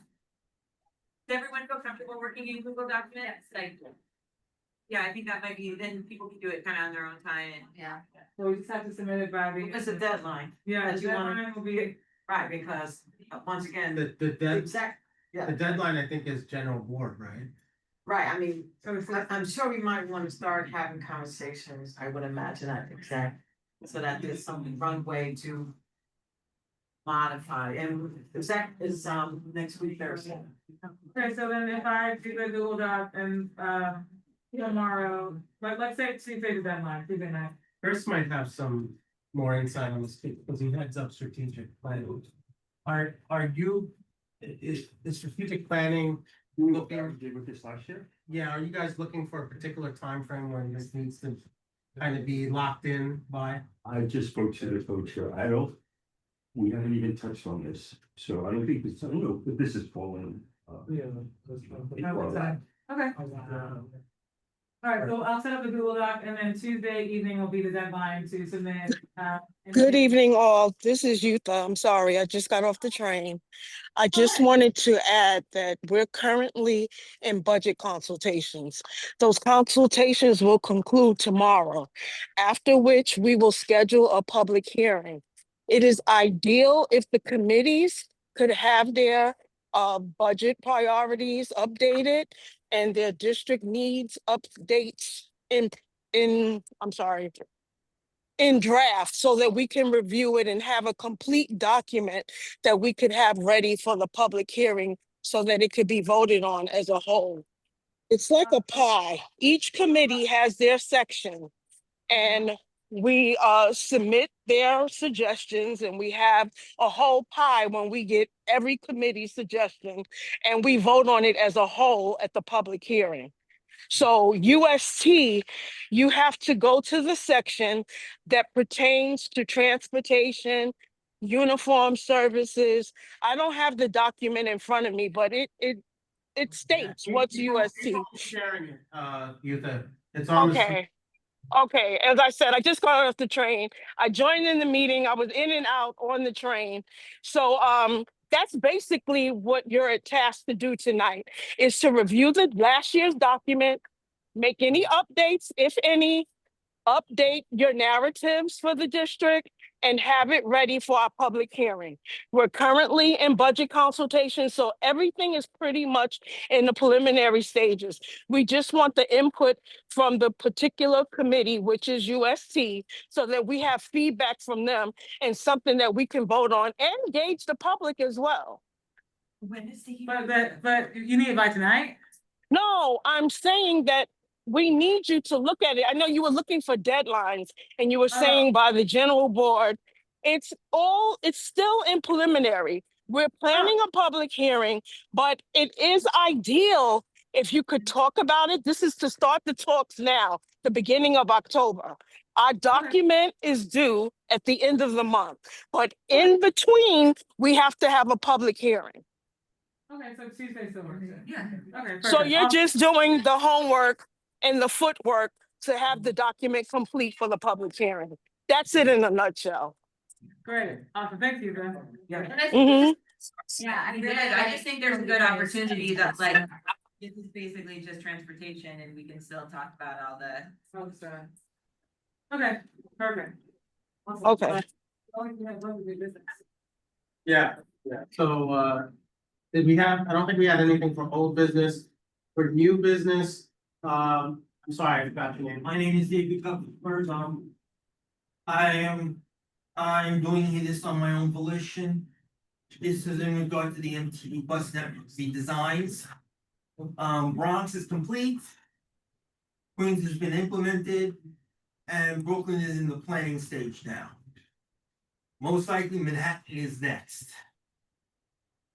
Does everyone feel comfortable working in Google Documents? Like. Yeah, I think that might be, then people can do it kind of on their own time. Yeah. So we just have to submit it by the. It's a deadline. Yeah, that the you wanna- deadline will be. Right, because once again, The the deadline, I think, is general board, right? right, I mean, So it's. I'm sure we might want to start having conversations, I would imagine, I think, Zach, so that there's some runway to modify, and Zach is, next week Thursday. Okay, so then if I do the Google Doc and, tomorrow, let's say Tuesday the deadline, Tuesday night. Chris might have some more insight on this because he heads up strategic planning. Are you, is strategic planning looking? Did with this last year? Yeah, are you guys looking for a particular time frame when this needs to kind of be locked in by? I just spoke to the co-chair. We haven't even touched on this, so I don't think this, I don't know if this is falling. Okay. All right, so I'll set up a Google Doc and then Tuesday evening will be the deadline to submit, Good evening, all. This is Yutha. I'm sorry, I just got off the train. I just wanted to add that we're currently in budget consultations. Those consultations will conclude tomorrow, after which we will schedule a public hearing. It is ideal if the committees could have their budget priorities updated and their district needs updates in draft so that we can review it and have a complete document that we could have ready for the public hearing so that it could be voted on as a whole. It's like a pie. Each committee has their section and we submit their suggestions and we have a whole pie when we get every committee suggestion and we vote on it as a whole at the public hearing. So UST, you have to go to the section that pertains to transportation, uniform services. I don't have the document in front of me, but it states what's UST. Sharing it, Yutha. It's on the. Okay. Okay, as I said, I just got off the train. I joined in the meeting. I was in and out on the train. So That's basically what you're tasked to do tonight, is to review the last year's document, make any updates, if any, update your narratives for the district, and have it ready for our public hearing. We're currently in budget consultation, so everything is pretty much in the preliminary stages. We just want the input from the particular committee, which is UST, so that we have feedback from them and something that we can vote on and engage the public as well. When is the? But you need it by tonight? No, I'm saying that we need you to look at it. I know you were looking for deadlines and you were saying by the general board. It's still in preliminary. We're planning a public hearing, but it is ideal if you could talk about it. This is to start the talks now, the beginning of October. Our document is due at the end of the month, but in between, we have to have a public hearing. Okay, so Tuesday still works. Yeah. Okay, So perfect. you're just doing the homework and the footwork to have the document complete for the public hearing. That's it in a nutshell. Great, awesome, thank you, Ben. Yeah. Mhm. Yeah, I just think there's a good opportunity that like, this is basically just transportation and we can still talk about all the. Okay, perfect. Okay. Yeah, so, did we have, I don't think we had anything for old business. For new business, I'm sorry, I forgot your name. My name is David Cuthbert. I'm doing this on my own volition. This is in regard to the MTB bus network redesigns. Bronx is complete. Queens has been implemented, and Brooklyn is in the planning stage now. Most likely Manhattan is next.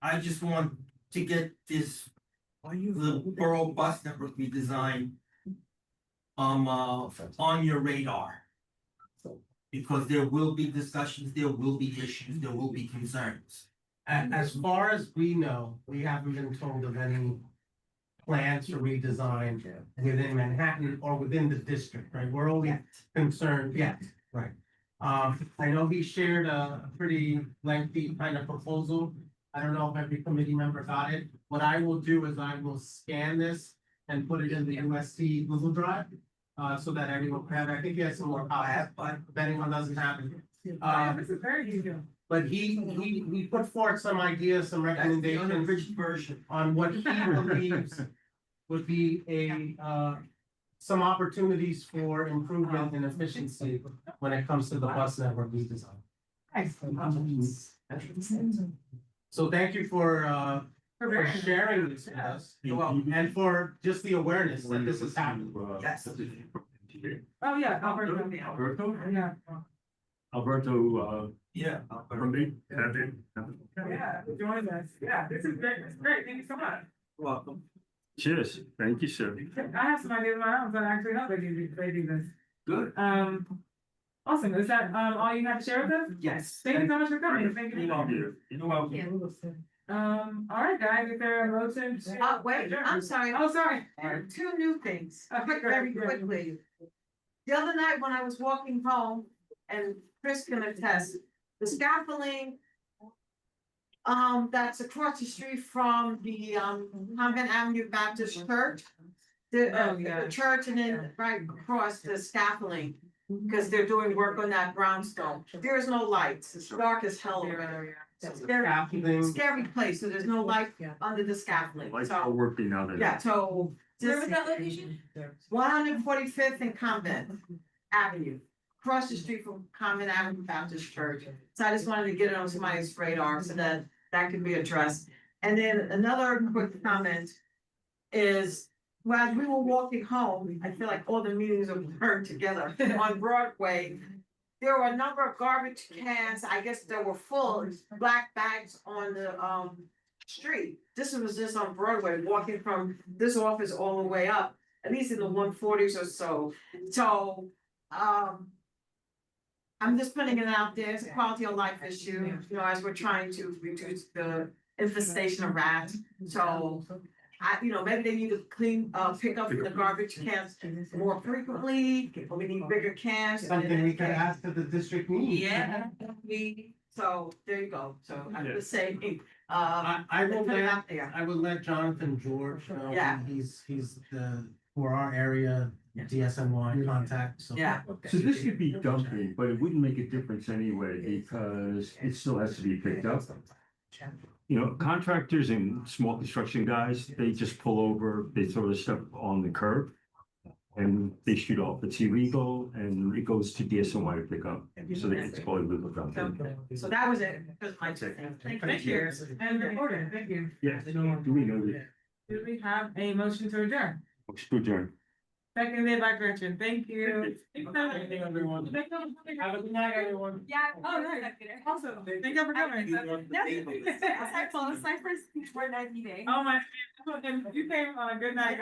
I just want to get this the borough bus network redesign on your radar. Because there will be discussions, there will be issues, there will be concerns. As far as we know, we haven't been told of any plans to redesign within Manhattan or within the district, right? We're only concerned, right? I know he shared a pretty lengthy kind of proposal. I don't know if every committee member got it. What I will do is I will scan this and put it in the UST Google Drive. So that everyone can have, I think he has some more copies, but if anyone doesn't have it. It's a very easy. But he put forth some ideas, some recommendations. Unabridged version. On what he believes would be some opportunities for improvement and efficiency when it comes to the bus network redesign. So thank you for sharing this with us. And for just the awareness that this is happening. Yes. Oh, yeah, Alberto. Alberto? Yeah. Alberto, Yeah. from me, Yeah, join us. Yeah, this is great. It's great. Thank you so much. Welcome. Cheers. Thank you, sir. I have some ideas of my own, so I actually help they do this. Good. Awesome. Is that all you have to share with us? Yes. Thank you so much for coming. Thank you. You're welcome. All right, guys, is there a motion? Wait, I'm sorry. Oh, sorry. Two new things, Okay, very great. quickly. The other night when I was walking home, and Chris can attest, the scaffolding that's across the street from the Convent Avenue Baptist Church. The church and then right across the scaffolding, because they're doing work on that brownstone. There is no lights. It's dark as hell over there. It's a scary place, so there's no light under the scaffolding. Lights So, are working now. yeah, so. Where was that location? 145th and Convent Avenue, across the street from Convent Avenue Baptist Church. So I just wanted to get it on somebody's radar so that that could be addressed. And then another quick comment is, well, as we were walking home, I feel like all the meetings are blurred together on Broadway. There were a number of garbage cans, I guess that were full, black bags on the street. This was just on Broadway, walking from this office all the way up, at least in the 140s or so. So, I'm just putting it out there, it's a quality of life issue, you know, as we're trying to reduce the infestation of rats. So, maybe they need to pick up the garbage cans more frequently, or we need bigger cans. Something we could ask that the district needs. Yeah, so there you go. So I'm just saying, I will put it let, out there. I will let Jonathan George know. Yeah. He's the, for our area, DSNY contact, so. Yeah. So this could be dumping, but it wouldn't make a difference anyway, because it still has to be picked up. You know, contractors and small construction guys, they just pull over, they throw the stuff on the curb. And they shoot off. It's illegal and it goes to DSNY to pick up. So it's called illegal dumping. So that was it. That was my That's it. Thank you. And recorded, thank you. Yeah, do we know that? Do we have a motion to adjourn? Motion to adjourn. Seconded by Gretchen, thank you. Anything, everyone. Have a good night, everyone. Yeah. Oh, nice. Also, thank you for coming. Oh, my, you came on a good night.